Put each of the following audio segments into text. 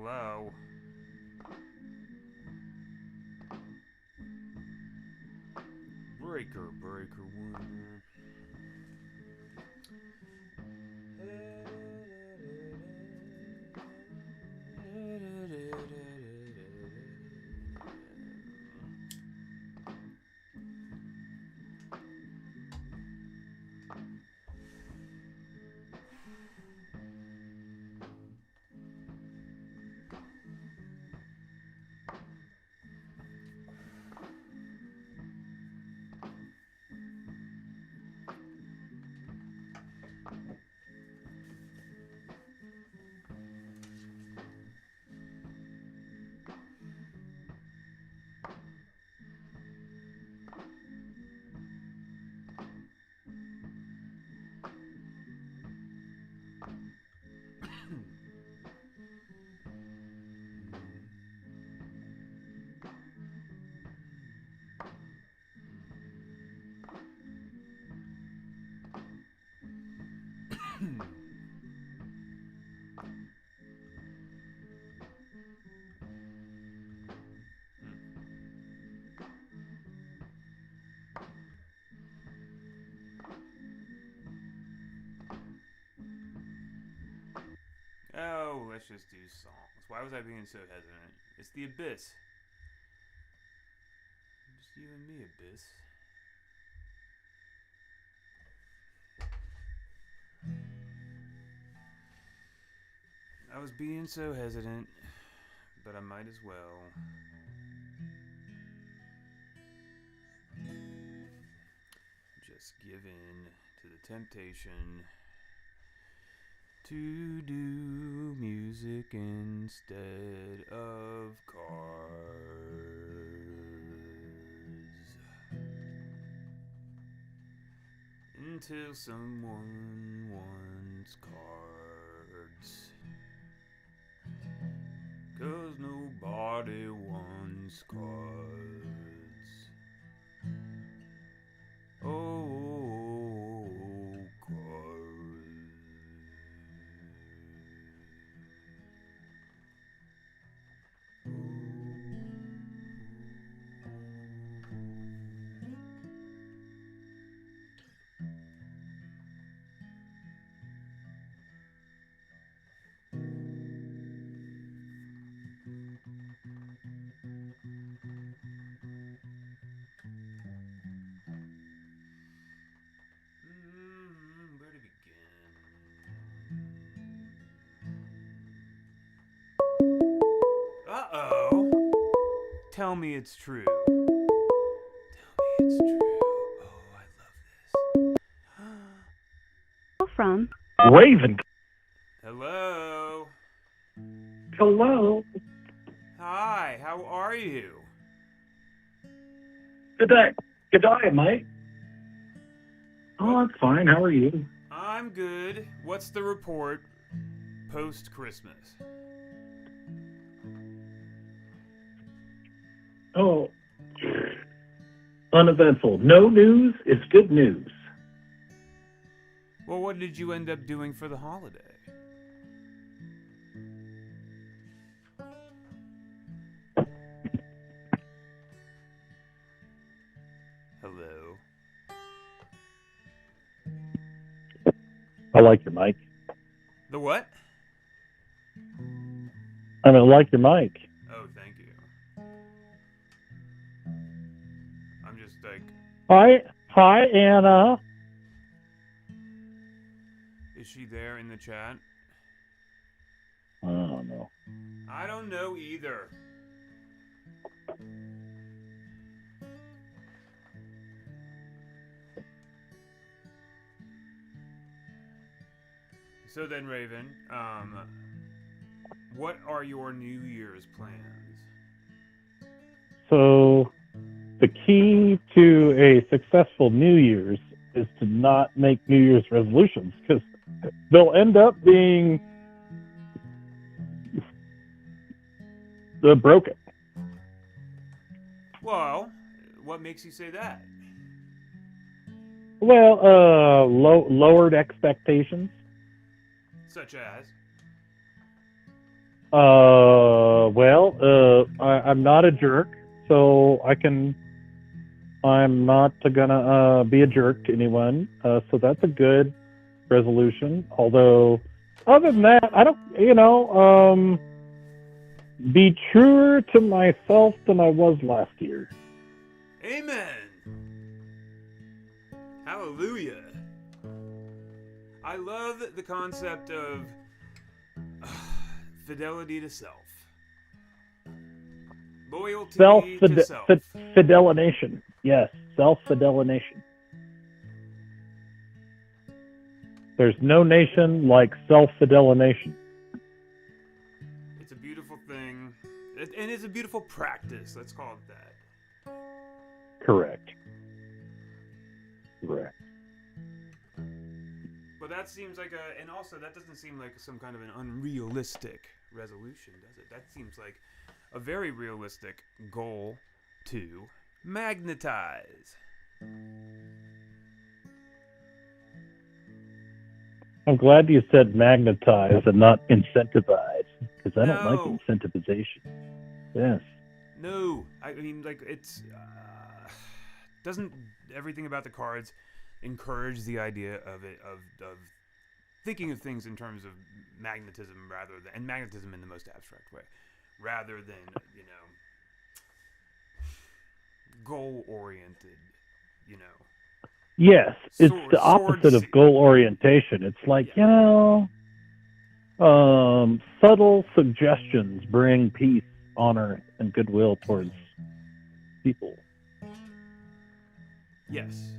Hello? Breaker one. Oh, let's just do songs. Why was I being so hesitant? It's the Abyss. Just you and me, Abyss. I was being so hesitant, but I might as well. Just give in to the temptation to do music instead of cars. Until someone wants cards. 'Cause nobody wants cards. Oh, cards. Where to begin? Uh-oh. Tell me it's true. Tell me it's true. Oh, I love this. From Raven. Hello. Hello. Hi, how are you? Good day. Good day, mate. Oh, it's fine. How are you? I'm good. What's the report post-Christmas? Oh, uneventful. No news is good news. Well, what did you end up doing for the holiday? Hello. I like your mic. The what? I like your mic. Oh, thank you. I'm just like, Hi, Anna. is she there in the chat? I don't know. I don't know either. So then, Raven, what are your New Year's plans? So, the key to a successful New Year's is to not make New Year's resolutions, because they'll end up being broken. Well, what makes you say that? Well, lowered expectations. Such as? I'm not a jerk, so I'm not gonna be a jerk to anyone. So that's a good resolution. Although, other than that, I don't, be truer to myself than I was last year. Amen. Hallelujah. I love the concept of fidelity to self. Loyalty to self. Fidelination. Yes, self-fidelination. There's no nation like self-fidelination. It's a beautiful thing. And it's a beautiful practice. Let's call it that. Correct. But that seems like and also that doesn't seem like some kind of an unrealistic resolution, does it? That seems like a very realistic goal to magnetize. I'm glad you said magnetize and not incentivize, because I don't like No. incentivization. Yes. No, I mean, like, it's doesn't everything about the cards encourage the idea of thinking of things in terms of magnetism and magnetism in the most abstract way, rather than goal oriented, Yes, it's the opposite of goal orientation. It's like, subtle suggestions bring peace, honor, and goodwill towards people. Yes.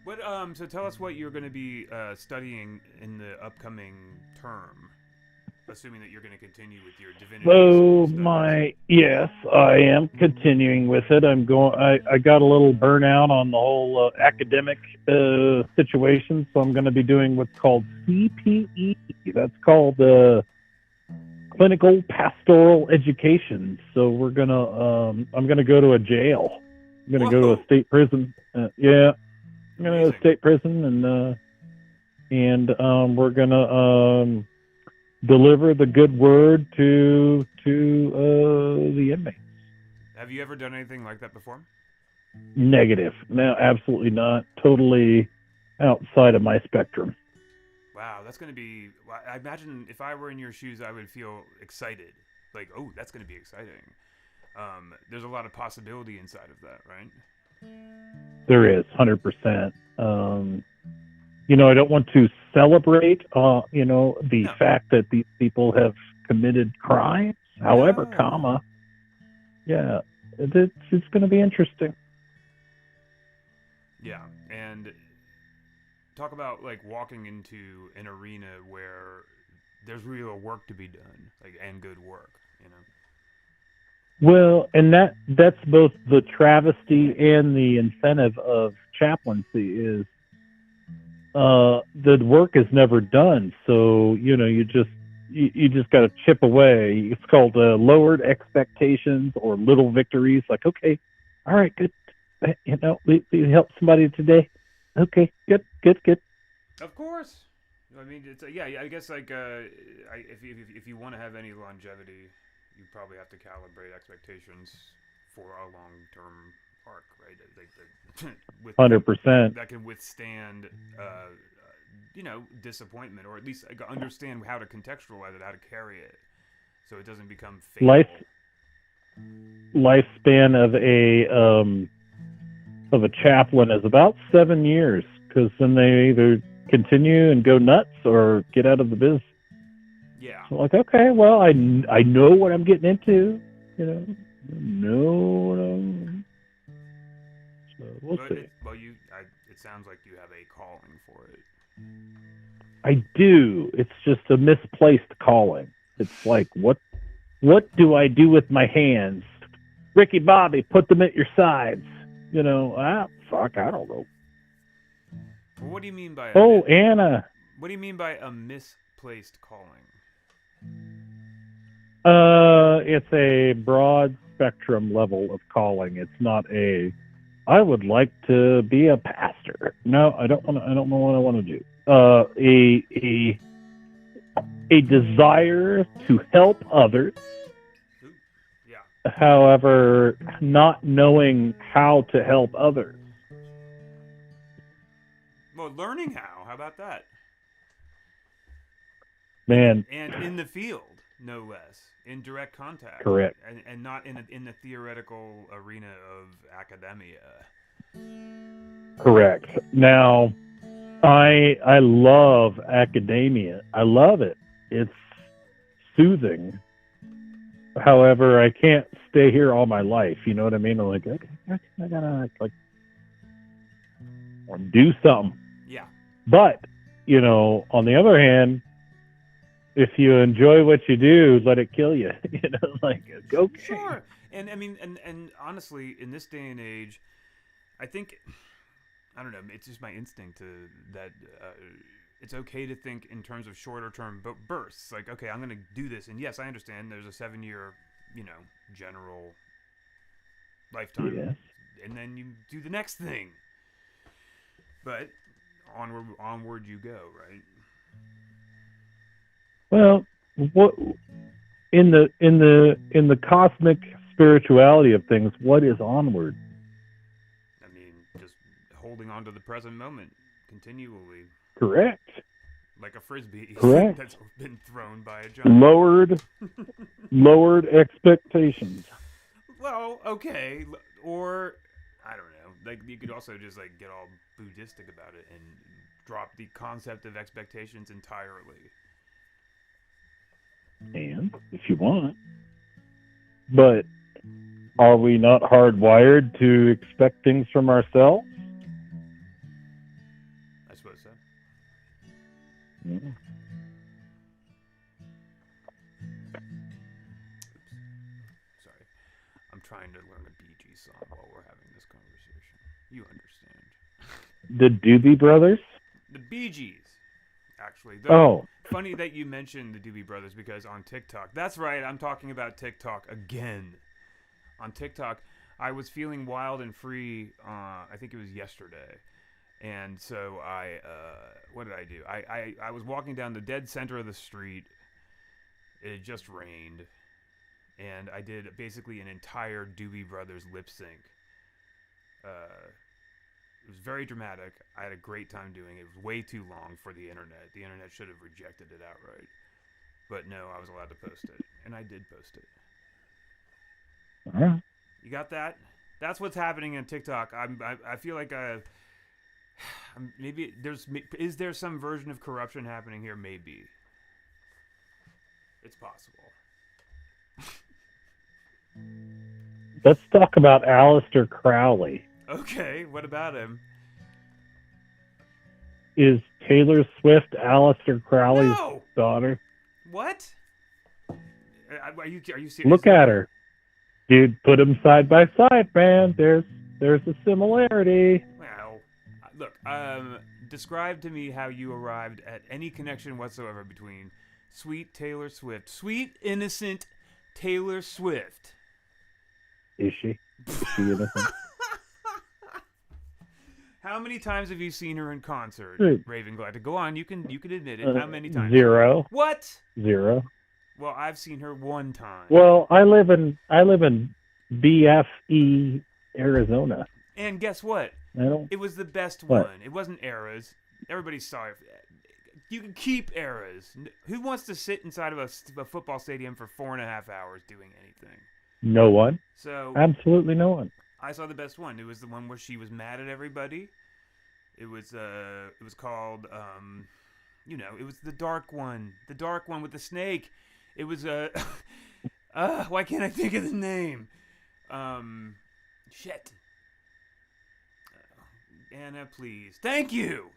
But so tell us what you're going to be studying in the upcoming term, assuming that you're going to continue with your divinity. Yes, I am continuing with it. I got a little burnout on the whole academic situation, so I'm going to be doing what's called CPE. That's called clinical pastoral education. So I'm going to go to a jail. I'm going to go to a state prison. I'm going to go to a state prison, and we're going to deliver the good word to the inmates. Have you ever done anything like that before? Negative. No, absolutely not. Totally outside of my spectrum. Wow, that's going to be... I imagine if I were in your shoes, I would feel excited. Like, oh, that's going to be exciting. There's a lot of possibility inside of that, right? There is, 100%. I don't want to celebrate, the fact that these people have committed crimes. However, it's going to be interesting. Yeah, and talk about like walking into an arena where there's real work to be done, and good work, Well, and that's both the travesty and the incentive of chaplaincy is the work is never done. So, you just got to chip away. It's called lowered expectations or little victories. Like, okay, all right, good. We helped somebody today. Okay, good. Of course. I mean, it's I guess if you want to have any longevity, you probably have to calibrate expectations for a long-term arc, right? With 100%. that can withstand, disappointment, or at least understand how to contextualize it, how to carry it, so it doesn't become fatal. Lifespan of a chaplain is about 7 years, because then they either continue and go nuts or get out of the business. Yeah. So okay, well, I know what I'm getting into, So we'll see. It sounds like you have a calling for it. I do. It's just a misplaced calling. It's like, what do I do with my hands? Ricky Bobby, put them at your sides. Fuck, I don't know. Well, what do you mean by Anna. What do you mean by a misplaced calling? It's a broad spectrum level of calling. It's not I would like to be a pastor. No, I don't know what I want to do. a desire to help others. Ooh, yeah. However, not knowing how to help others. Well, learning how. How about that? Man, And in the field, no less, in direct contact. Correct. And not in the theoretical arena of academia. correct. Now, I love academia. I love it. It's soothing. However, I can't stay here all my life. You know what I mean? I'm like, I gotta like do something. Yeah. But, you know, on the other hand, if you enjoy what you do, let it kill you. You know, like, okay. Sure. And I mean, and honestly, in this day and age, I think, I don't know, it's just my instinct that it's okay to think in terms of shorter term bursts. Like, okay, I'm going to do this. And yes, I understand there's a 7-year, general lifetime. Yes. And then you do the next thing. But onward you go, right? Well, what in the cosmic spirituality of things, what is onward? I mean, just holding on to the present moment continually. Correct. Like a frisbee. Correct. That's been thrown by a giant. Lowered expectations. Well, okay. Or, I don't know. Like, you could also just, like, get all Buddhistic about it and drop the concept of expectations entirely. And if you want. But are we not hardwired to expect things from ourselves? I suppose so. Yeah. Oops. Sorry. I'm trying to learn a Bee Gees song while we're having this conversation. You understand. The Doobie Brothers? The Bee Gees. Actually. Oh. Funny that you mentioned the Doobie Brothers because on TikTok, that's right, I'm talking about TikTok again. On TikTok, I was feeling wild and free, I think it was yesterday. And so what did I do? I was walking down the dead center of the street. It had just rained. And I did basically an entire Doobie Brothers lip sync. It was very dramatic. I had a great time doing it. It was way too long for the internet. The internet should have rejected it outright. But no, I was allowed to post it. And I did post it. All right. You got that? That's what's happening on TikTok. I feel like maybe is there some version of corruption happening here? Maybe. It's possible. Let's talk about Aleister Crowley. Okay, what about him? Is Taylor Swift Aleister Crowley's No! daughter? What? Are you serious? Look at her. Dude, put them side by side, man. There's a similarity. Well, look, describe to me how you arrived at any connection whatsoever between sweet Taylor Swift, sweet, innocent Taylor Swift. Is she? Is she innocent? How many times have you seen her in concert, Right. Raven Galactic? Go on, you can admit it. How many times? 0. What? 0. Well, I've seen her one time. Well, I live in BFE, Arizona. And guess what? I don't. It was the best What? one. It wasn't Eras. Everybody's sorry. You can keep Eras. Who wants to sit inside of a football stadium for 4.5 hours doing anything? No one. So Absolutely no one. I saw the best one. It was the one where she was mad at everybody. It was called it was the dark one with the snake. It was why can't I think of the name? Shit. Anna, please. Thank you.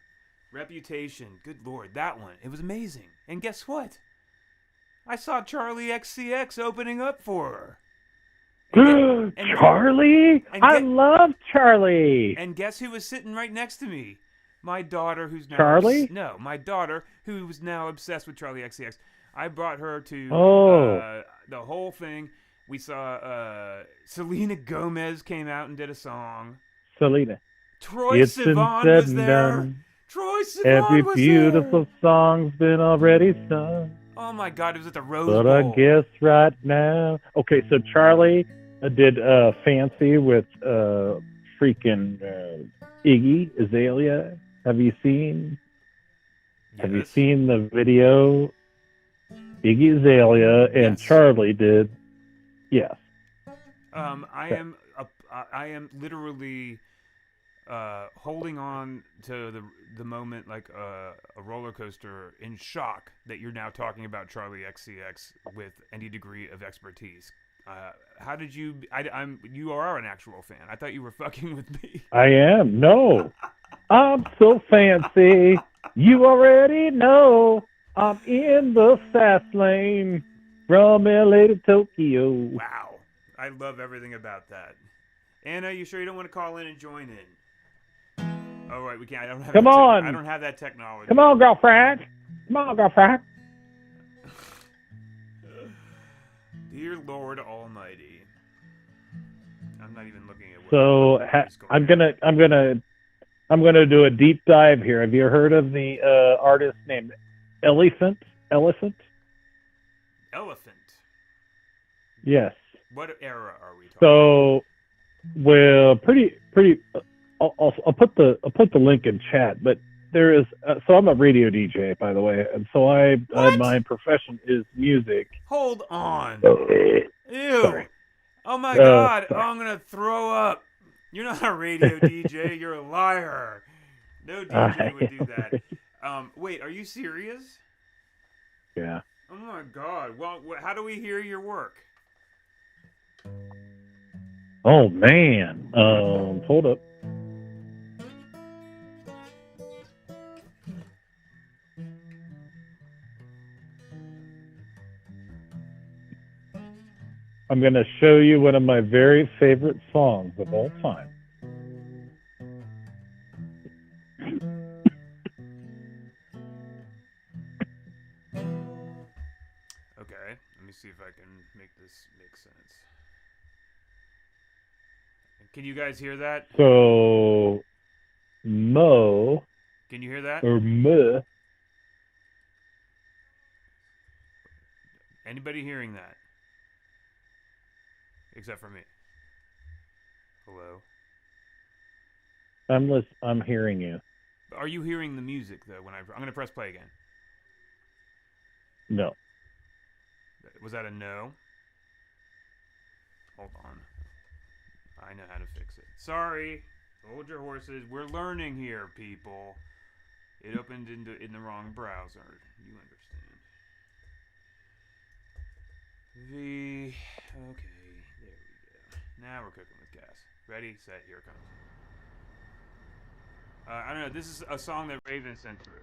Reputation. Good Lord, that one. It was amazing. And guess what? I saw Charlie XCX opening up for her. Charlie? I love Charlie. And guess who was sitting right next to me? My daughter, who's now Charlie? No, my daughter, who was now obsessed with Charlie XCX. I brought her to the whole thing. We saw Selena Gomez came out and did a song. Selena. Troye Sivan was there. Troye Sivan Every was beautiful there. song's been already sung. Oh my God, it was at the Rose But Bowl. I guess right now. Okay, so Charlie did Fancy with freaking Iggy Azalea. Have you seen? Yes. Have you seen the video? Iggy Azalea and Yes. Charlie did. Yes. I am literally holding on to the moment like a roller coaster in shock that you're now talking about Charlie XCX with any degree of expertise. How did you? You are an actual fan. I thought you were fucking with me. I am. No. I'm so fancy. You already know. I'm in the fast lane from LA to Tokyo. Wow, I love everything about that. Anna, you sure you don't want to call in and join in? Oh right, we can't. I don't have. Come on. I don't have that technology. Come on, girlfriend. Come on, girlfriend. Dear Lord Almighty. I'm not even looking at what. So I'm gonna do a deep dive here. Have you heard of the artist named Elephant? Elephant? Elephant. Yes. What era are we talking? So, well, pretty. I'll put the link in chat. But there is. So I'm a radio DJ, by the way, and so my profession is music. Hold on. Ew. Sorry. Oh my God. sorry. Oh, I'm gonna throw up. You're not a radio DJ. You're a liar. No DJ would do that. Wait, are you serious? Yeah. Oh my God. Well, how do we hear your work? Oh man. Hold up. I'm going to show you one of my very favorite songs of all time. Okay, let me see if I can make this make sense. Can you guys hear that? So, Mo, Can you hear that? or Muh, Anybody hearing that? Except for me. Hello? I'm hearing you. Are you hearing the music though? I'm gonna press play again. No. Was that a no? Hold on. I know how to fix it. Sorry. Hold your horses. We're learning here, people. It opened in the wrong browser. You understand. Okay, there we go. Now we're cooking with gas. Ready, set, here it comes. I don't know. This is a song that Raven sent through.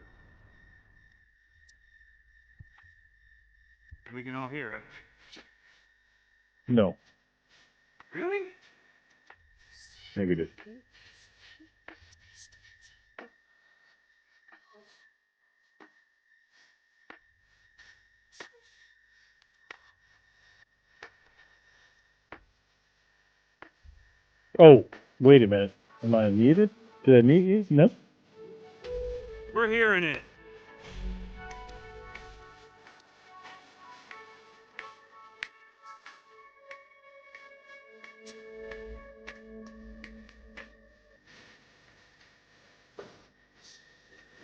We can all hear it. No. Really? Maybe just. Oh, wait a minute. Am I muted? Did I mute you? No. We're hearing it.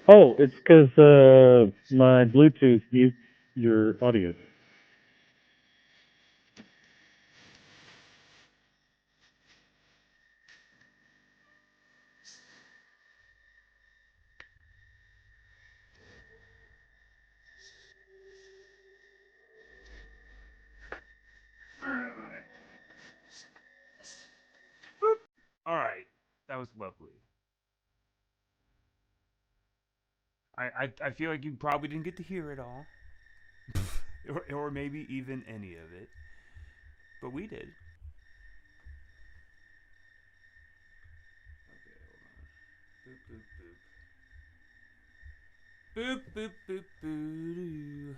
Oh, it's because my Bluetooth mutes your audio. All right, that was lovely. I feel like you probably didn't get to hear it all, or maybe even any of it, but we did. Okay, hold on. Boop boop boop. Boop boop boop doo.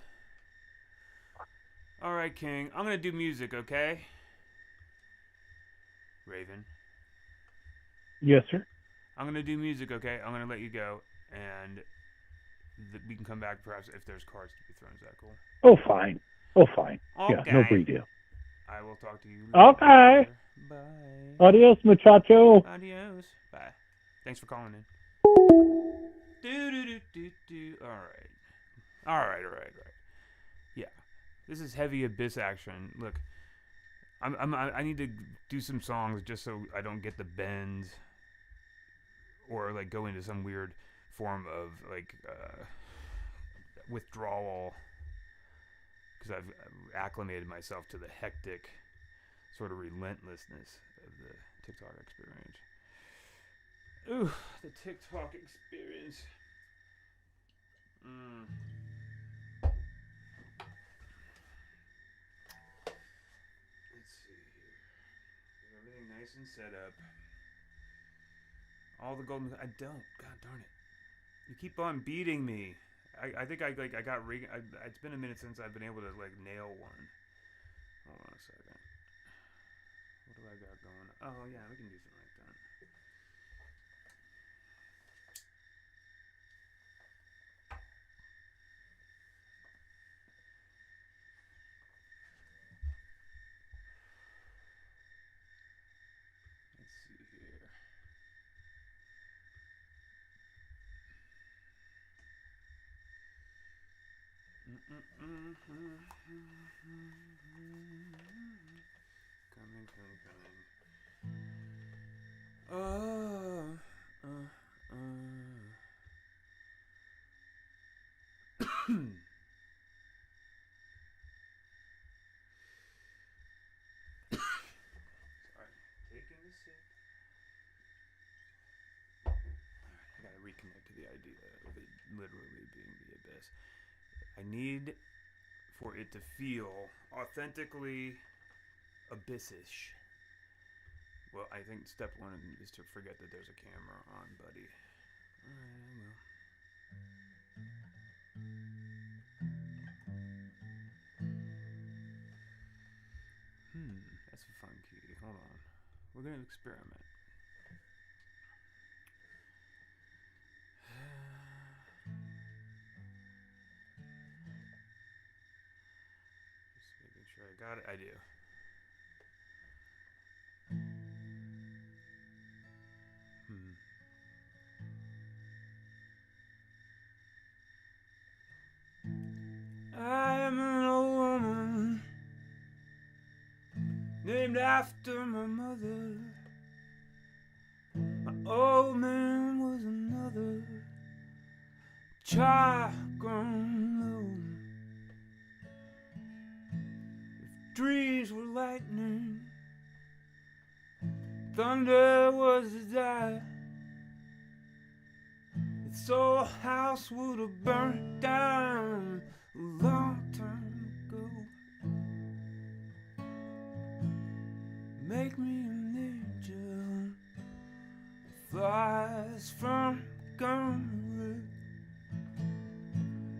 All right, King. I'm gonna do music, okay? Raven. Yes, sir. I'm gonna do music, okay? I'm gonna let you go, and we can come back perhaps if there's cards to be thrown. Is that cool? Oh, fine. Oh, fine. Okay. Yeah, no big deal. I will talk to you Okay. later. Bye. Adios, muchacho. Adios. Bye. Thanks for calling in. Do. All right. Yeah. This is heavy abyss action. Look, I need to do some songs just so I don't get the bends or like go into some weird form of like withdrawal because I've acclimated myself to the hectic sort of relentlessness of the TikTok experience. Ooh, the TikTok experience. Let's see here. Is everything nice and set up? All the golden. I don't. God darn it! You keep on beating me. I think I got. It's been a minute since I've been able to like nail one. Hold on a second. What do I got going? Oh yeah, we can do something like that. Let's see here. Coming. Sorry, taking a sip. I gotta reconnect to the idea of it literally being the abyss. I need for it to feel authentically abyssish. Well, I think step one is to forget that there's a camera on, buddy. Alright, well. That's a fun key. Hold on. We're gonna experiment. Just making sure I got it. I do. I am an old woman named after my mother. My old man was another child grown low. If dreams were lightning, thunder was his eye, this old house would have burnt down a long time ago. Make me an angel that flies from Montgomery.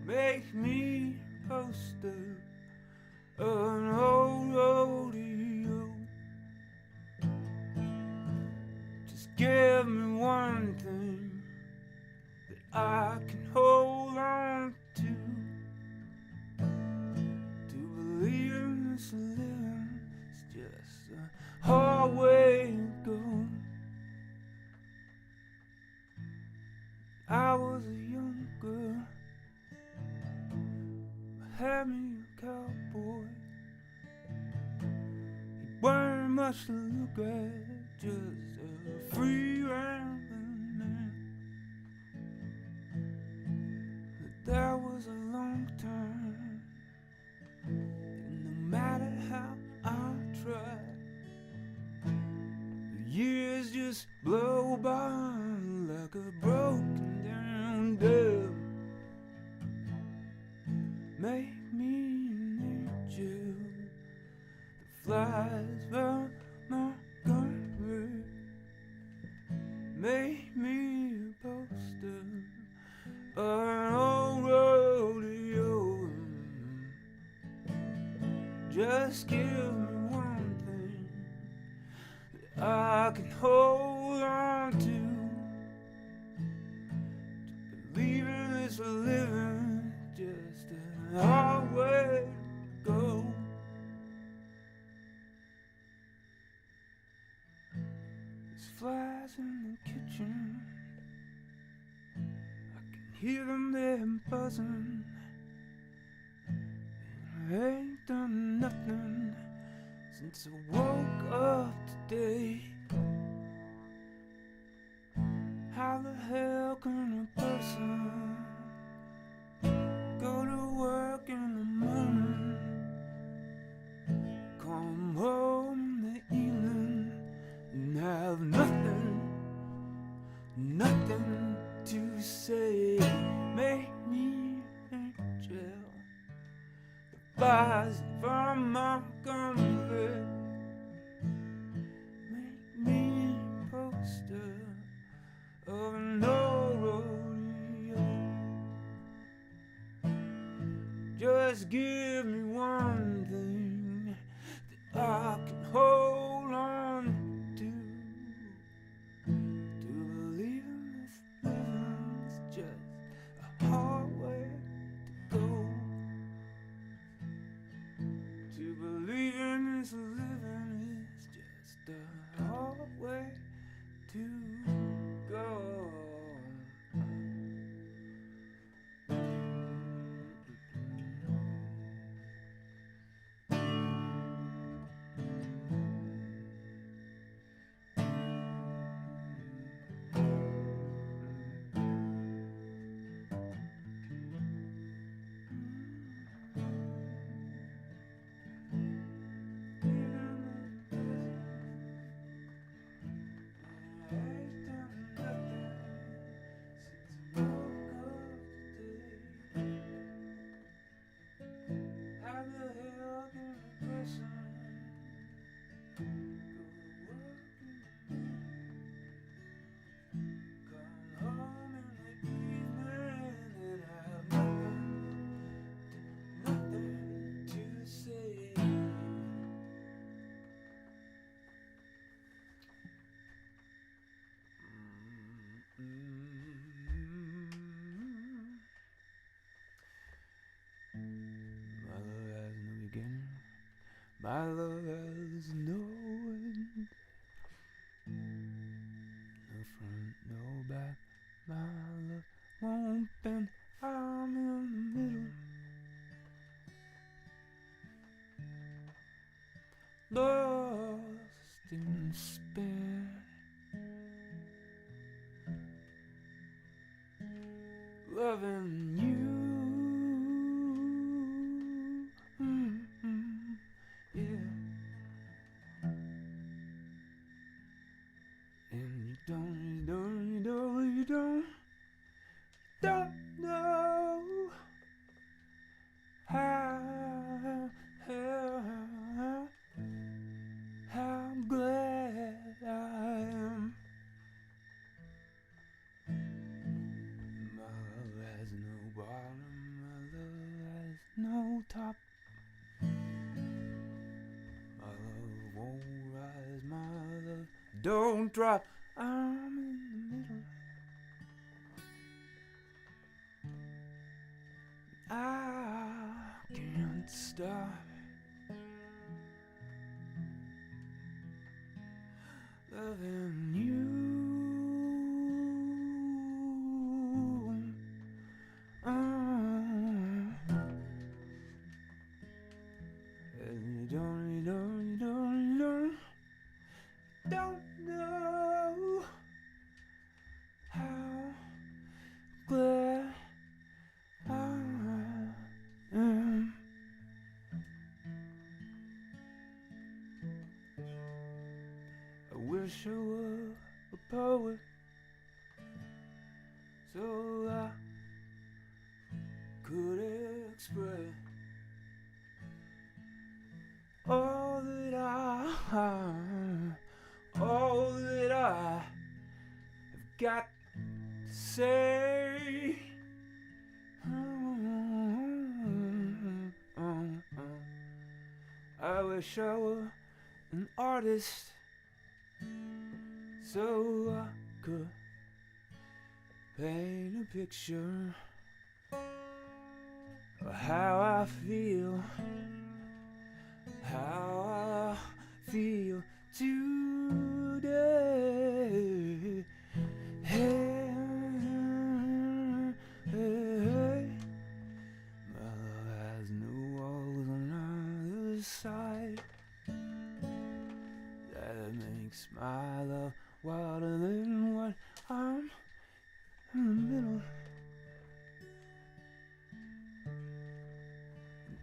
Make me a poster of an old rodeo. Just give me one thing that I can hold on to believe in this living is just a hard way to go. I was a young girl, had me a cowboy. He weren't much to look at, just a free rambling man. But that was a long time, and no matter how I tried, the years just blow by like a broken down dove. Make me an angel that flies from Montgomery. Make me a poster of an old rodeo. Just give me one thing that I can hold on to believe in this this living just a hard way to go. There's flies in the kitchen, I can hear them there buzzing. And I ain't done nothing since I woke up today. How the hell can a person go to work in the morning, come home in the evening, and have nothing to say? Make me an angel, the flies from Montgomery. Make me a poster of no rodeo. Just give me one thing that I can hold on to believe in this living's just a hard way to go. To believe in this living is just a hard way to go. My love has no end, no front, no back. My love won't bend, I'm in the middle, lost in despair, loving you. Don't know how glad I am. My love has no bottom, my love has no top. My love won't rise, my love don't drop. I'm in the middle, I can't stop loving you. And you don't know how glad I am. I wish I were a poet, so I could express all that I have got to say. I wish I were an artist, so I could paint a picture how I feel, how I feel today. Hey, hey, my love has no walls on the other side. That makes my love wilder than what I'm in the middle.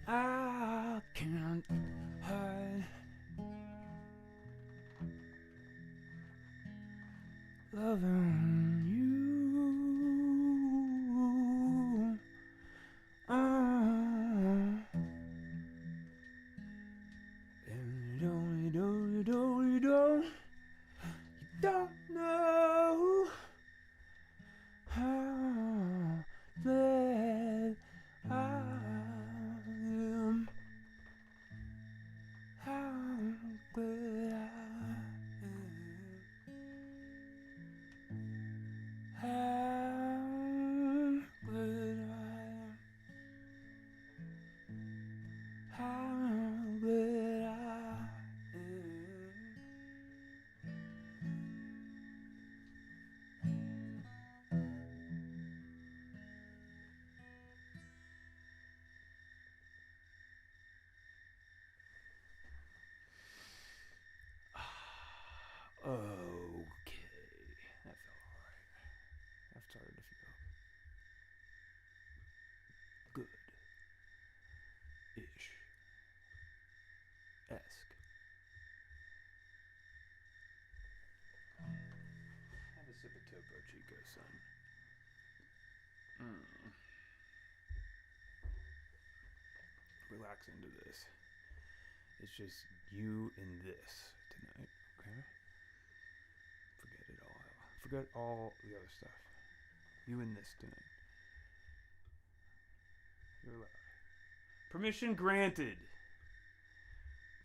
I can't hide loving you. And you don't know how glad I am. How glad I am. How glad I am. How glad I am. Okay, that felt alright. I've started to feel good-ish. Esque. Have a sip of Topo Chico, son. Relax into this. It's just you and this tonight, okay? Forget it all. Forget all the other stuff. You and this tonight. You're allowed. Permission granted.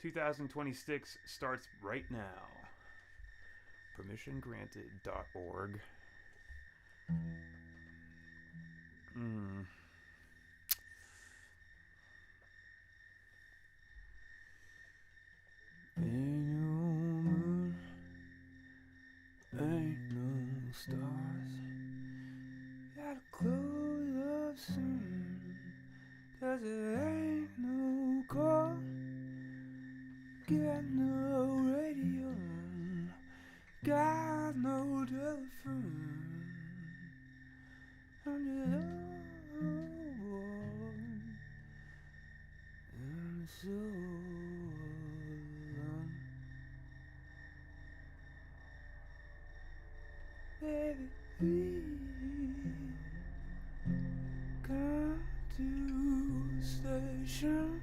2026 starts right now. Permissiongranted.org. Ain't no moon, ain't no stars. Gotta close up soon, 'cause there ain't no call. Got no radio, got no telephone. I'm just alone. I'm so alone. Baby, please come to the station.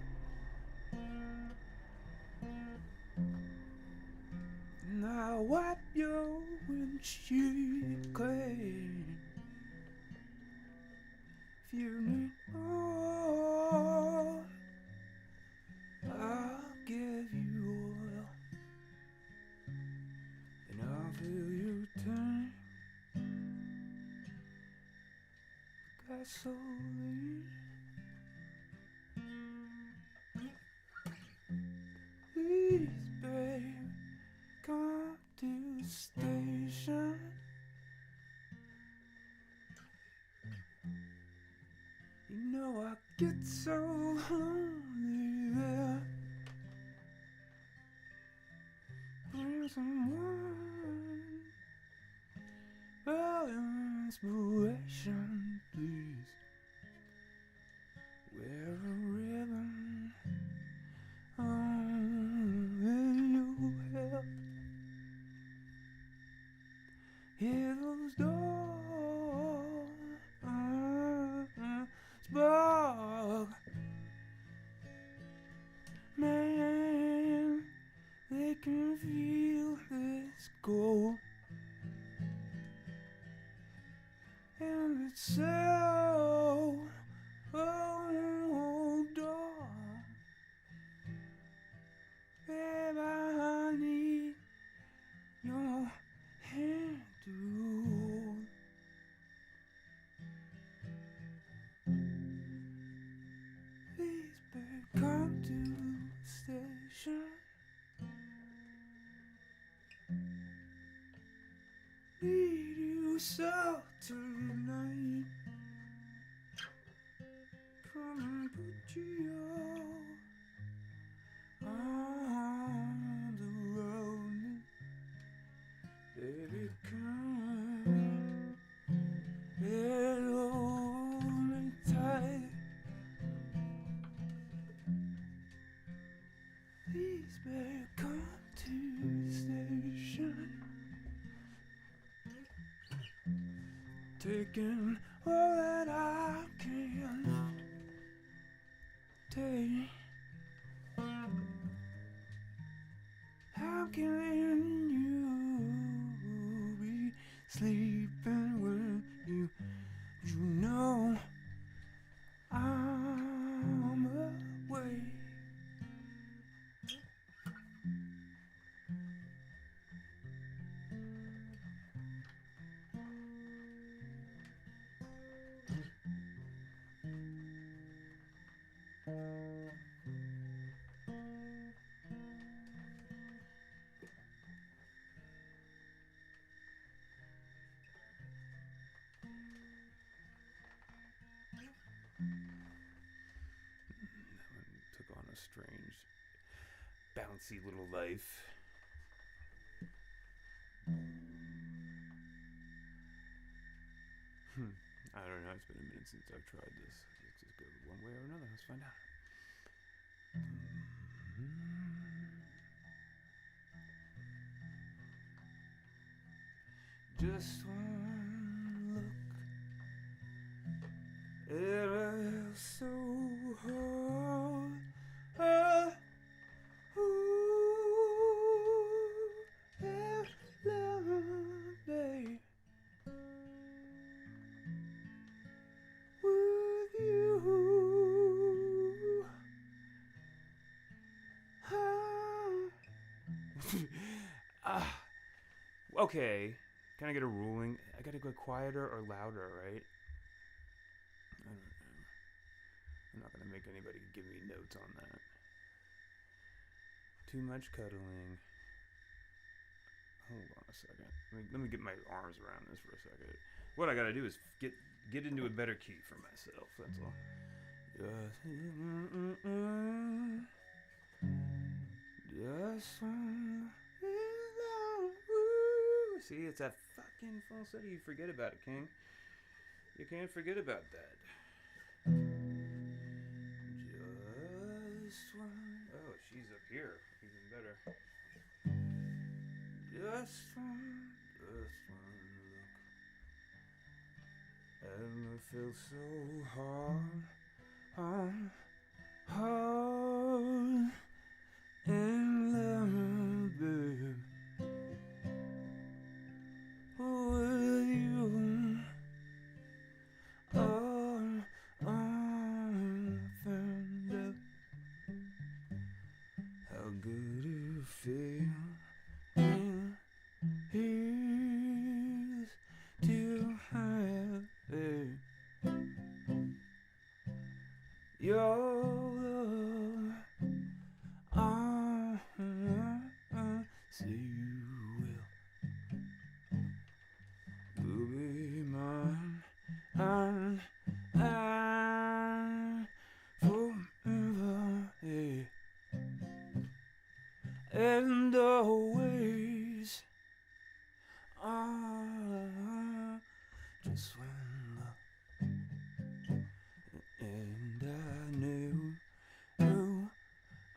And I'll wipe your windshield clean. If you need more, I'll give you oil, and I'll fill your tank with gasoline. Please, babe, come to the station. You know I get so lonely there. Bring someone, oh, inspiration, please. Wear a ribbon on your hair. Hear those doors spark. Man, they can feel this gold, and it's closer tonight. Come and put you on the road, baby. Come and hold me tight. Please, baby, come to the station. Taking all that I can take. How can you be sleeping when you know I'm away? Took on a strange, bouncy little life. I don't know. It's been a minute since I've tried this. Let's just go one way or another. Let's find out. Just one look, it was so hard. Day with you. Okay. Can I get a ruling? I gotta go quieter or louder, right? I don't know. I'm not gonna make anybody give me notes on that. Too much cuddling. Hold on a second. Let me get my arms around this for a second. What I gotta do is get into a better key for myself. That's all. Just one. See, it's that fucking falsetto. You forget about it, King. You can't forget about that. Just one. Oh, she's up here. Even better. Just one look. And it feels so hard in love, babe. With you, found out how good it feels is to have your love. So you will be mine, and forever, yeah. And always, just one look, and I knew,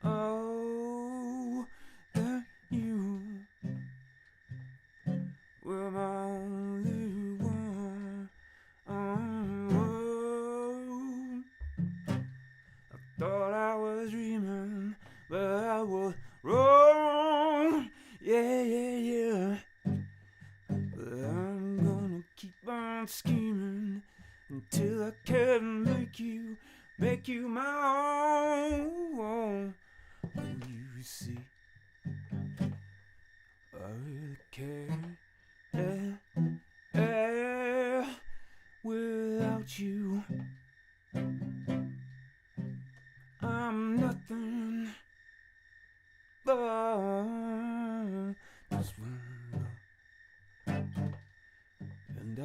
oh, that you were my only one. I thought I was dreaming, but I was wrong. Yeah. But I'm gonna keep on scheming until I can make you my own. When you see, I really care. Without you, I'm nothing but just one look, and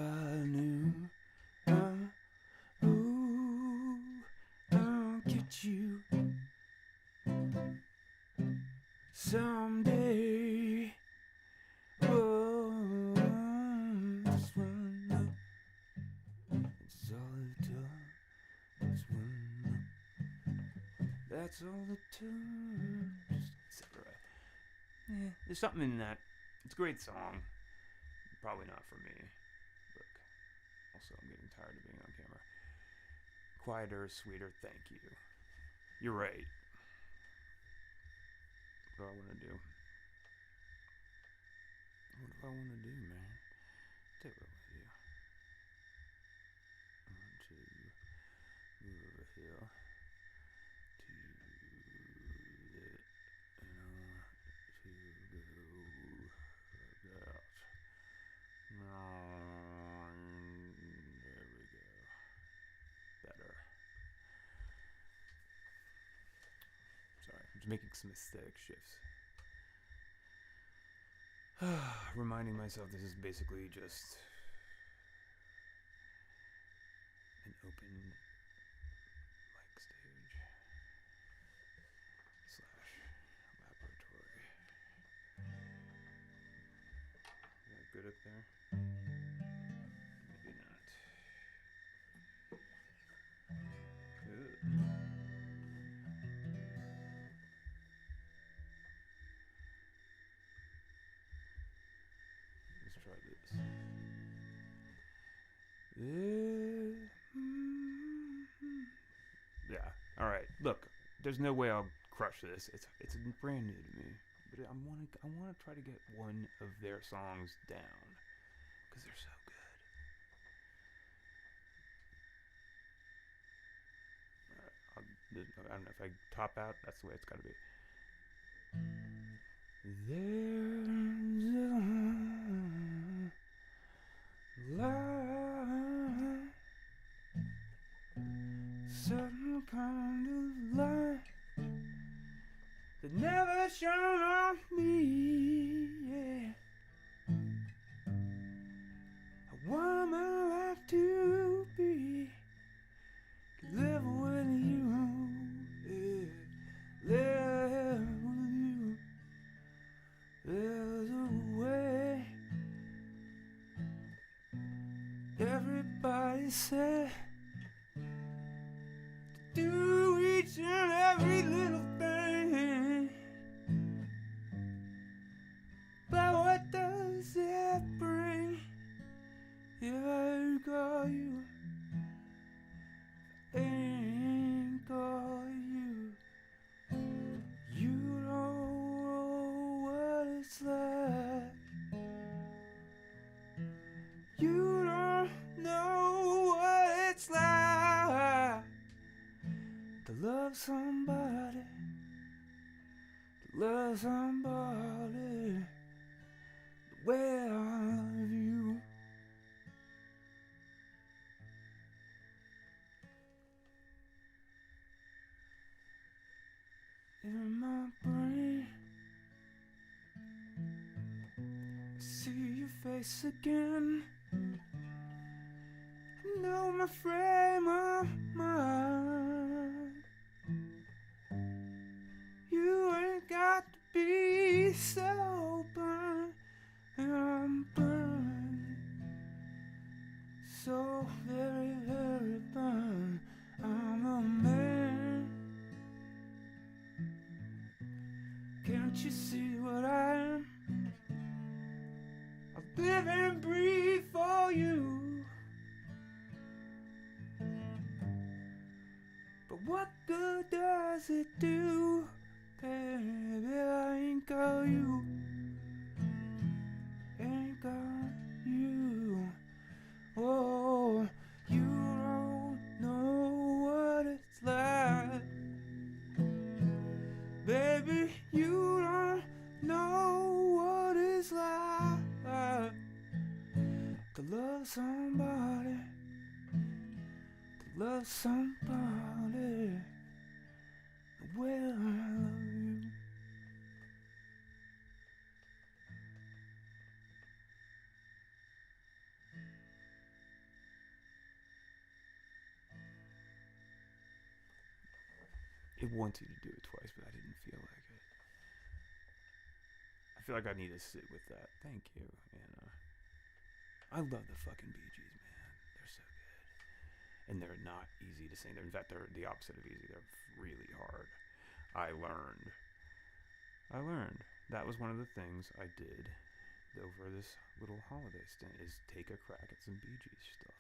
Someday, oh, just one look, it's all it took. Just one look, that's all it took. Etc. There's something in that. It's a great song. Probably not for me. Look. Also, I'm getting tired of being on camera. Quieter, sweeter, thank you. You're right. What do I want to do? What do I want to do, man? Tell you what I want to do. I want to move over here to that. There we go. Better. Sorry, I'm just making some aesthetic shifts. Reminding myself this is basically just an open mic stage / laboratory. Is that good up there? Maybe not. Ugh. Let's try this. Yeah. All right. Look, there's no way I'll crush this. It's brand new to me, but I want to try to get one of their songs down because they're so good. All right, I don't know if I top out. That's the way it's got to be. There's a light, some kind of light that never shone on me. Yeah, I want my life to be, live with you. Yeah, live with you. There's a way. Everybody said to do each and every little thing, but what does it bring if I got you? Ain't got you. You don't know what it's like. You don't know what it's like to love somebody, the way I love you. In my brain, I see your face again. I know my frame of mind. You ain't got to be so blind, and I'm burned, so very, very burned. I'm a man. Can't you see what I am? I live and breathe for you. But what good does it do, baby? I ain't got you. Ain't got you. Oh, you don't know what it's like. Baby, you don't know what it's like to love somebody, the way I love you. It wanted to do it twice, but I didn't feel like it. feel like I need to sit with that. Thank you. And I love the fucking Bee Gees, man. They're so good, and they're not easy to sing. In fact, they're the opposite of easy. They're really hard. I learned. That was one of the things I did over this little holiday stint, is take a crack at some Bee Gees stuff.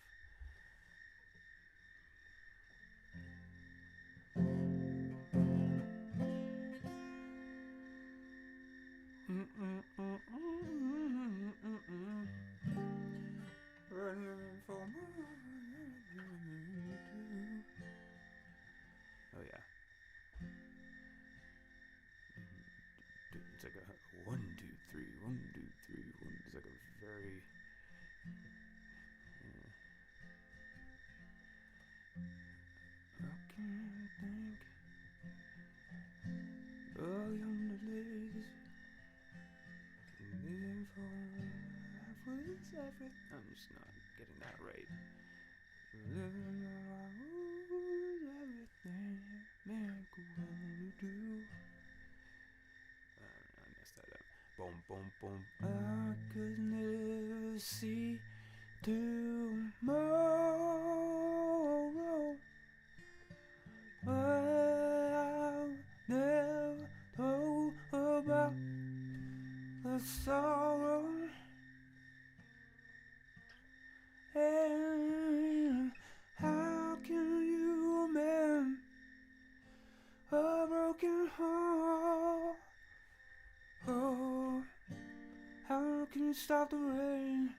Oh yeah. It's like a 1, 2, 3, 1, 2, 3, 1. It's like a very I can't think. Oh, yonder days. Living for life was everything. I'm just not getting that right. Living for life was everything man could wanna do. I messed that up. Boom, boom, boom. I could never see tomorrow. I'll never know about the sorrow. And how can you mend a broken heart? Oh, how can you stop the rain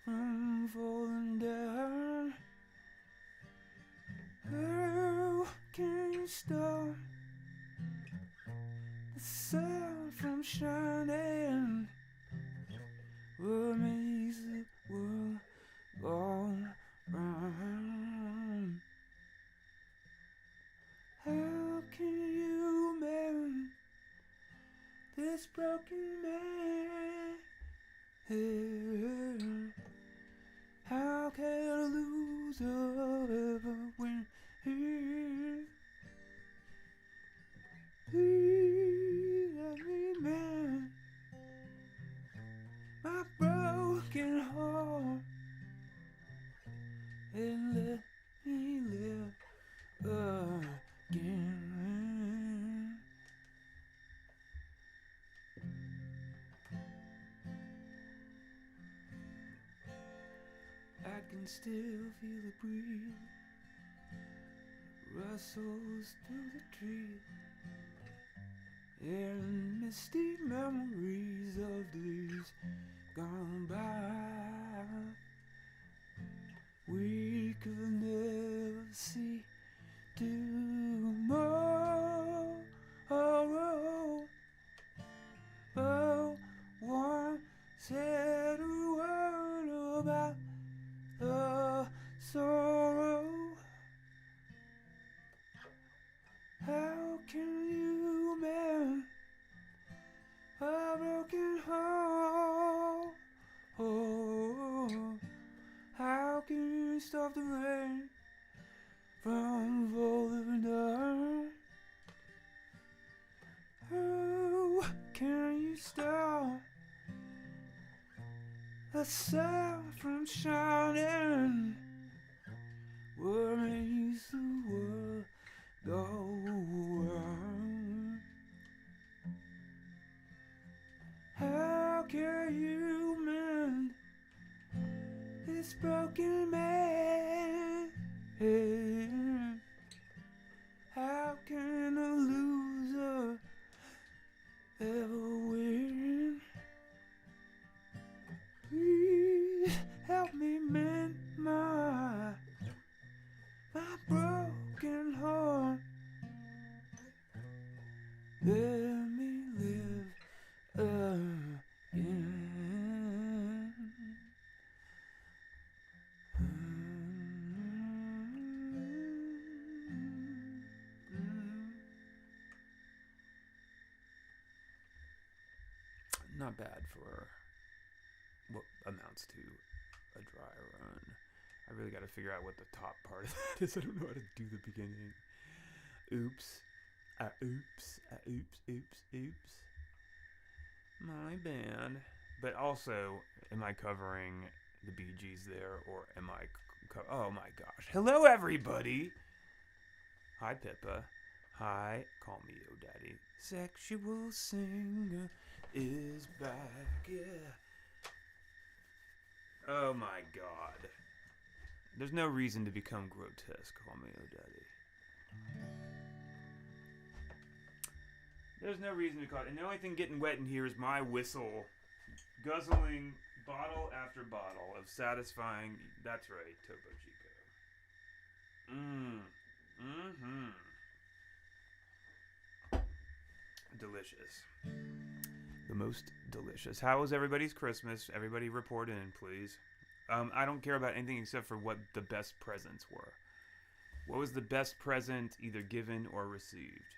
from falling down? How can you stop the sun from shining? What makes the world go round? How can you mend this broken man? How can a loser ever win here? Please let me mend my broken heart and let me live again. I can still feel the breeze rustles through the trees, and misty memories of days gone by. We could never see tomorrow. But one said a word about the sorrow. How can you mend a broken heart? Oh, how can you stop the rain from falling down? How can you stop the sun from shining? What makes the world go round? How can you mend this broken man? How can a loser ever win? Please help me mend my broken heart. Let me live again. Not bad for what amounts to a dry run. I really got to figure out what the top part of that is. I don't know how to do the beginning. Oops. Oops. Oops. Oops. Oops. My my bad. But also, am I covering the Bee Gees there, or am I? Oh my gosh! Hello, everybody. Hi, Pippa. Hi, call me Yo Daddy. Sexual singer is back. Yeah. Oh my God. There's no reason to become grotesque. Call me Yo Daddy. There's no reason to call it. And the only thing getting wet in here is my whistle, guzzling bottle after bottle of satisfying. That's right, Topo Chico. Delicious. The most delicious. How was everybody's Christmas? Everybody report in, please. I don't care about anything except for what the best presents were. What was the best present either given or received?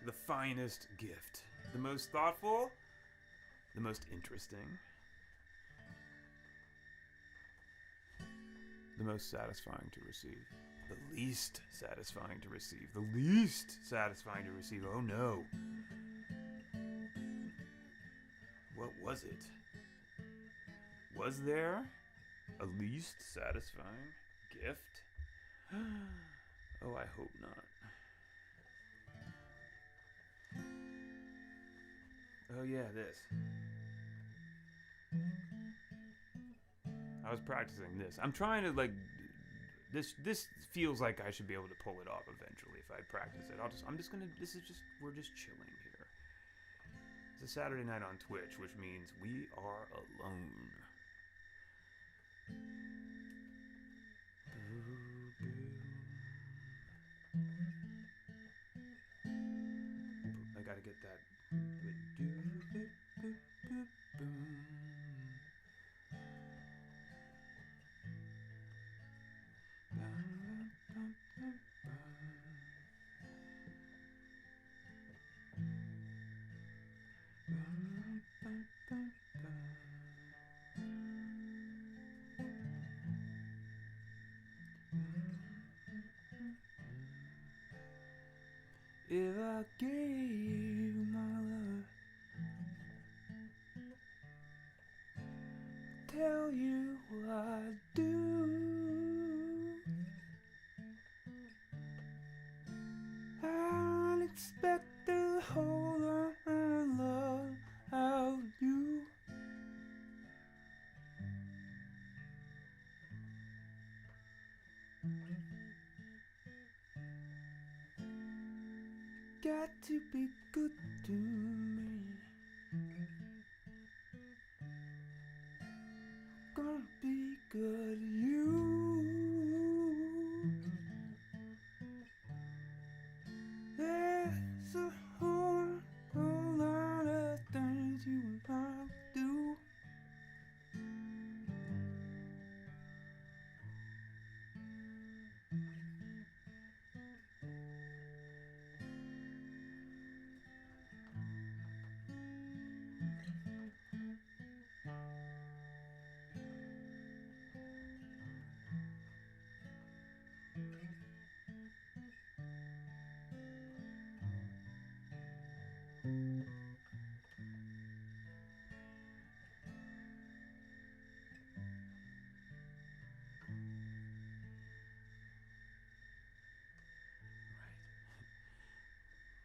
The finest gift. The most thoughtful. The most interesting. The most satisfying to receive. The least satisfying to receive. The least satisfying to receive. Oh no. What was it? Was there a least satisfying gift? Oh, I hope not. Oh yeah, this. I was practicing this. I'm trying to this feels like I should be able to pull it off eventually if I practice it. We're just chilling here. It's a Saturday night on Twitch, which means we are alone. I gotta get that. If I gave you my love, tell you what I do. I'd expect the whole lot of love out of you. Got to be good to me. Gonna be good to you. There's a whole lot of things you and I do.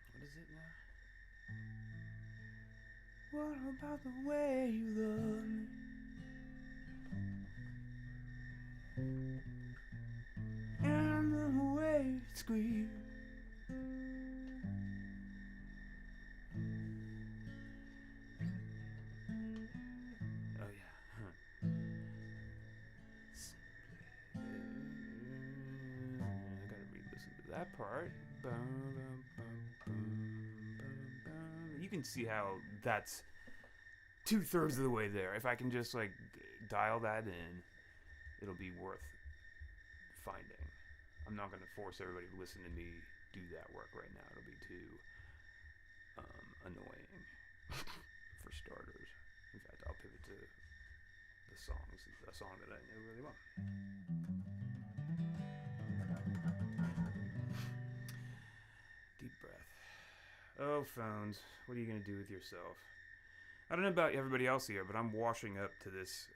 What is it now? What about the way you love me? And the way you squeeze. Oh yeah. I gotta re-listen to that part. You can see how that's 2/3 of the way there. If I can just dial that in, it'll be worth finding. I'm not going to force everybody to listen to me do that work right now. It'll be too annoying for starters. In fact, I'll pivot to a song that I know really well. Deep breath. Oh, phones. What are you going to do with yourself? I don't know about everybody else here, but I'm washing up to this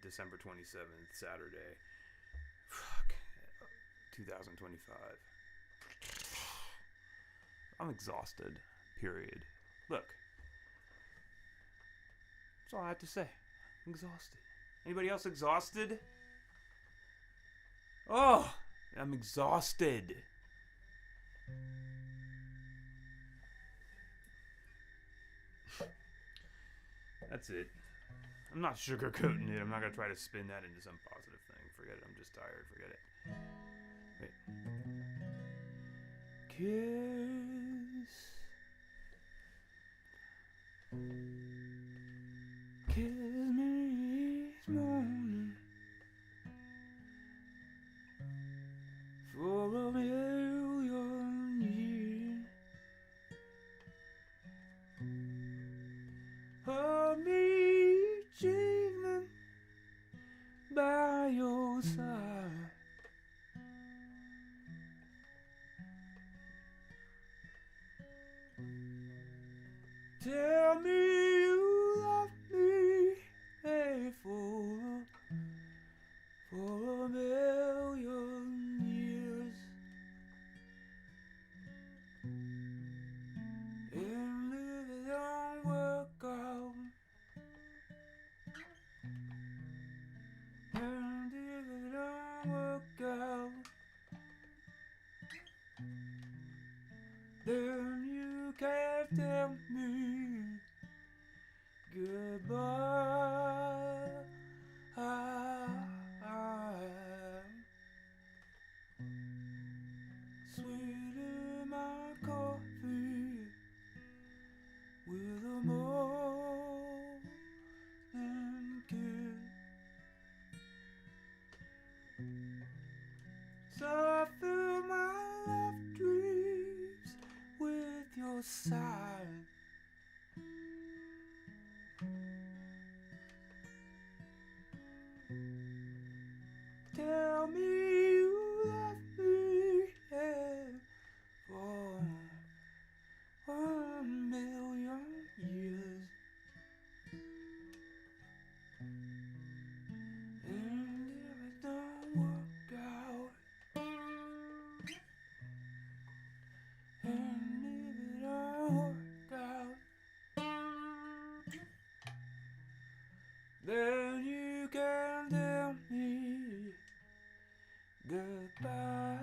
December 27th, Saturday. Fuck. 2025. I'm exhausted. Period. Look. That's all I have to say. I'm exhausted. Anybody else exhausted? Oh, I'm exhausted. That's it. I'm not sugarcoating it. I'm not gonna try to spin that into some positive thing. Forget it. I'm just tired. Forget it. Wait. Kiss me each morning for a million years. Hold me each evening by your side. Tell me you love me, hey, for a million years. And if it don't work out, and if it don't work out, then you can't tell me goodbye. Sweet in my coffee with a morning kiss. So I fill my love dreams with your sigh. Tell me you love me, yeah, for 1,000,000 years. And if it don't work out, and if it don't work out, then you can tell me goodbye.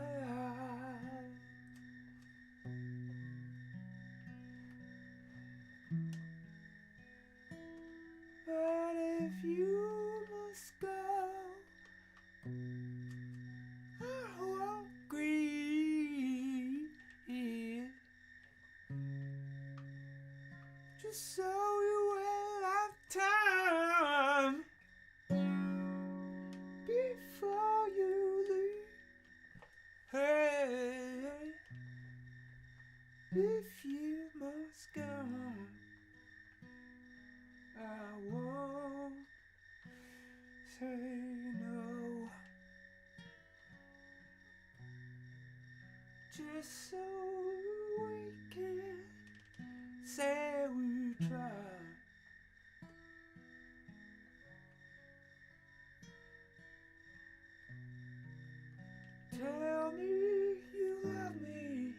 But if you must go, I won't grieve, just so you will have time before you leave. Hey, if you must go, I won't say no, just so we can say we tried. Tell me you love me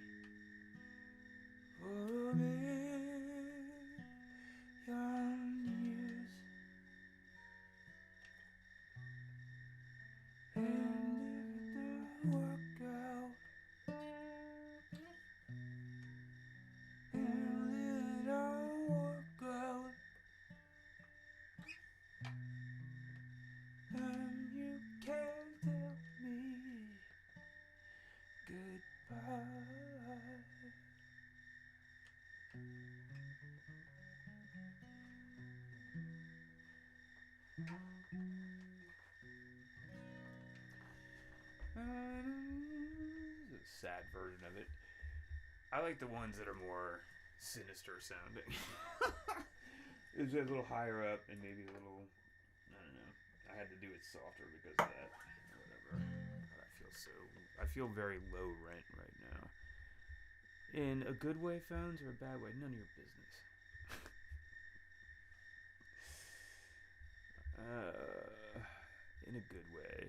for a million years. And if it don't work out, and if it don't work out, then you can't tell me goodbye. It's a sad version of it. I like the ones that are more sinister sounding. It's a little higher up and maybe a little, I don't know. I had to do it softer because of that. Whatever. I feel very low rent right now. In a good way, phones, or a bad way? None of your business. In a good way.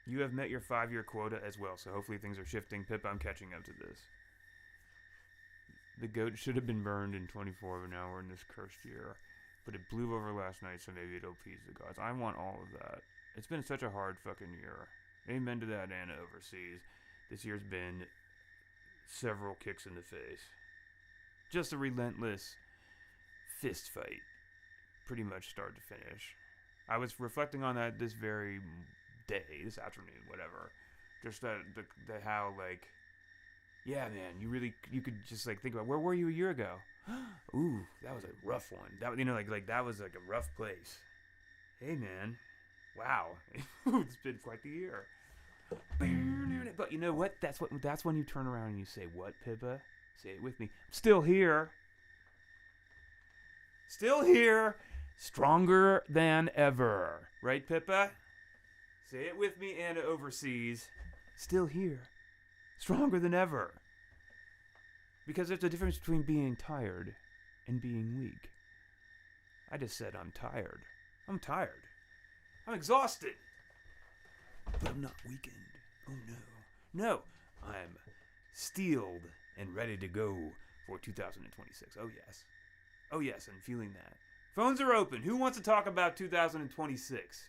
You have met your 5-year quota as well, so hopefully things are shifting. Pip, I'm catching up to this. The goat should have been burned in 24, but now we're in this cursed year. But it blew over last night, so maybe it'll appease the gods. I want all of that. It's been such a hard fucking year. Amen to that, Anna overseas. This year's been several kicks in the face. Just a relentless fist fight. Pretty much start to finish. I was reflecting on that this very day, this afternoon, whatever. Just the how, like, yeah, man, you could just, like, think about, where were you a year ago? Ooh, that was a rough one. That, you know, like that was like a rough place. Hey, man, wow, it's been quite the year. But you know what? That's when you turn around and you say, "What, Pippa?" Say it with me. I'm still here. Still here. Stronger than ever. Right, Pippa? Say it with me, Anna overseas. Still here. Stronger than ever. Because there's a difference between being tired and being weak. I just said I'm tired. I'm tired. I'm exhausted. But I'm not weakened. Oh no. No. I'm steeled and ready to go for 2026. Oh yes. Oh yes, I'm feeling that. Phones are open. Who wants to talk about 2026?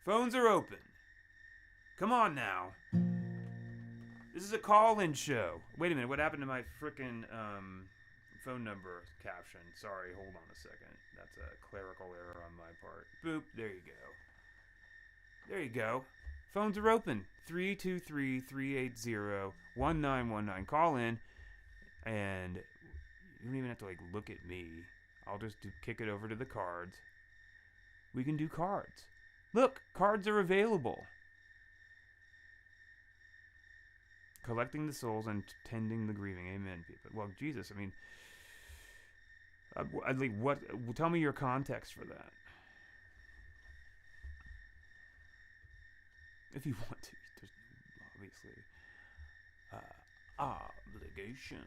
Phones are open. Come on now. This is a call-in show. Wait a minute, what happened to my frickin' phone number caption? Sorry, hold on a second. That's a clerical error on my part. Boop, there you go. There you go. Phones are open. 323-380-1919. Call in, and you don't even have to, like, look at me. I'll just kick it over to the cards. We can do cards. Look, cards are available. Collecting the souls and tending the grieving. Amen, people. Well, Jesus, I mean, what? Tell me your context for that. If you want to, there's obviously obligation.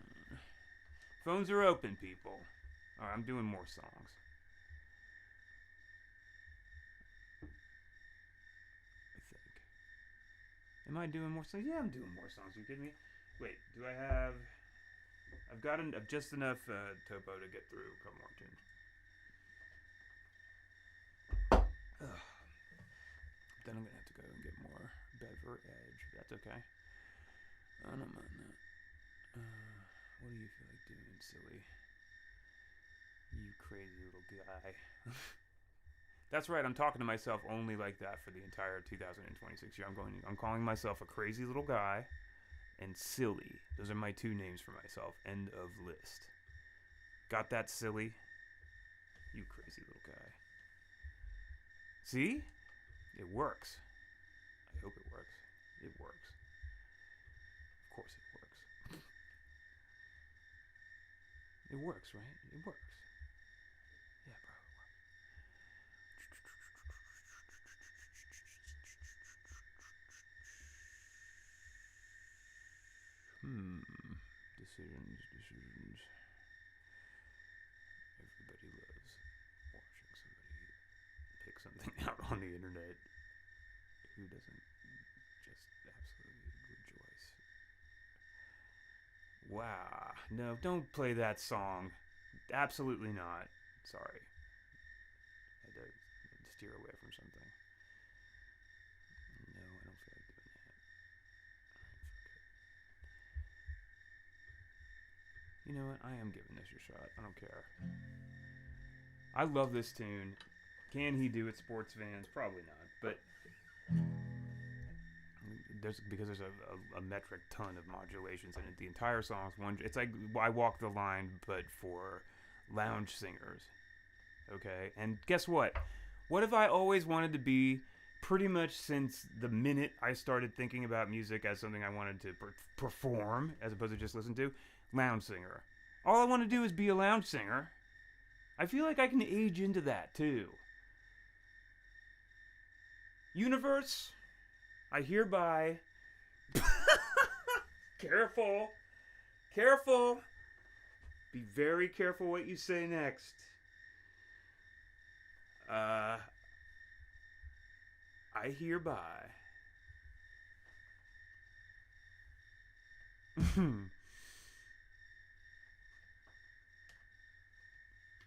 Phones are open, people. All right, I'm doing more songs. Am I doing more songs? Yeah, I'm doing more songs. Are you kidding me? Wait, do I have... I've got just enough topo to get through a couple more tunes. Then I'm going to have to go and get more beverage. That's okay. What do you feel like doing, silly? You crazy little guy. That's right, I'm talking to myself only like that for the entire 2026 year. I'm calling myself a crazy little guy and silly. Those are my two names for myself. End of list. Got that, silly? You crazy little guy. See? It works. I hope it works. It works. Of course it works. It works, right? It works. Yeah, bro. Decisions. Everybody loves watching somebody pick something out on the internet. Who doesn't just absolutely rejoice? Wow. No, don't play that song. Absolutely not. Sorry. I had to steer away from something. No, I don't feel like doing that. You know what? I am giving this a shot. I don't care. I love this tune. Can he do it, sports fans? Probably not. But there's a metric ton of modulations in it. The entire song's one. It's like I Walk the Line, but for lounge singers. Okay? And guess what? What have I always wanted to be? Pretty much since the minute I started thinking about music as something I wanted to perform, as opposed to just listen to, lounge singer. All I want to do is be a lounge singer. I feel like I can age into that too. Universe, I hereby Careful. Careful. Be very careful what you say next. I hereby.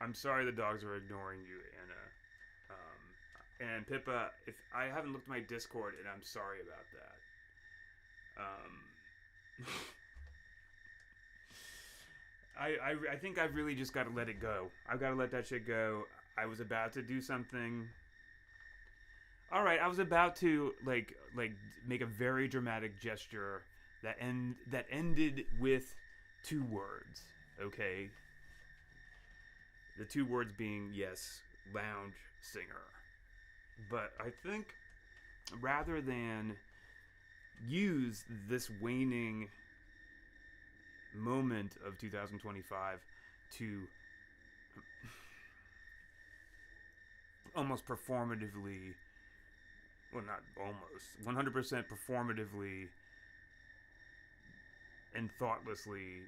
I'm sorry the dogs are ignoring you, Anna. And Pippa, if I haven't looked at my Discord, and I'm sorry about that. I think I've really just got to let it go. I've got to let that shit go. I was about to do something. All right, I was about to like make a very dramatic gesture that ended with 2 words. Okay. The 2 words being yes, lounge singer. But I think rather than use this waning moment of 2025 to almost performatively, well, not almost, 100% performatively and thoughtlessly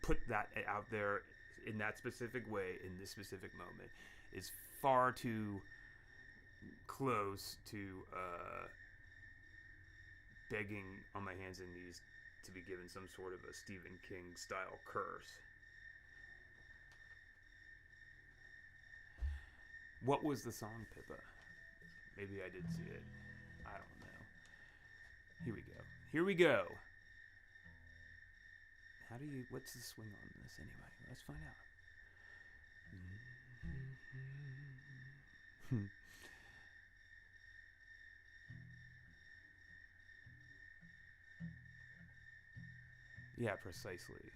put that out there in that specific way in this specific moment is far too close to begging on my hands and knees to be given some sort of a Stephen King style curse. What was the song, Pippa? Maybe I did see it. I don't know. Here we go. Here we go. What's the swing on this anyway? Let's find out. Yeah, precisely.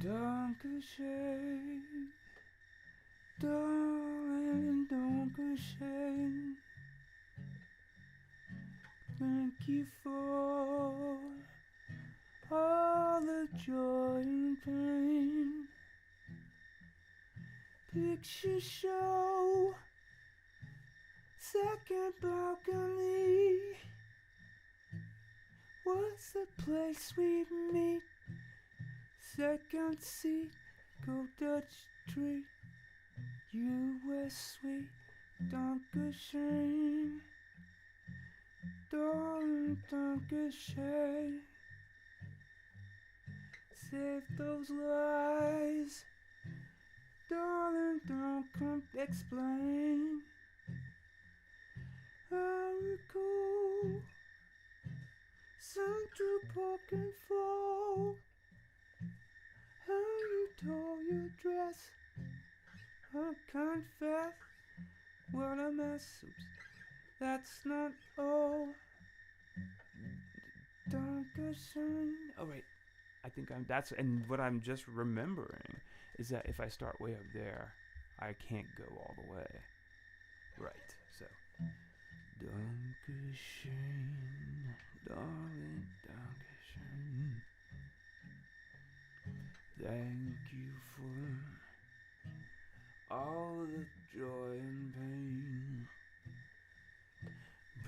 Dankeschön, darling, Dankeschön. Thank you for all the joy and pain. Picture show, second balcony. What's the place we meet? Second seat, go Dutch tree. You were sweet, Dankeschön. Darling, Dankeschön. Save those lies. Darling, don't explain. I recall Central Park and Fall. How you tore your dress. I confess, what a mess. Oops. That's not all. Dankeschön. Oh right, I think and what I'm just remembering is that if I start way up there, I can't go all the way. Right, so. Dankeschön, darling, Dankeschön. Thank you for all the joy and pain.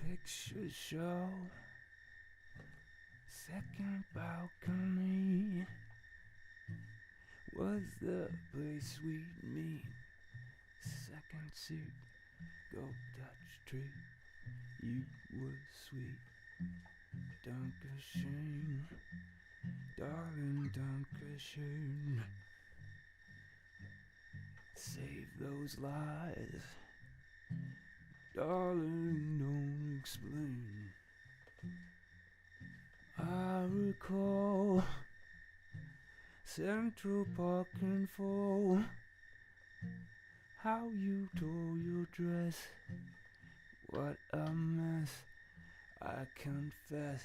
Picture show, second balcony. Was the place we'd meet. Second seat, go Dutch tree. You were sweet, Dankeschön, darling, Dankeschön. Save those lies, darling, don't explain. I recall Central Park and Fall. How you tore your dress. What a mess, I confess,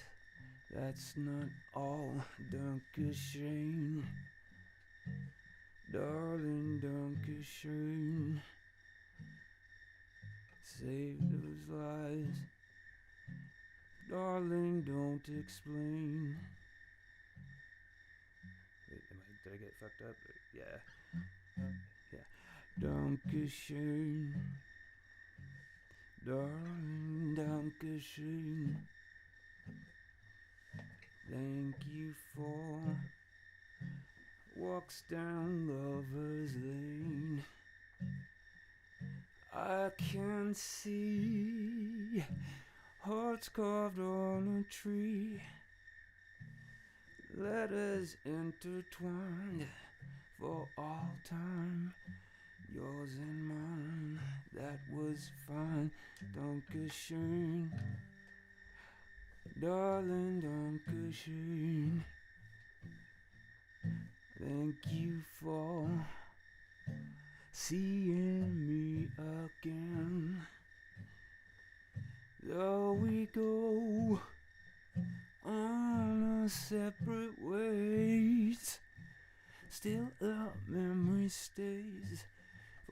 that's not all. Dankeschön, darling, Dankeschön. Save those lies, darling, don't explain. Wait, did I get fucked up? Yeah. Dankeschön. Darling, Dankeschön. Thank you for walks down Lover's Lane. I can see hearts carved on a tree, letters intertwined for all time, yours and mine. That was fine. Dankeschön, darling, Dankeschön. Thank you for seeing me again. Though we go on our separate ways, still the memory stays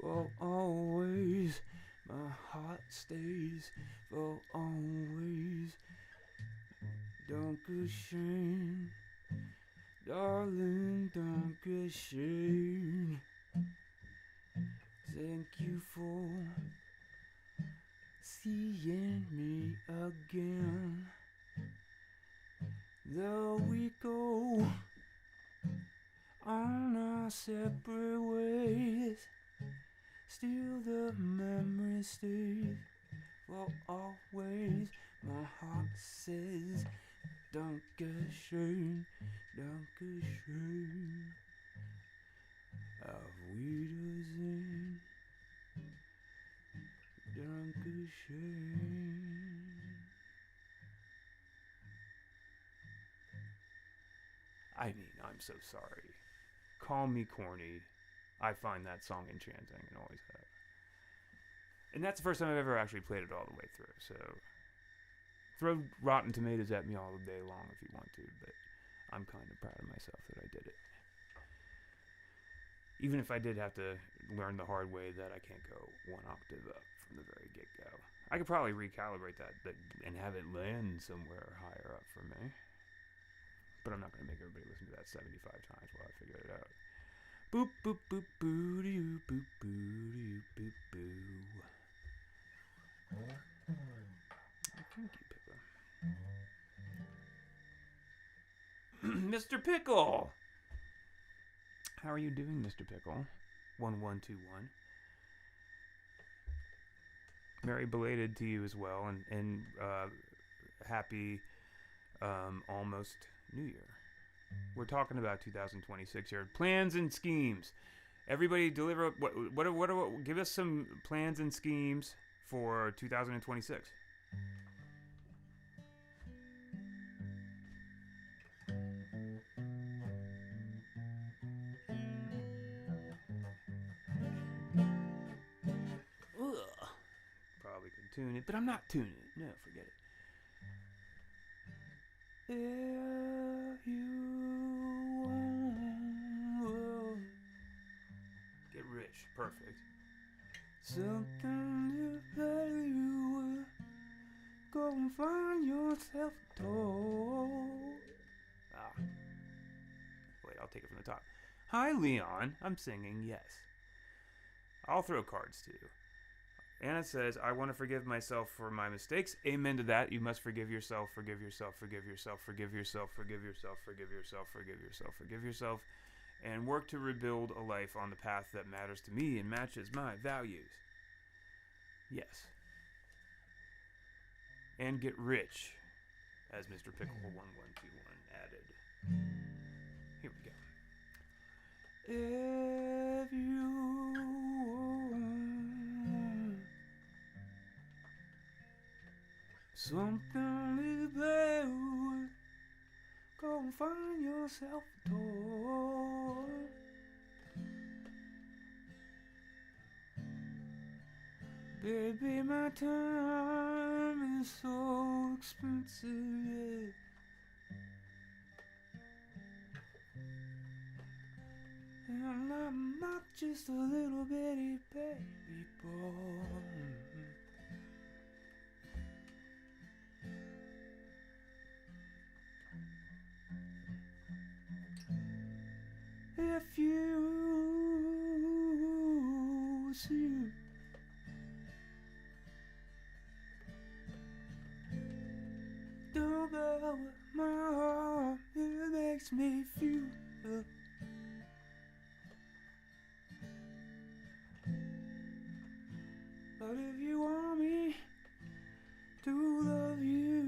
for always. My heart stays for always. Dankeschön, darling, Dankeschön. Thank you for seeing me again. Though we go on our separate ways, still the memory stays for always. My heart says Dankeschön, Dankeschön. Auf Wiedersehen, Dankeschön. I mean, I'm so sorry. Call me corny. I find that song enchanting and always have. And that's the first time I've ever actually played it all the way through, so throw Rotten Tomatoes at me all day long if you want to, but I'm kind of proud of myself that I did it. Even if I did have to learn the hard way that I can't go one octave up from the very get-go. I could probably recalibrate that and have it land somewhere higher up for me. But I'm not going to make everybody listen to that 75 times while I figure it out. Boop, boop, boop, boo-doo, boop, boo-doo, boop, boo. Thank you, Pickle. Mr. Pickle! How are you doing, Mr. Pickle? 1121. Merry belated to you as well, and happy almost New Year. We're talking about 2026 here. Plans and schemes. Everybody deliver. What give us some plans and schemes for 2026. Ugh. Probably could tune it, but I'm not tuning it. No, forget it. If you want, get rich, perfect. Something to value. Go and find yourself a toy. Wait, I'll take it from the top. Hi, Leon. I'm singing, yes. I'll throw cards to you. Anna says, I want to forgive myself for my mistakes. Amen to that. You must forgive yourself, forgive yourself, forgive yourself, forgive yourself, forgive yourself, forgive yourself, forgive yourself, forgive yourself, and work to rebuild a life on the path that matters to me and matches my values. Yes. And get rich, as Mr. Pickle 1121 added. Here we go. If you want something to play with, go and find yourself a toy. Baby, my time is so expensive, yeah. And I'm not just a little bitty baby boy. If you see don't spell with my heart. It makes me feel. But if you want me to love you,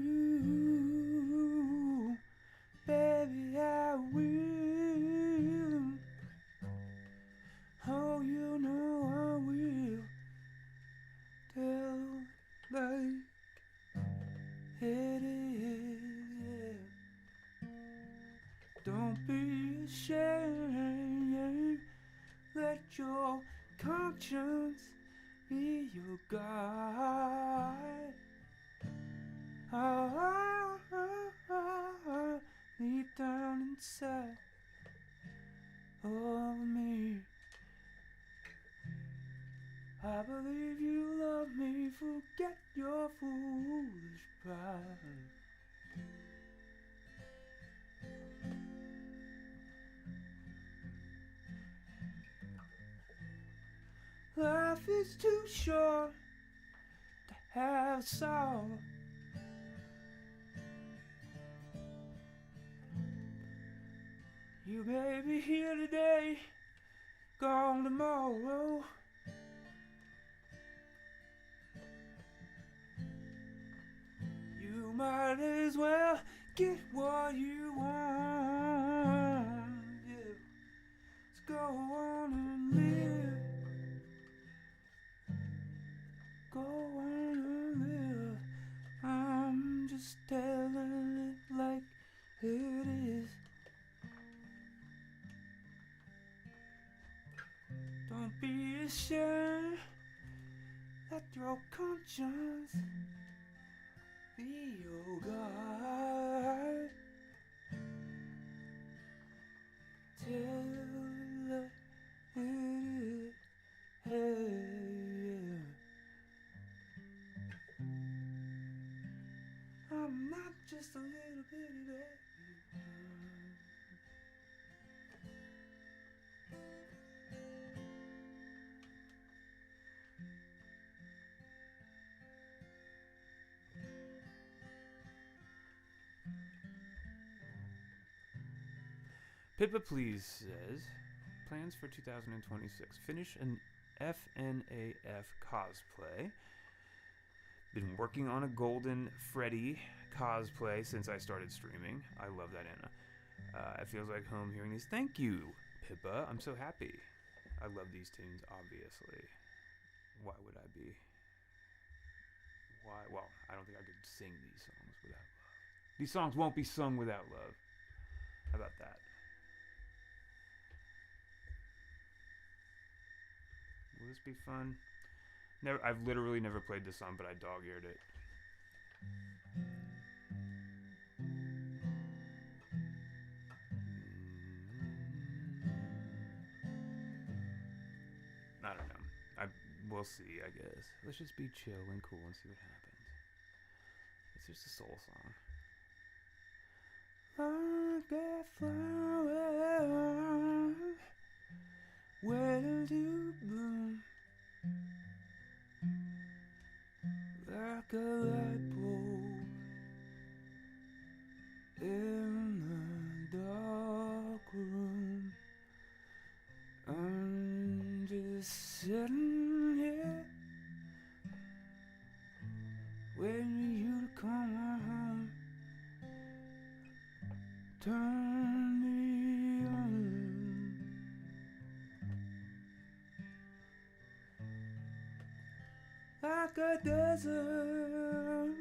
baby, I will. Oh, you know I will. Tell like it is, yeah. Don't be ashamed. Let your conscience be your guide. Deep down inside of me, I believe you love me. Forget your foolish pride. Life is too short to have sorrow. You may be here today, gone tomorrow. You might as well get what you want. Yeah. Let's go on and live. Go on and live. I'm just telling it like it is. Don't be ashamed. Let your conscience be your guide. Tell it is. Hey, yeah. I'm not just a little bitty baby. Pippa Please says, plans for 2026. Finish an FNAF cosplay. Been working on a Golden Freddy cosplay since I started streaming. I love that, Anna. It feels like home hearing these. Thank you, Pippa. I'm so happy. I love these tunes, obviously. Why would I be? Why? Well, I don't think I could sing these songs without love. These songs won't be sung without love. How about that? Will this be fun? Never. I've literally never played this song, but I dog-eared it. I don't know. We'll see, I guess. Let's just be chill and cool and see what happens. It's just a soul song. Like a flower, waiting to bloom, like a light bulb in the dark room. I'm just sitting here waiting for you to come home. Turn me on. Like a desert,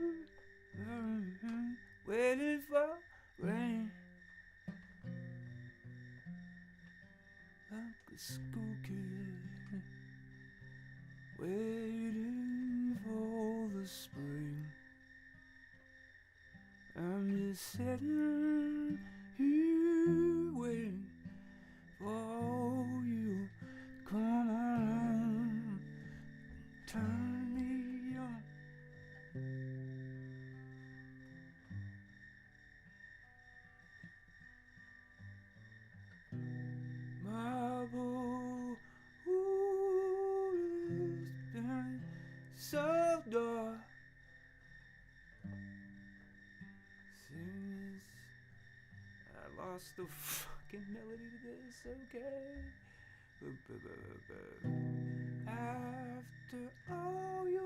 waiting for rain. Like a school kid, waiting for the spring. I'm just sitting here waiting for you to come on, turn me on. My boat is been so dark lost the fucking melody to this, okay? After all you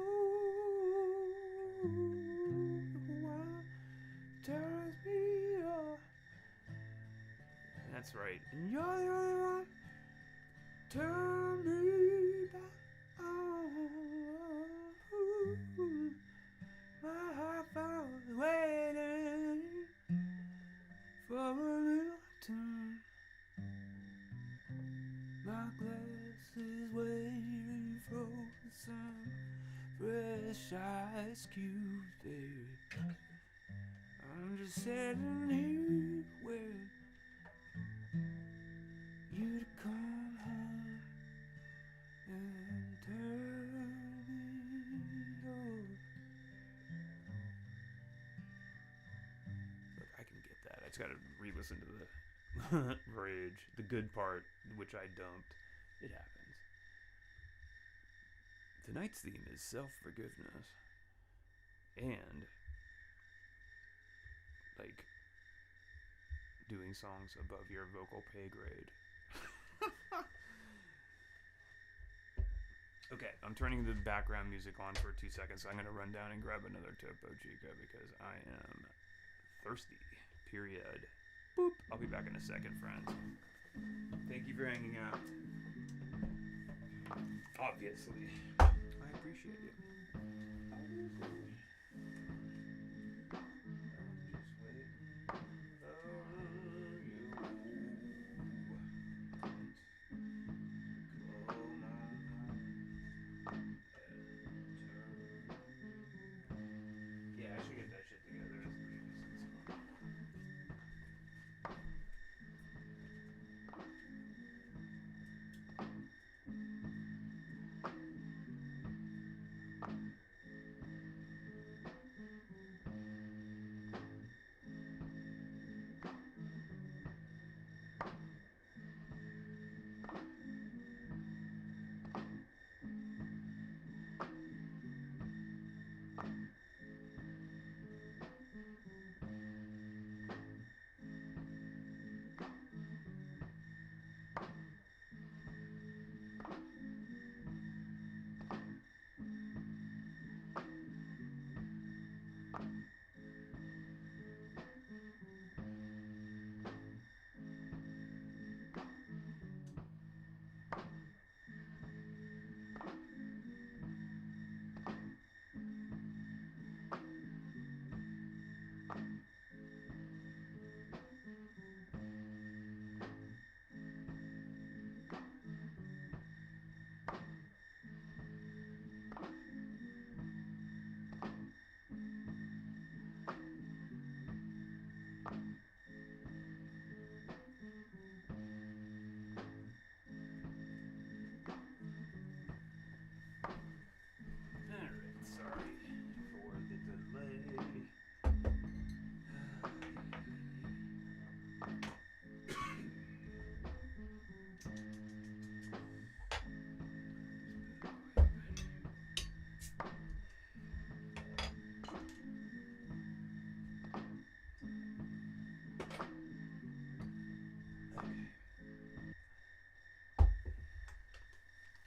want turns me on. That's right. And you're the only one turn me back on. My heart was waiting for a little turn. My glass is waiting for some fresh ice cubes, baby. I'm just sitting here waiting you to come home and turn me on. Look, I can get that. I just gotta re-listen to the bridge, the good part, which I dumped. It happens. Tonight's theme is self-forgiveness. And, like, doing songs above your vocal pay grade. Okay, I'm turning the background music on for 2 seconds. So I'm going to run down and grab another Topo Chico because I am thirsty. Period. Boop. I'll be back in a second, friends. Thank you for hanging out. Obviously. I appreciate it. Obviously.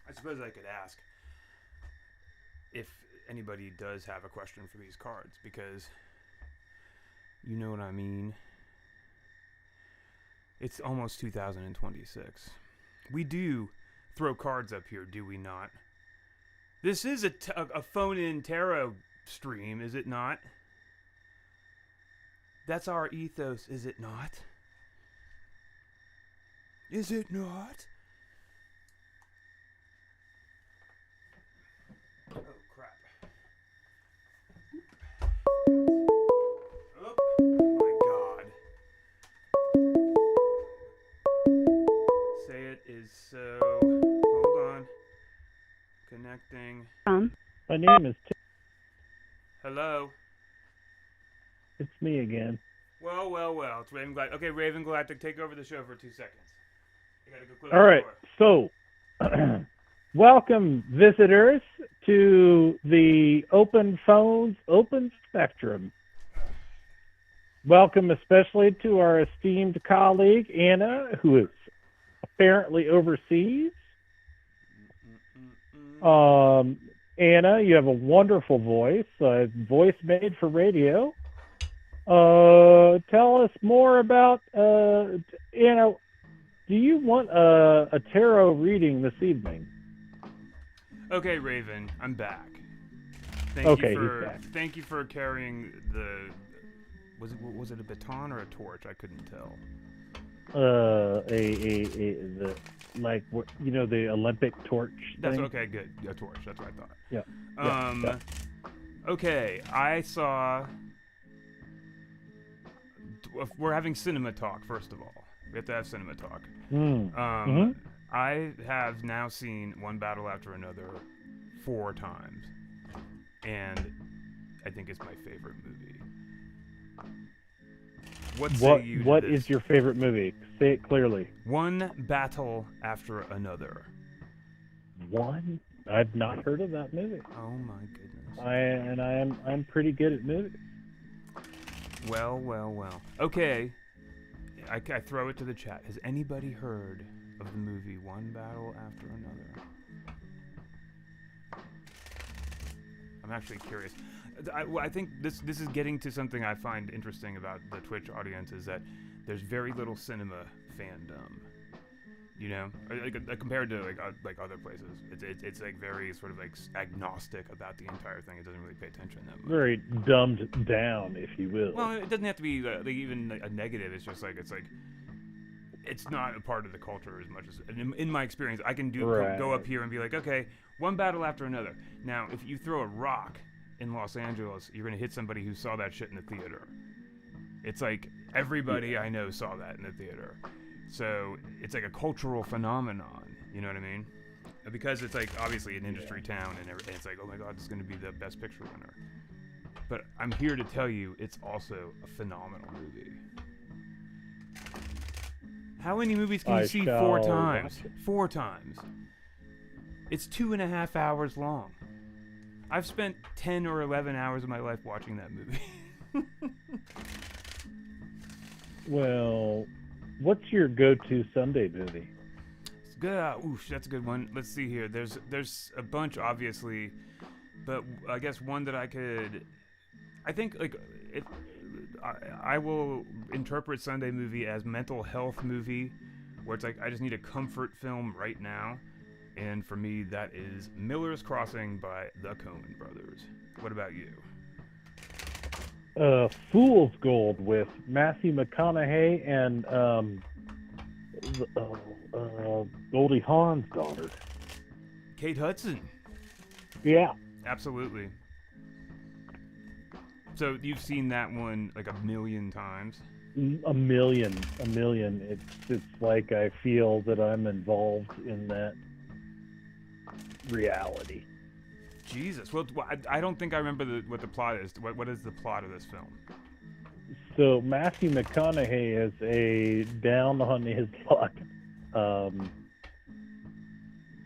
I suppose I could ask if anybody does have a question for these cards, because you know what I mean. It's almost 2026. We do throw cards up here, do we not? This is a phone-in tarot stream, is it not? That's our ethos, is it not? Is it not? Oh, crap. Oh, my God. Say it is so... Hold on. Connecting. My name is Tim. Hello? It's me again. Well. It's Raven Galactic. Okay, Raven Galactic, take over the show for 2 seconds. I gotta go close All right, the door. so welcome visitors to the Open Phones Open Spectrum. welcome especially to our esteemed colleague Anna, who is apparently overseas. Anna, you have a wonderful voice, a voice made for radio. Tell us more about, Anna, do you want a tarot reading this evening? Okay, Raven, I'm back. Okay, he's back. Thank you for carrying the. Was it a baton or a torch? I couldn't tell. The like what the Olympic torch That's thing? okay. Good, a torch. That's what I thought. Yeah. Yeah. Okay, I saw. We're having cinema talk first of all. We have to have cinema talk. I have now seen One Battle After Another 4 times, and I think it's my favorite movie. What is your favorite movie? Say it clearly. One Battle After Another. One? I've not heard of that movie. Oh my goodness. I'm pretty good at movies. Well. Okay. I throw it to the chat. Has anybody heard of the movie One Battle After Another? I'm actually curious. I think this is getting to something I find interesting about the Twitch audience is that there's very little cinema fandom. You know, like compared to like other places, it's like very sort of like agnostic about the entire thing. It doesn't really pay attention that much. Very dumbed down, if you will. Well, it doesn't have to be even a negative. It's just like it's not a part of the culture as much as in my experience. I can go up here and be like, okay, One Battle After Another. Now, if you throw a rock in Los Angeles, you're gonna hit somebody who saw that shit in the theater. It's like everybody I know saw that in the theater. So it's like a cultural phenomenon, you know what I mean? Because it's like obviously an industry town and it's like, oh my god, this is going to be the best picture winner. But I'm here to tell you, it's also a phenomenal movie. How many movies can you see 4 times? 4 times. It's 2.5 hours long. I've spent 10 or 11 hours of my life watching that movie. Well, what's your go-to Sunday movie? It's good. That's a good one. Let's see here. There's a bunch, obviously, but I guess one that I think like I will interpret Sunday movie as mental health movie, where it's like I just need a comfort film right now, and for me that is Miller's Crossing by the Coen Brothers. What about you? Fool's Gold with Matthew McConaughey and Goldie Hawn's daughter. Kate Hudson. Yeah. Absolutely. So you've seen that one like 1,000,000 times? A million. It's like I feel that I'm involved in that reality. Jesus. Well, I don't think I remember what the plot is. What is the plot of this film? So Matthew McConaughey is a down on his luck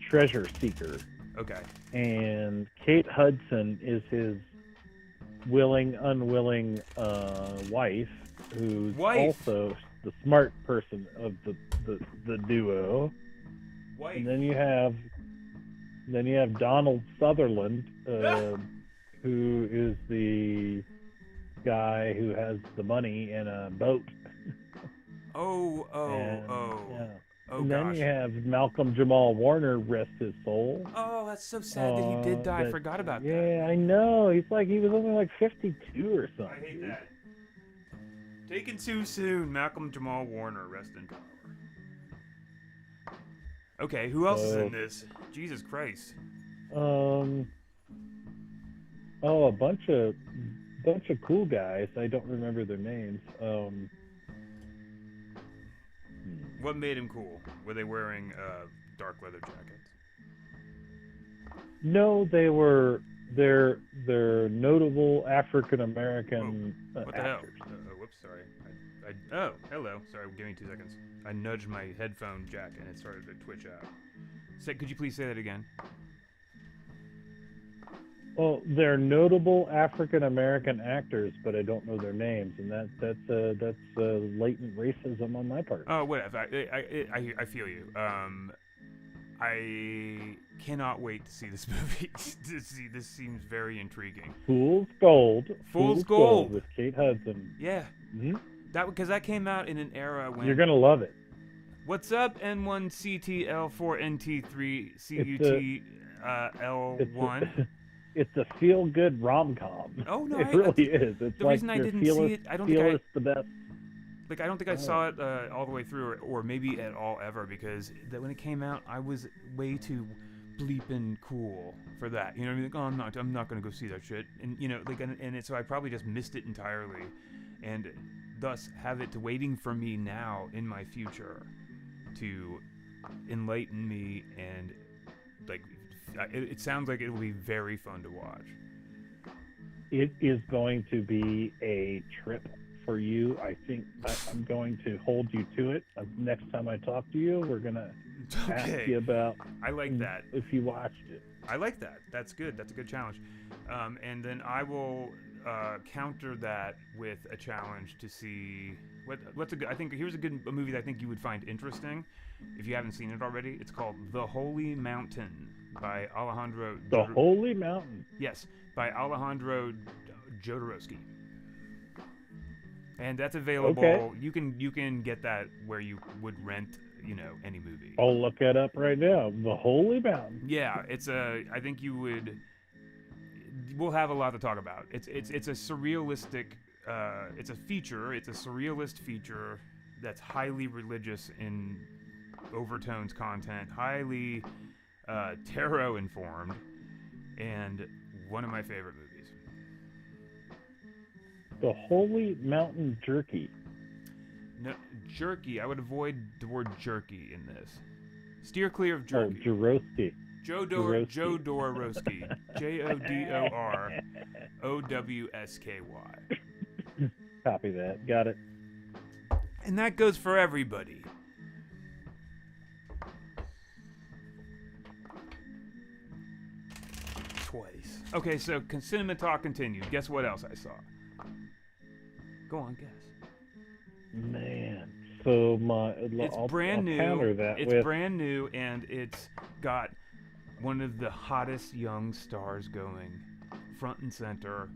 treasure seeker. Okay. And Kate Hudson is his unwilling wife, who's also the smart person of the duo. Wife. And then you have Donald Sutherland, who is the guy who has the money in a boat. And then you have Malcolm Jamal Warner, rest his soul. Oh, that's so sad that he did die. I forgot about that. Yeah, I know. He was only like 52 or something. I hate that. Taken too soon. Malcolm Jamal Warner, rest in power. Okay, who else is in this? Jesus Christ. A bunch of cool guys. I don't remember their names. What made him cool? Were they wearing dark leather jackets? No, they're notable African American what the actors. Hell? Whoops, sorry. Oh, hello. Sorry, give me 2 seconds. I nudged my headphone jack and it started to twitch out. Could you please say that again? Well, they're notable African American actors, but I don't know their names, and that's latent racism on my part. Oh, whatever. I feel you. I cannot wait to see this movie. This seems very intriguing. Fool's Gold. Fool's Gold with Kate Hudson. Yeah. Hmm. Because that came out in an era when. You're gonna love it. What's up, N1CTL4NT3CUT L1? It's a feel-good rom-com. Oh no, it really is. It's the like reason I your didn't feel see is, it, I don't feel think is the best. I don't think I saw it all the way through, or maybe at all ever, because when it came out, I was way too bleeping cool for that. You know what I mean? Like, oh, I'm not gonna go see that shit. And so I probably just missed it entirely, and thus have it waiting for me now in my future to enlighten me, and it sounds like it will be very fun to watch. It is going to be a trip for you. I think I'm going to hold you to it. Next time I talk to you, we're gonna ask you about. I like that. If you watched it. I like that. That's good. That's a good challenge. And then I will counter that with a challenge to see what's a good. I think here's a movie that I think you would find interesting if you haven't seen it already. It's called The Holy Mountain by Alejandro. The Holy Mountain. Yes, by Alejandro Jodorowsky. And that's available. Okay. You can get that where you would rent, any movie. I'll look it up right now. The Holy Mountain. Yeah, I think you would. We'll have a lot to talk about. It's a surrealistic. It's a feature. It's a surrealist feature that's highly religious in overtones content, highly tarot informed, and one of my favorite movies. The Holy Mountain Jerky. No, jerky. I would avoid the word jerky in this. Steer clear of jerky. Oh, Jodorowsky. Jodorowsky. Jodorowsky. Copy that. Got it. And that goes for everybody. Twice. Okay, so Cinema Talk continued. Guess what else I saw? Go on, guess. Man, so It's brand new. Counter that it's with brand new, and it's got one of the hottest young stars going, front and center,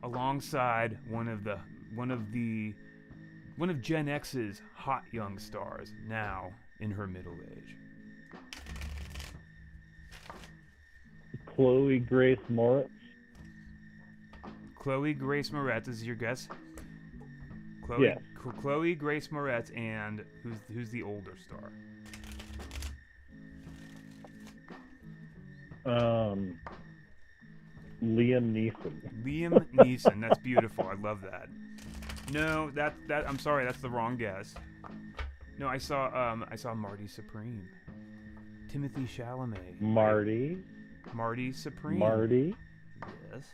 alongside one of Gen X's hot young stars, now in her middle age. Chloe Grace Moretz. Chloe Grace Moretz is your guess? Yes. Chloe Grace Moretz, and who's the older star? Liam Neeson. Liam Neeson. That's beautiful. I love that. No, that I'm sorry, that's the wrong guess. No, I saw Marty Supreme. Timothy Chalamet. Marty Supreme. Marty. Yes.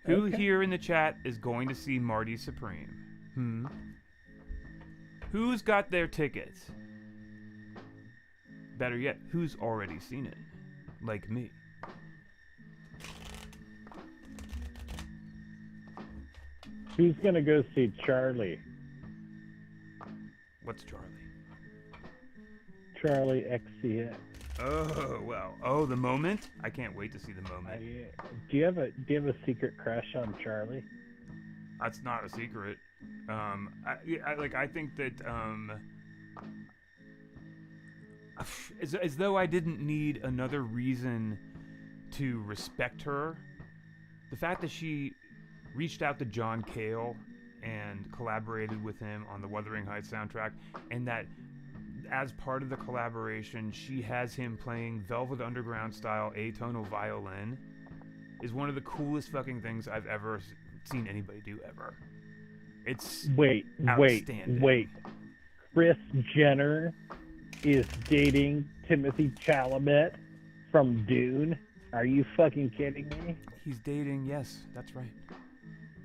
Who here in the chat is going to see Marty Supreme? Who's got their tickets? Better yet, who's already seen it? Like me. Who's gonna go see Charlie? What's Charlie? Charlie XCX. Oh well. Oh, The Moment. I can't wait to see The Moment. Do you have a secret crush on Charlie? That's not a secret. I think that as though I didn't need another reason to respect her. The fact that she reached out to John Cale and collaborated with him on the Wuthering Heights soundtrack, and that as part of the collaboration, she has him playing Velvet Underground style atonal violin, is one of the coolest fucking things I've ever seen anybody do ever. It's outstanding. Wait. Kris Jenner is dating Timothy Chalamet from Dune. Are you fucking kidding me? He's dating, yes, that's right.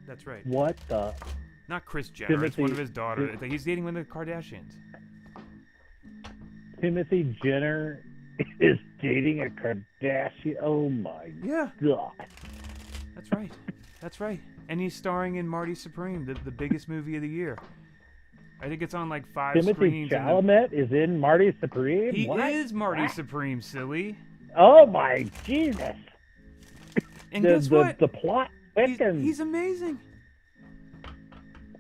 That's right. What the? Not Kris Jenner, it's one of his daughters. He's dating one of the Kardashians. Timothy Jenner is dating a Kardashian. Oh my Yeah, god. that's right. That's right. And he's starring in Marty Supreme, the biggest movie of the year. I think it's on like 5 Timothy screens. Chalamet is in Marty Supreme? He What? is Marty What? Supreme, silly. Oh my Jesus. And guess what? The plot thickens. He's amazing.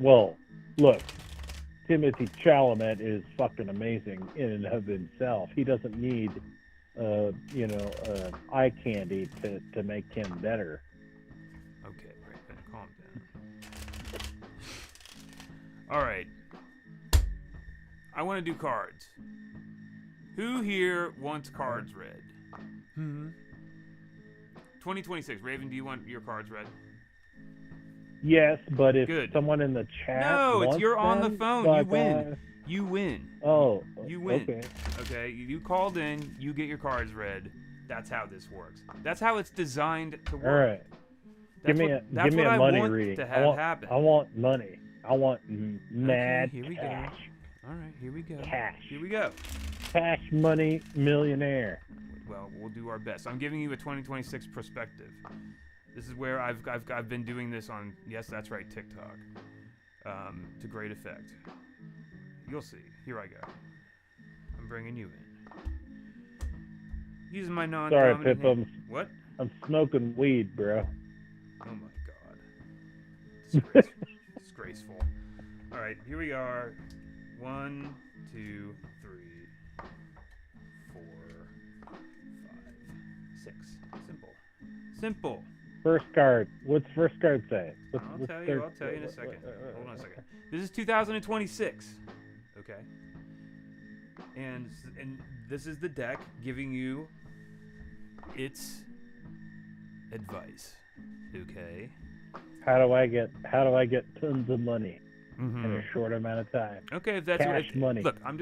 Well, look, Timothy Chalamet is fucking amazing in and of himself. He doesn't need, eye candy to make him better. Okay, right then, calm down. All right. I want to do cards. Who here wants cards read? 2026. Raven, do you want your cards read? Yes, but if Good. someone in the chat No, it's wants you're on the them, phone. like, You win. You win. Oh, You win. Okay. Okay, you called in. You get your cards read. That's how this works. That's how it's designed to work. All right. That's Give me a I money want reading. to have happen. I want money. I want mad here we go. cash. All right, here we go. Cash. Here we go. Cash money millionaire. Well, we'll do our best. I'm giving you a 2026 perspective. This is where I've been doing this on, yes, that's right, TikTok, to great effect. You'll see. Here I go. I'm bringing you in. Using my non-dominant Sorry, Pip. hand. What? I'm smoking weed, bro. Oh my God. Disgraceful. Disgraceful. All right, here we are. 1, 2, 3, 4, 5, 6. Simple. Simple. First card. What's first card say? I'll tell you in a second. Hold on a second. This is 2026. Okay. And this is the deck giving you its advice. Okay. How do I get tons of money Mm-hmm. in a short amount of time? Okay, if that's Cash money. Look, I'm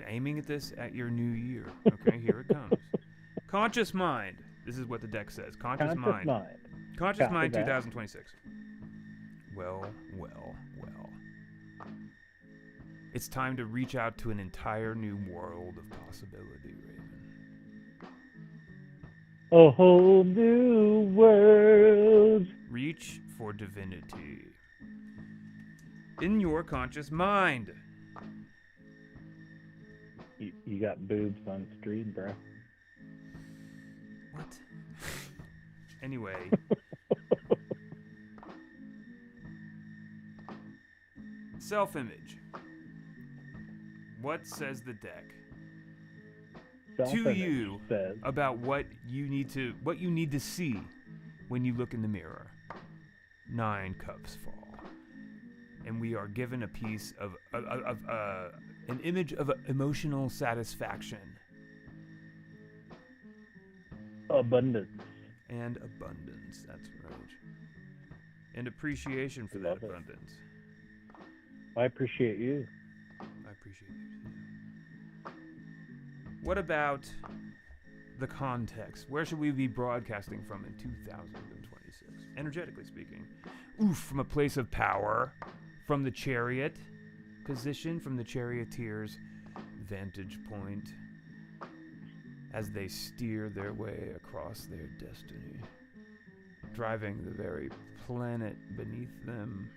aiming at this at your new year. Okay, here it comes. Conscious mind. This is what the deck says. Conscious mind. Conscious Copy mind that. 2026. Well. It's time to reach out to an entire new world of possibility, Raven. A whole new world. Reach for divinity. In your conscious mind. You got boobs on street, bro. What? Anyway. Self-image. What says the deck to you says, about what you need to see when you look in the mirror? 9 cups fall, and we are given a piece of an image of emotional satisfaction abundance. and abundance. That's right, and appreciation for Love that it. abundance. I appreciate you. I appreciate you. What about the context? Where should we be broadcasting from in 2026? Energetically speaking. Oof, from a place of power, from the chariot position, from the charioteer's vantage point, as they steer their way across their destiny, driving the very planet beneath them.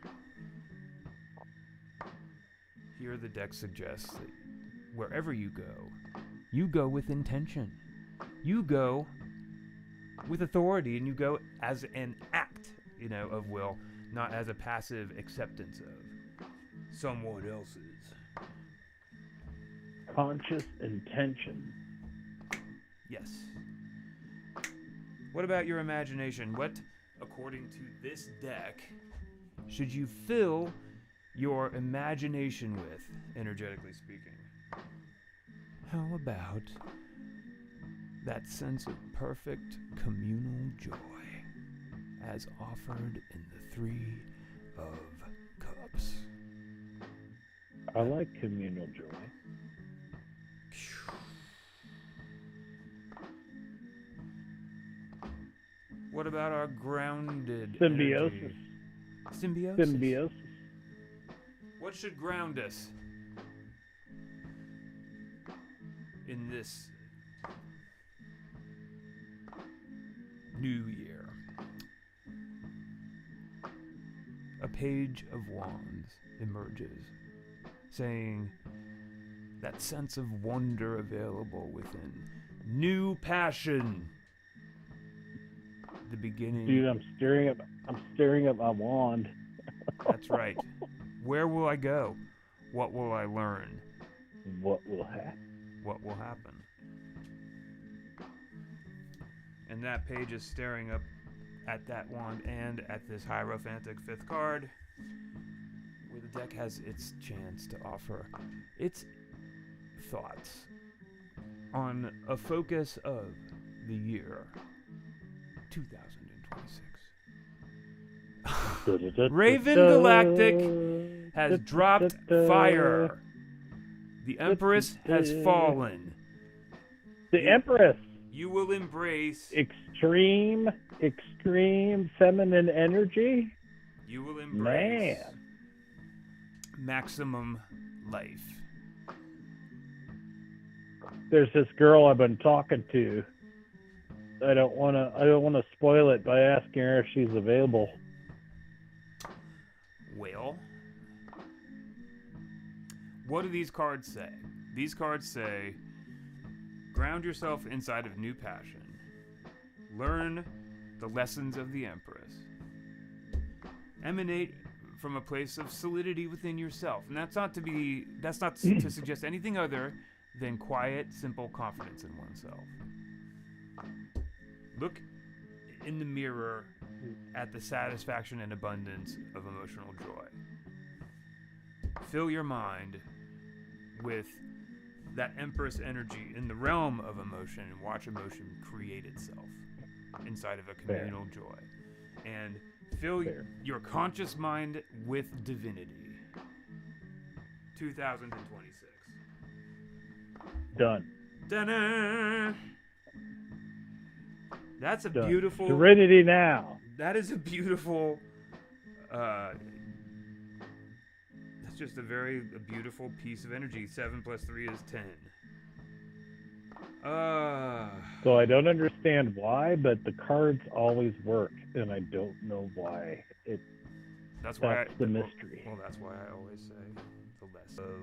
Here the deck suggests that wherever you go with intention. You go with authority, and you go as an act, of will, not as a passive acceptance of someone else's. Conscious intention. Yes. What about your imagination? What, according to this deck, should you fill your imagination with, energetically speaking? How about that sense of perfect communal joy as offered in the 3 of Cups? I like communal joy. What about our grounded Symbiosis. energy? Symbiosis. Symbiosis. What should ground us in this new year. A page of wands emerges, saying that sense of wonder available within. New passion. The beginning. Dude, I'm staring at my wand. That's right. Where will I go? What will I learn? What will happen? What will happen? And that page is staring up at that wand and at this Hierophantic 5th card, where the deck has its chance to offer its thoughts on a focus of the year 2026. Raven Galactic has dropped fire. The Empress has fallen. The Empress. You will embrace Extreme feminine energy. You will embrace Man. maximum life. There's this girl I've been talking to. I don't want to spoil it by asking her if she's available. Well, what do these cards say? These cards say, ground yourself inside of new passion. Learn the lessons of the Empress. Emanate from a place of solidity within yourself. And that's not to suggest anything other than quiet, simple confidence in oneself. Look in the mirror at the satisfaction and abundance of emotional joy. Fill your mind with that Empress energy in the realm of emotion and watch emotion create itself inside of a communal joy. And fill your conscious mind with divinity. 2026. Done. Ta-da! That's a Done. beautiful... Serenity now. That is a beautiful... that's just a beautiful piece of energy. 7 plus 3 is 10. So I don't understand why, but the cards always work, and I don't know why. That's the mystery. Well, that's why I always say the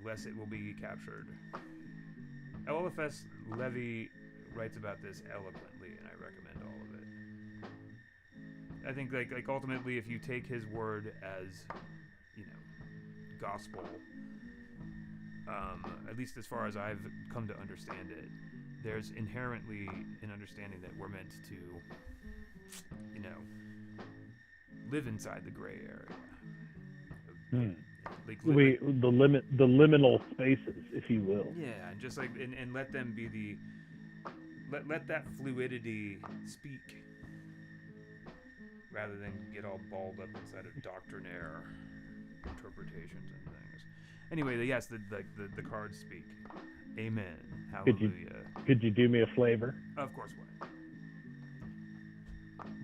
less it will be captured. LFS Levy writes about this eloquently, and I recommend all of it. I think like ultimately, if you take his word as, gospel, at least as far as I've come to understand it, there's inherently an understanding that we're meant to, live inside the gray area. Like the liminal spaces, if you will. Yeah, and just and let them be let that fluidity speak, rather than get all balled up inside of doctrinaire interpretations and things. Anyway, yes, the cards speak. Amen. Hallelujah. Could you do me a flavor? Of course, what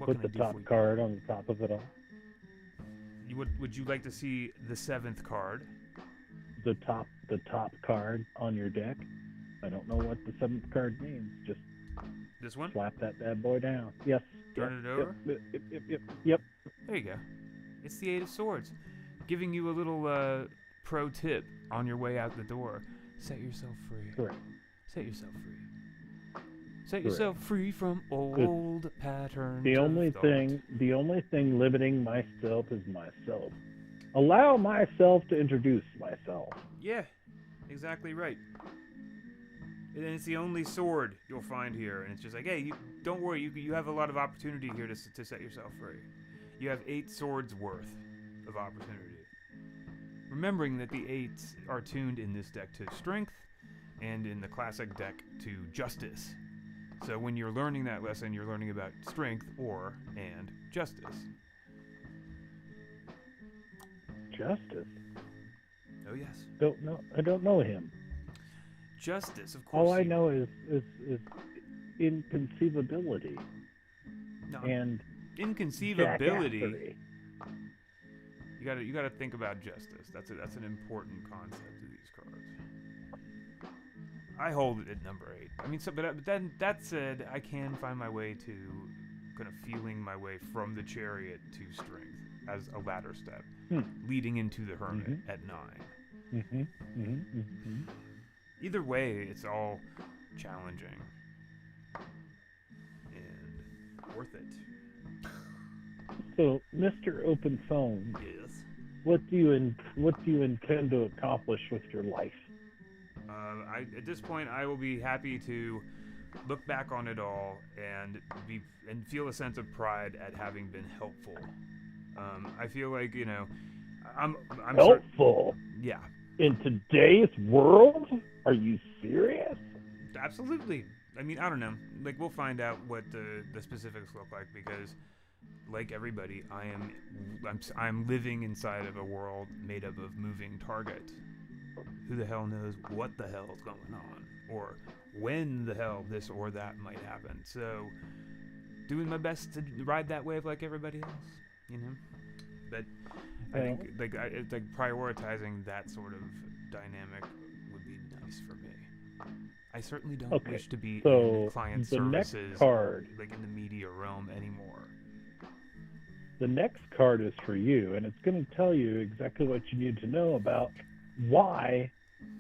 Put the top card on the top of it all. Would you like to see the 7th card? The top card on your deck. I don't know what the 7th card means. Just this one. Slap that bad boy down. Yes. Turn it over. Yep. There you go. It's the 8 of Swords, giving you a little pro tip on your way out the door. Set yourself free. Correct. Set yourself free. Set yourself free from old patterns. The only thing limiting myself is myself. Allow myself to introduce myself. Yeah, exactly right. And it's the only sword you'll find here, and it's just like, hey, don't worry, you have a lot of opportunity here to set yourself free. You have 8 swords worth of opportunity. Remembering that the 8s are tuned in this deck to strength, and in the classic deck to justice. So when you're learning that lesson, you're learning about strength and justice. Justice? Oh yes. I don't know him. Justice, of course. All I know is inconceivability. No. And inconceivability. You gotta think about justice. That's an important concept of these cards. I hold it at number 8. I mean, but then that said, I can find my way to kind of feeling my way from the chariot to strength as a ladder step, leading into the hermit at 9. Either way, it's all challenging and worth it. So, Mr. Open Phone, Yes. what do you intend to accomplish with your life? At this point, I will be happy to look back on it all and feel a sense of pride at having been helpful. I feel like, I'm helpful. Yeah. In today's world? Are you serious? Absolutely. I mean, I don't know. Like, we'll find out what the specifics look like, because, like everybody, I'm living inside of a world made up of moving targets. Who the hell knows what the hell is going on, or when the hell this or that might happen. So, doing my best to ride that wave like everybody else, But I think it's like prioritizing that sort of dynamic would be nice for me. I certainly don't wish to be in client services, next card, like in the media realm anymore. The next card is for you, and it's going to tell you exactly what you need to know about why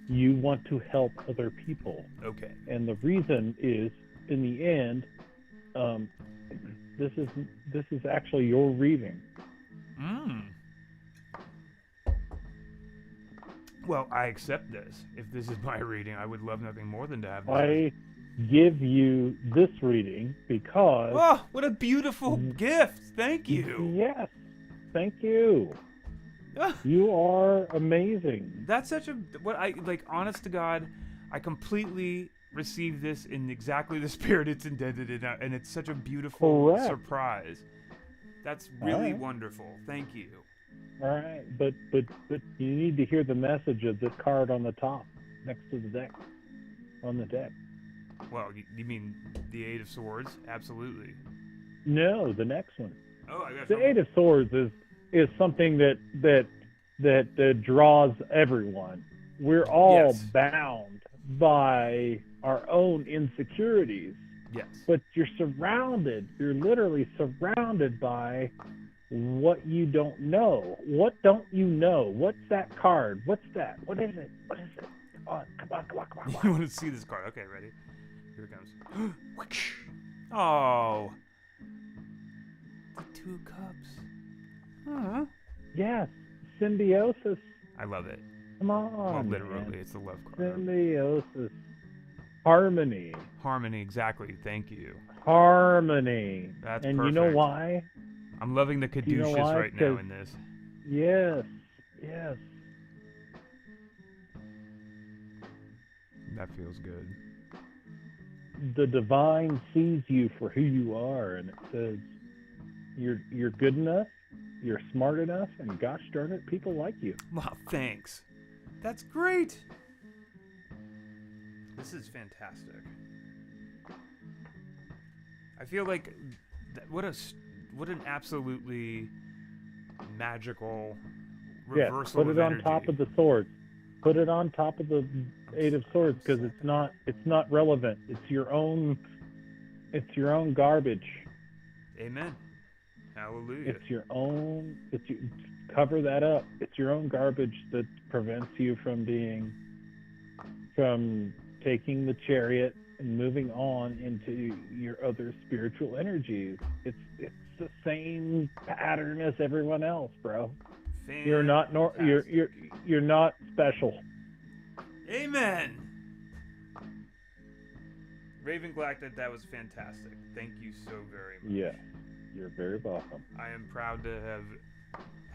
you want to help other people. Okay. And the reason is, in the end, this is actually your reading. Well, I accept this. If this is my reading, I would love nothing more than to have this. I give you this reading because... Oh, what a beautiful gift. Thank you. Yes. Thank you. You are amazing. That's such a... honest to God, I completely received this in exactly the spirit it's intended in, and it's such a beautiful surprise. That's really wonderful. Thank you. All right, but you need to hear the message of this card on the top, next to the deck, on the deck. Well, you mean the Eight of Swords? Absolutely. No, the next one. Oh, I got the Eight of Swords is something that draws everyone. We're all bound by our own insecurities. Yes. But you're literally surrounded by what you don't know. What don't you know? What's that card? What's that? What is it? Come on. You want to see this card? Okay, ready? Here it comes. Oh. The Two of Cups. Huh? Yes. Symbiosis. I love it. Come on. Well, literally, man. it's the love card. Symbiosis. Harmony. Harmony, exactly. Thank you. Harmony. That's and perfect. You know why? I'm loving the caduceus right now in this. Yes. That feels good. The divine sees you for who you are, and it says you're good enough, you're smart enough, and gosh darn it, people like you. Wow, thanks. That's great. This is fantastic. I feel like what an absolutely magical reversal. Put it on top of the swords. Put it on top of the Eight of Swords, because it's not relevant. It's your own garbage. Amen. Hallelujah. It's your own. Cover that up. It's your own garbage that prevents you from taking the chariot and moving on into your other spiritual energies. It's the same pattern as everyone else, bro. Fantastic. You're not special. Amen. Raven Galactic, that was fantastic. Thank you so very much. Yeah, you're very welcome. I am proud to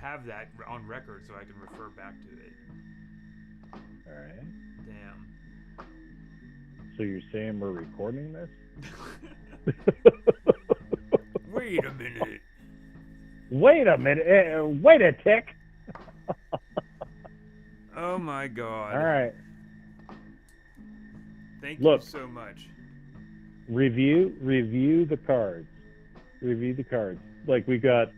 have that on record so I can refer back to it. All right. Damn. So you're saying we're recording this? Wait a minute. Wait a minute. Wait a tick. Oh my God. All right. Thank you so much. Review the cards. Review the cards. Like, we got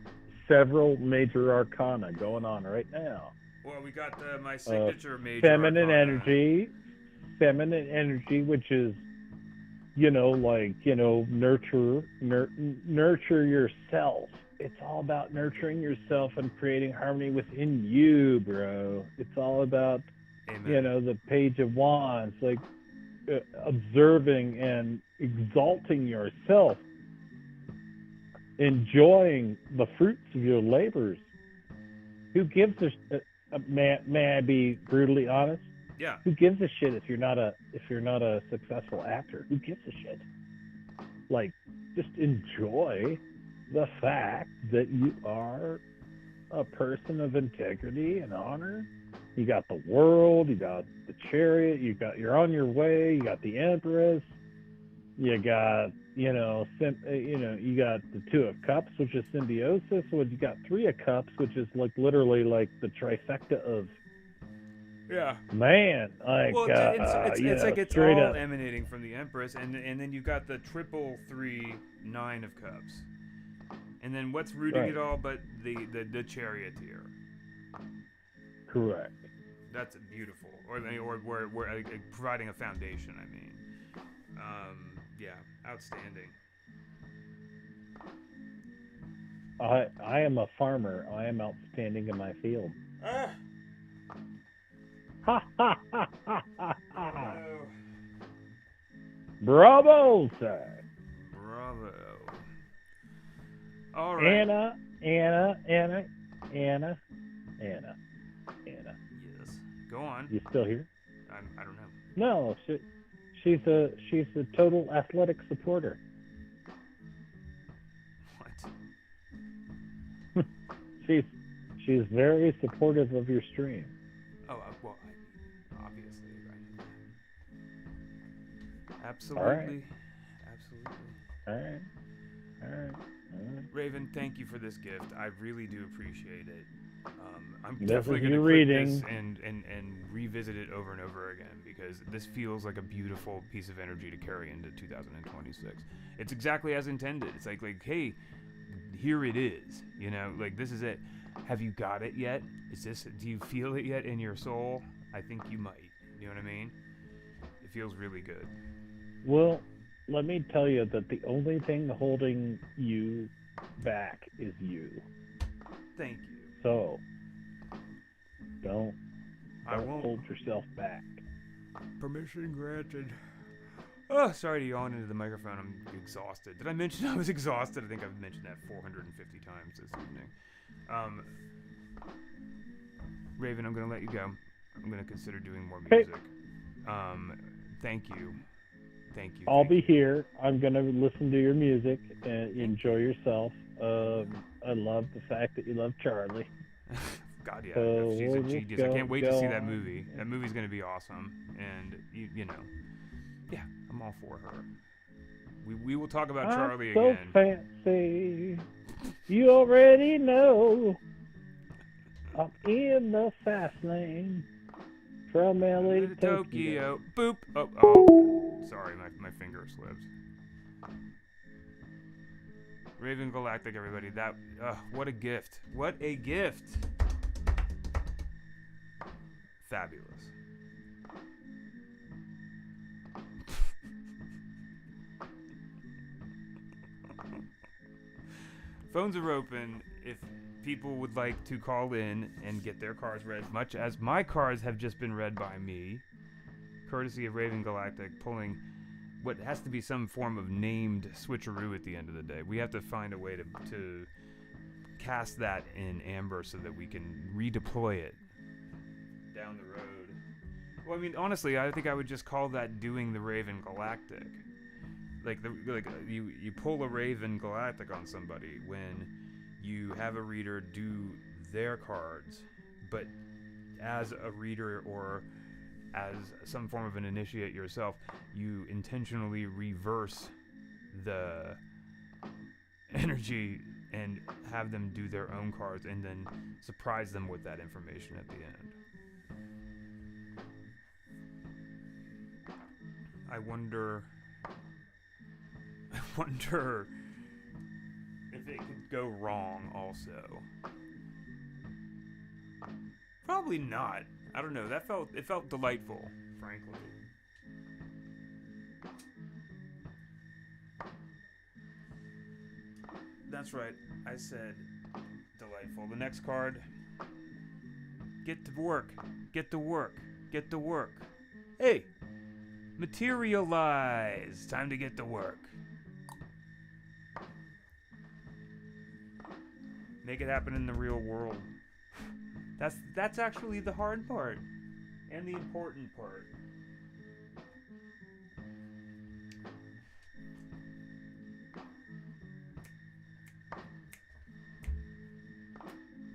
several major arcana going on right now. Well, we got my signature major feminine arcana. energy, feminine energy, which is, nurture yourself. It's all about nurturing yourself and creating harmony within you, bro. It's all about, Amen. the Page of Wands, like observing and exalting yourself, enjoying the fruits of your labors. Who gives may I be brutally honest? Yeah. Who gives a shit if you're not a successful actor? Who gives a shit? Like, just enjoy the fact that you are a person of integrity and honor. You got the world, you got the Chariot, you're on your way, you got the Empress, you got you got the Two of Cups, which is symbiosis. So you got Three of Cups, which is like literally like the trifecta of man. Like, well, it's like it's straight all up. emanating from the Empress, and then you got the triple 3 9 of Cups, and then what's rooting Right. it all but the Charioteer. Correct. That's beautiful, or we're providing a foundation. I mean, yeah, outstanding. I am a farmer. I am outstanding in my field. Ah. Ha ha ha ha ha ha. Oh. Bravo, sir. Bravo. All right. Anna. Yes. Go on. You still here? I don't know. No, she's a total athletic supporter. What? She's very supportive of your stream. Oh, well, obviously, right. Absolutely. Absolutely. All right. Raven, thank you for this gift. I really do appreciate it. I'm This definitely is going to your clip reading. this and revisit it over and over again, because this feels like a beautiful piece of energy to carry into 2026. It's exactly as intended. It's like hey, here it is. Like, this is it. Have you got it yet? Do you feel it yet in your soul? I think you might. You know what I mean? It feels really good. Well, let me tell you that the only thing holding you back is you. Thank you. So, don't I won't. hold yourself back. Permission granted. Oh, sorry to yawn into the microphone. I'm exhausted. Did I mention I was exhausted? I think I've mentioned that 450 times this evening. Raven, I'm going to let you go. I'm going to consider doing more music. Thank you. I'll be here. I'm going to listen to your music and enjoy yourself. I love the fact that you love Charlie. God, yeah. So She's a we'll genius. I can't wait to see that movie. That movie's going to be awesome. And, yeah, I'm all for her. We will talk about Charlie so again. Fancy. You already know. I'm in the fast lane from LA to Tokyo. Boop. Oh. Sorry, my finger slipped. Raven Galactic, everybody. What a gift. What a gift. Fabulous. Phones are open if people would like to call in and get their cards read, much as my cards have just been read by me, courtesy of Raven Galactic, pulling what has to be some form of named switcheroo at the end of the day. We have to find a way to cast that in Amber so that we can redeploy it down the road. Well, I mean, honestly, I think I would just call that doing the Raven Galactic. You pull a Raven Galactic on somebody when you have a reader do their cards, but as a reader or as some form of an initiate yourself, you intentionally reverse the energy and have them do their own cards and then surprise them with that information at the end. I wonder if it could go wrong also. Probably not. I don't know. It felt delightful, frankly. That's right. I said delightful. The next card. Get to work. Get to work. Get to work. Hey! Materialize. Time to get to work. Make it happen in the real world. That's actually the hard part. And the important part.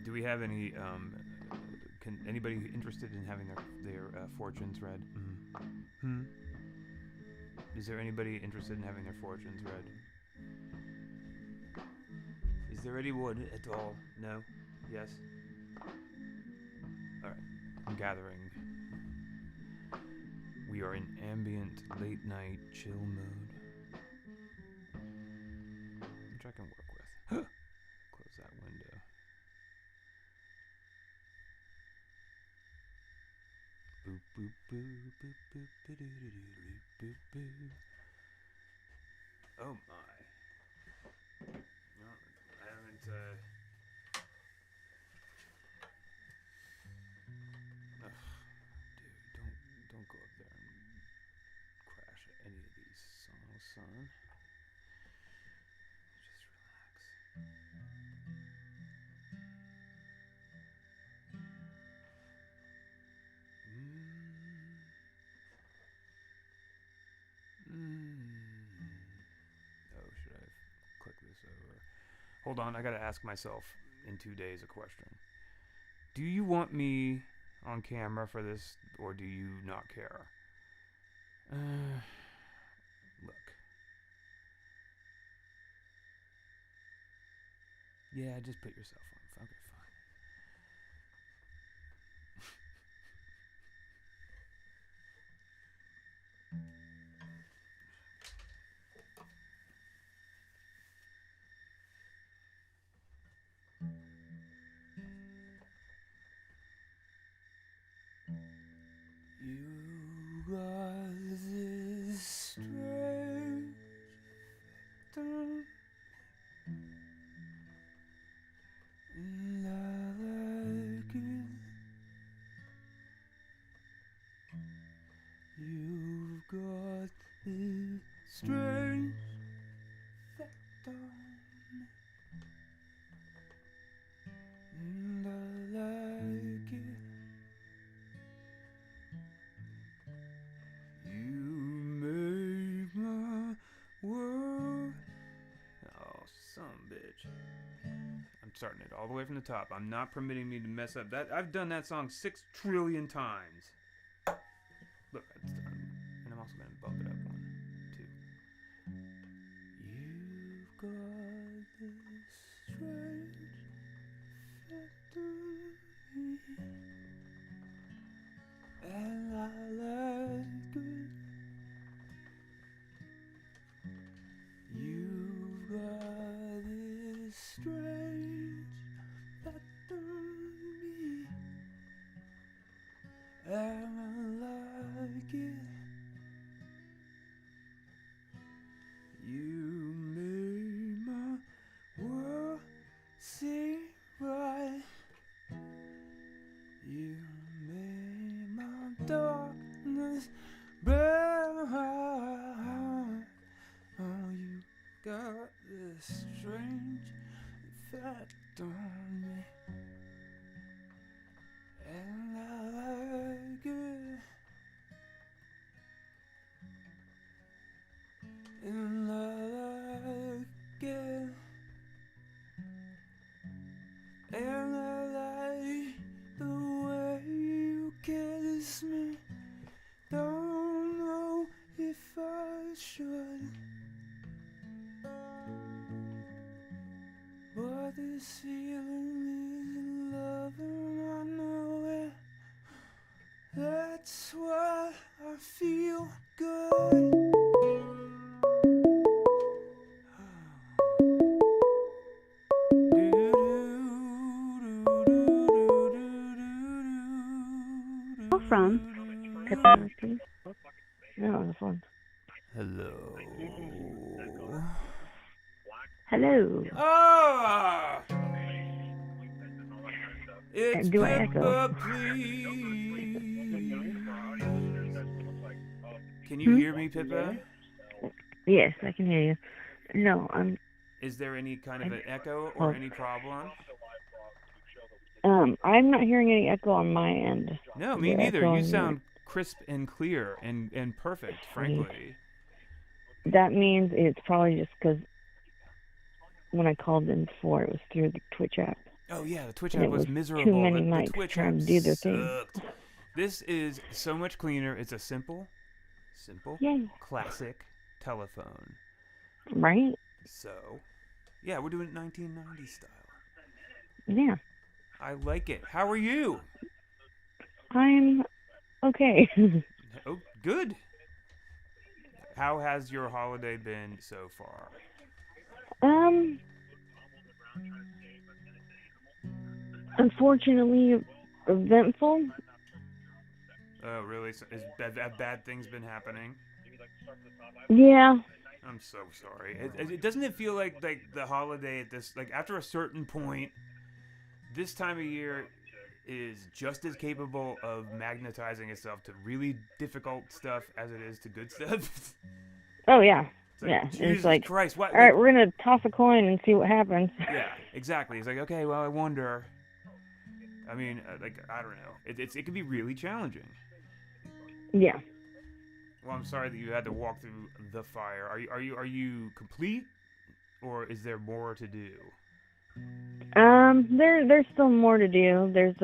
Do we have any can anybody interested in having their fortunes read? Is there anybody interested in having their fortunes read? Is there anyone at all? No? Yes? Alright. I'm gathering. We are in ambient, late night, chill mode. Which I can work with. Close that window. Boop boop boop boop boop boop boop boop. Oh my. No, I haven't ugh, dude, don't go up there and crash any of these songs, son. Just Oh, should I click this over? Hold on, I gotta ask myself in 2 days a question. Do you want me on camera for this, or do you not care? Look. Yeah, just put yourself on. Okay, fine. You got this strange thing, and I like it. You've got this strange effect on me, and I like it. You make my world. Oh, son of a bitch. I'm starting it all the way from the top. I'm not permitting me to mess up that. I've done that song 6 trillion times. Look, it's done. And I'm also going to bump it up 1, 2. You've got this strange effect on me, and I like it. You've got this strange effect on me, and I like it. You made my world seem right. You made my darkness bright. Oh, you got this strange effect on me, and I like it. And I like it. And I like the way you kiss me. Don't know if I should, but this feeling is love, and I know it. That's why I feel good. From Peppermint. Yeah, that's fun. Hello. Hello. Ah! It's Do I echo? Pippa, please. Can you Hmm? hear me, Pippa? Yes, I can hear you. No, Is there any kind of an echo or well, any problem? I'm not hearing any echo on my end. No, Is me there neither. echo You on your sound crisp and clear and perfect, sweet? frankly. That means it's probably just because when I called in before, it was through the Twitch app, Oh yeah, the Twitch and app it was was too miserable. many The mics Twitch app trying to do their thing. sucked. This is so much cleaner. It's a simple, Yay! classic telephone. Right? So, yeah, we're doing it 1990 style. Yeah. I like it. How are you? I'm okay. Oh, good. How has your holiday been so far? Unfortunately, eventful. Oh, really? So have bad things been happening? Yeah. I'm so sorry. Doesn't it feel like the holiday at this, like, after a certain point, this time of year is just as capable of magnetizing itself to really difficult stuff as it is to good stuff? Oh yeah. It's like, Yeah. Jesus It's like, Christ, what? all right, we're gonna toss a coin and see what happens. Yeah, exactly. It's like, okay, well, I wonder. I mean, like, I don't know. It can be really challenging. Yeah. Well, I'm sorry that you had to walk through the fire. Are you complete, or is there more to do? There's still more to do. There's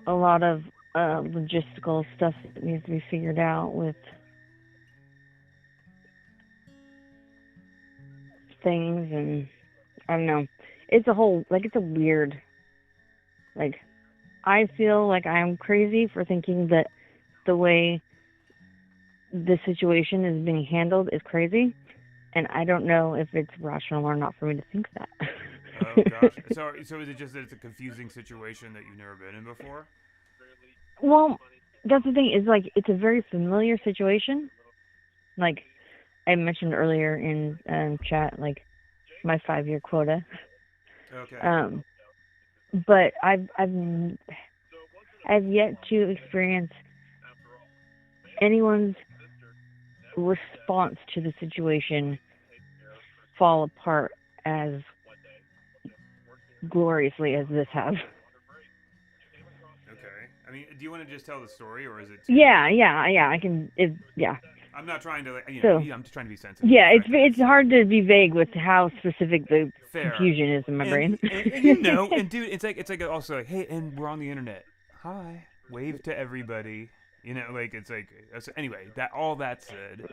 a lot of logistical stuff that needs to be figured out with things, and I don't know. It's a whole, like, it's a weird, like, I feel like I'm crazy for thinking that the way the situation is being handled is crazy, and I don't know if it's rational or not for me to think that. Oh gosh. So is it just that it's a confusing situation that you've never been in before? Well, that's the thing, is like, it's a very familiar situation. Like I mentioned earlier in chat, like my 5-year quota. Okay. But I've yet to experience anyone's response to the situation fall apart as gloriously as this has. Okay. I mean, do you want to just tell the story, or is it? Yeah. I can. Yeah. I'm not trying to, So, I'm just trying to be sensitive. Yeah, it's hard to be vague with how specific the Fair. confusion is in my brain. And you know, and dude, it's like also like, hey, and we're on the internet. Hi, wave to everybody. You know, like, it's like, so anyway. All that said,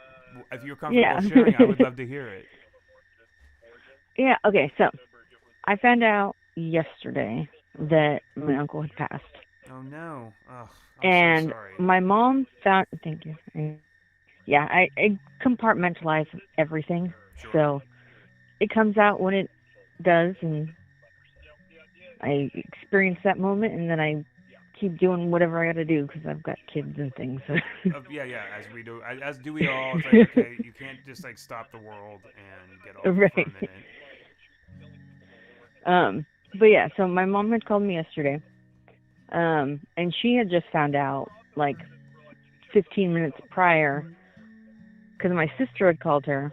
if you're comfortable sharing, I would love to hear it. Yeah. Okay. So, I found out yesterday that my uncle had passed. Oh no! Oh, I'm so sorry. My mom found. Thank you. Yeah, I compartmentalize everything, Sure. so it comes out when it does, and I experience that moment, and then I keep doing whatever I got to do because I've got kids and things. Yeah, as we do, as do we all. It's like, okay, you can't just like stop the world and get off for a minute. But yeah, so my mom had called me yesterday, and she had just found out like 15 minutes prior, because my sister had called her,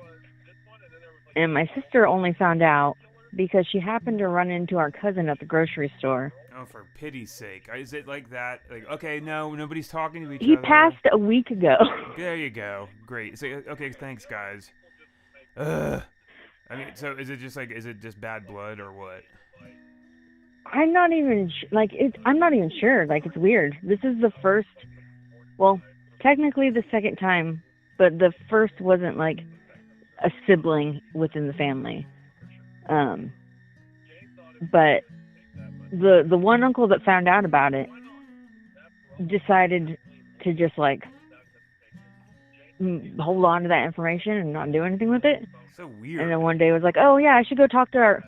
and my sister only found out because she happened to run into our cousin at the grocery store. Oh, for pity's sake. Is it like that? Like, okay, no, nobody's talking to each other. He passed a week ago. There you go. Great. So, okay, thanks, guys. I mean, so is it just bad blood or what? I'm not even I'm not even sure. Like, it's weird. This is the first, well, technically the second time, but the first wasn't like a sibling within the family. But the one uncle that found out about it decided to just like hold on to that information and not do anything with it. So weird. And then one day was like, oh yeah, I should go talk to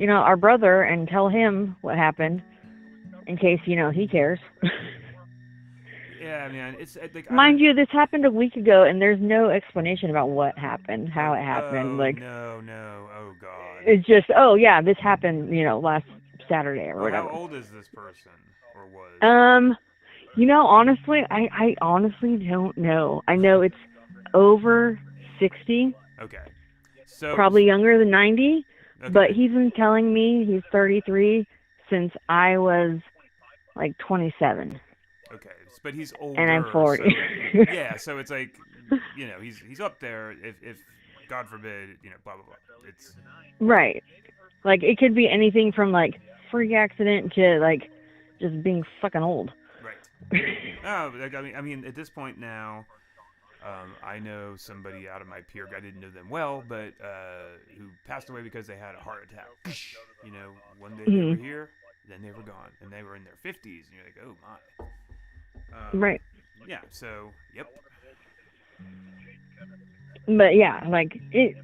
our brother and tell him what happened in case, he cares. Yeah, man. It's like Mind you, this happened a week ago, and there's no explanation about what happened, how it happened. Oh Like, no, no. Oh God. it's just, oh yeah, this happened, last Saturday or Well, how whatever. old is this person or was? Honestly, I honestly don't know. I know it's over 60, Okay. So probably younger than 90, okay. but he's been telling me he's 33 since I was like 27. Okay, but he's older. And I'm 40. So, yeah, so it's like, he's up there. If God forbid, blah blah blah. It's Right. Like, it could be anything from, like, freak accident to, like, just being fucking old. right. Oh, like, I mean, at this point now, I know somebody out of my peer group. I didn't know them well, but who passed away because they had a heart attack. One day they were here, then they were gone, and they were in their 50s, and you're like, oh my. Right. Yeah. So, yep. But yeah, like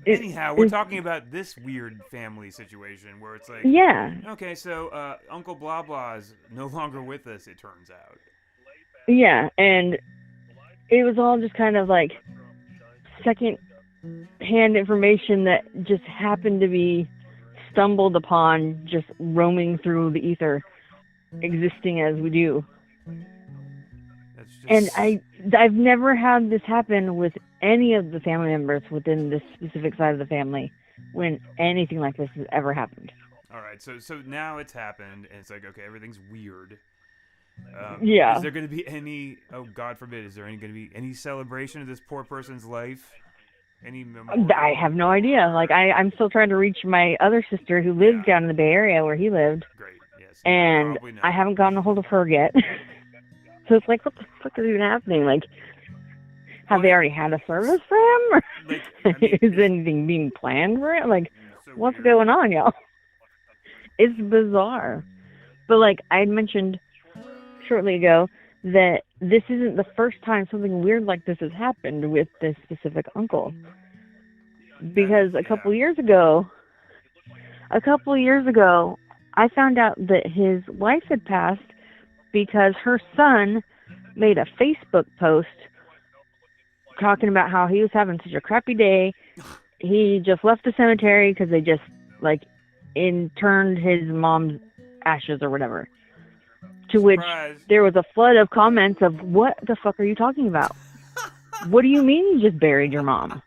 Anyhow, we're talking about this weird family situation where it's like, yeah, okay, so Uncle Blah Blah is no longer with us. It turns out. yeah, and it was all just kind of like second-hand information that just happened to be stumbled upon, just roaming through the ether, existing as we do. That's just... And I've never had this happen with any of the family members within this specific side of the family when anything like this has ever happened. All right, so now it's happened, and it's like, okay, everything's weird. Yeah. Is there going to be any? Oh, God forbid! Is there going to be any celebration of this poor person's life? Any memorial? I have no idea. Like, I'm still trying to reach my other sister who lives down in the Bay Area where he lived. Great. Yes. And I haven't gotten a hold of her yet. So it's like, what the fuck is even happening? Like, have they already had a service for him? Or is anything being planned for him? Like, what's going on, y'all? It's bizarre. But, like, I had mentioned shortly ago that this isn't the first time something weird like this has happened with this specific uncle. Because a couple years ago, I found out that his wife had passed because her son made a Facebook post talking about how he was having such a crappy day. He just left the cemetery because they just, like, interned his mom's ashes or whatever. To which there was a flood of comments of, what the fuck are you talking about? What do you mean you just buried your mom?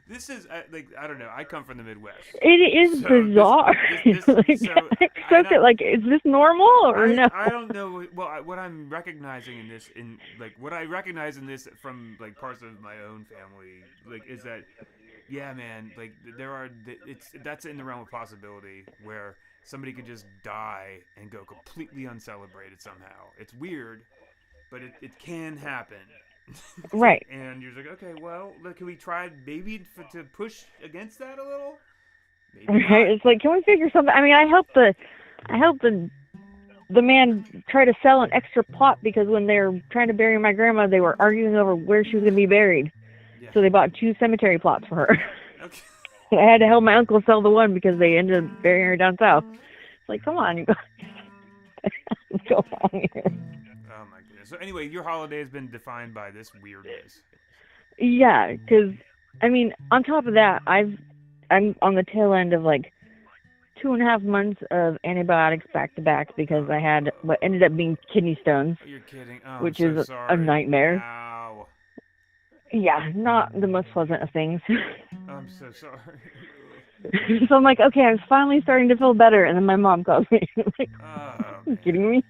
This is, I don't know. I come from the Midwest. It is bizarre. Is this normal or no? I don't know. Well, what I'm recognizing in this, what I recognize in this from, like, parts of my own family, like, is that, yeah, man, like, that's in the realm of possibility where somebody could just die and go completely uncelebrated somehow. It's weird, but it can happen. Right. And you're like, okay, well, can we try maybe to push against that a little? Maybe right. It's like, can we figure something? I mean, I hope the man tried to sell an extra plot because when they were trying to bury my grandma, they were arguing over where she was going to be buried. Yeah. So they bought 2 cemetery plots for her. Okay. I had to help my uncle sell the one because they ended up burying her down south. It's like, come on, you guys. What's going on here? Oh my goodness. So anyway, your holiday has been defined by this weirdness. Yeah, because, I mean, on top of that, I'm on the tail end of, like, 2.5 months of antibiotics back to back because I had what ended up being kidney stones. You're kidding. Oh, which I'm so is sorry. a nightmare. Ow. Yeah, not the most pleasant of things. I'm so sorry. So I'm like, okay, I'm finally starting to feel better, and then my mom calls me. I'm like, are you kidding me?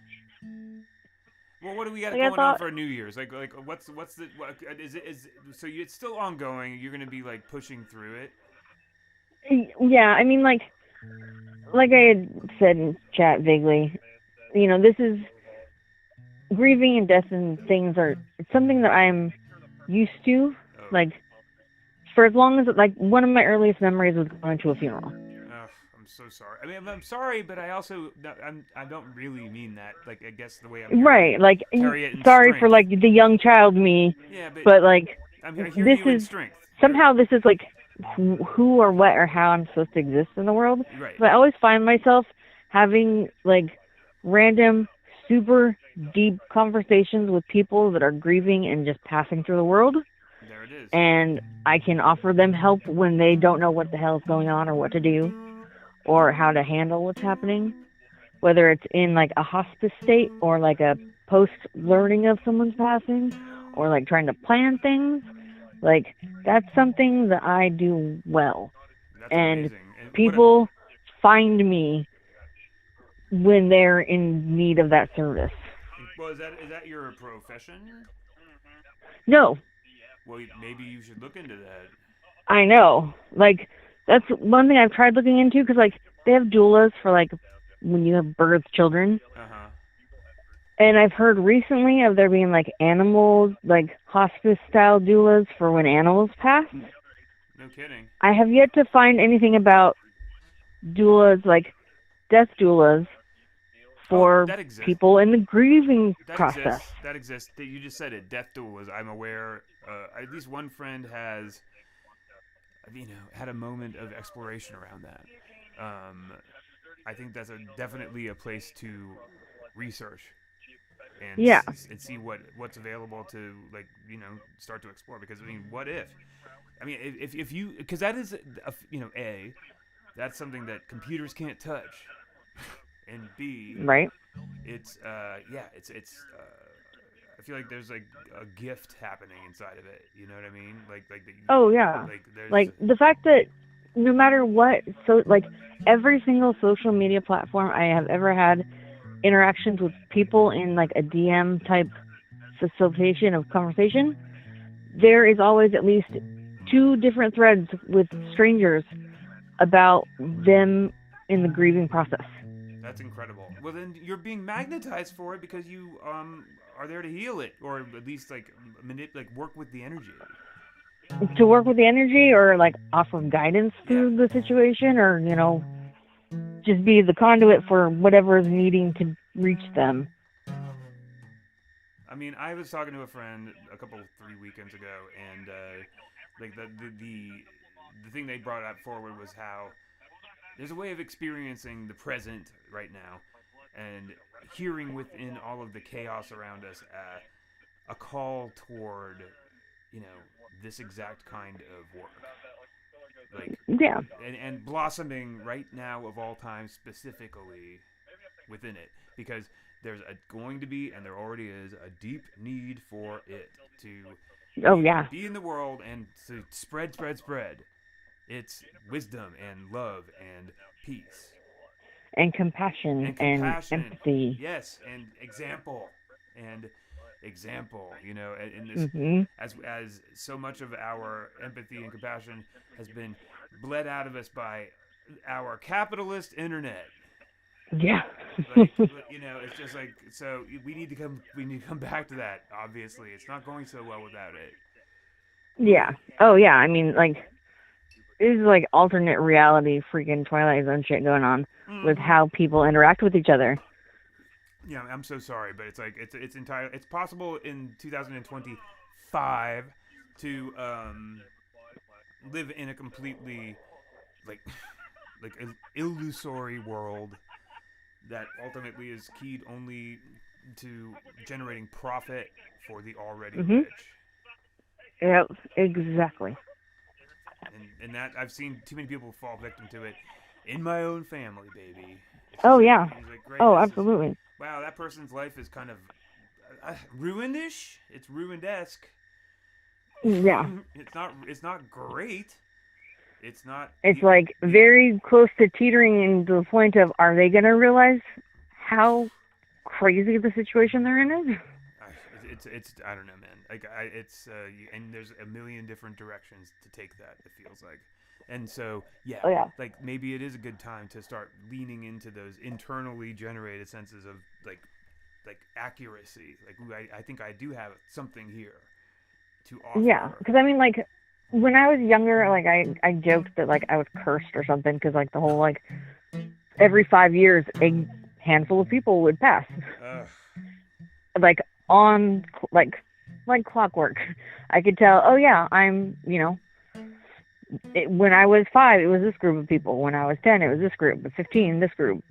Well, what do we got going on for New Year's? Like, what's the so it's still ongoing? You're gonna be, like, pushing through it? Yeah, I mean, like I had said in chat vaguely, this is grieving and death and things it's something that I'm used to. Oh. Like, for as long as, like, one of my earliest memories was going to a funeral. I'm so sorry. I mean, I'm sorry, but I also I don't really mean that. Like, I guess the way I'm right. Like, sorry strength. For, like, the young child me. Yeah, but like, I this you is strength. Somehow this is like who or what or how I'm supposed to exist in the world. Right. But I always find myself having, like, random super deep conversations with people that are grieving and just passing through the world. There it is. And I can offer them help when they don't know what the hell is going on or what to do or how to handle what's happening, whether it's in like a hospice state or like a post learning of someone's passing or like trying to plan things. Like, that's something that I do well. That's And amazing. And people find me when they're in need of that service. well, is that your profession? No, Well, maybe you should look into that. I know. Like, that's one thing I've tried looking into, because, like, they have doulas for, like, when you have birth children. Uh-huh. And I've heard recently of there being, like, animals, like, hospice-style doulas for when animals pass. No kidding. I have yet to find anything about doulas, like, death doulas for that exists. people in the grieving That process. exists. That exists. You just said it. Death doulas. I'm aware. At least one friend has, had a moment of exploration around that. I think that's definitely a place to research and Yeah. and see what's available to start to explore. Because what if? If you, because that is that's something that computers can't touch, and B, Right? it's I feel like there's like a gift happening inside of it. You know what I mean? Oh, yeah. There's Like, the fact that no matter what, so, like, every single social media platform I have ever had interactions with people in, like, a DM type facilitation of conversation, there is always at least 2 different threads with strangers about them in the grieving process. That's incredible. Well, then you're being magnetized for it because you are there to heal it, or at least work with the energy. To work with the energy, or like offer guidance through the situation, or just be the conduit for whatever is needing to reach them. I was talking to a friend 3 weekends ago, and the thing they brought up forward was how there's a way of experiencing the present right now and hearing within all of the chaos around us a call toward this exact kind of work, Yeah. and blossoming right now of all time specifically within it, because there's going to be, and there already is, a deep need for it to be in the world and to spread. It's wisdom and love and peace. And compassion and empathy. Yes, and example. And this, as so much of our empathy and compassion has been bled out of us by our capitalist internet. Yeah. It's just like, so we need to come back to that. Obviously, it's not going so well without it. Yeah. Oh yeah. This is like alternate reality, freaking Twilight Zone shit going on with how people interact with each other. Yeah, I'm so sorry, but it's like it's possible in 2025 to live in a completely like illusory world that ultimately is keyed only to generating profit for the already rich. Yep, exactly. And that I've seen too many people fall victim to it in my own family, baby. Oh yeah. Great, absolutely. Wow, that person's life is kind of ruined-ish. It's ruined-esque. Yeah. It's not great. It's not. It's like very close to teetering to the point of, are they going to realize how crazy the situation they're in is? It's I don't know, man. And there's a million different directions to take that. It feels like, and so like maybe it is a good time to start leaning into those internally generated senses of like accuracy. Like I think I do have something here to offer. Yeah, because when I was younger, like I joked that like I was cursed or something, because like the whole like every 5 years a handful of people would pass. Like on like clockwork. I could tell, oh yeah, I'm, when I was 5, it was this group of people. When I was 10, it was this group. At 15, this group,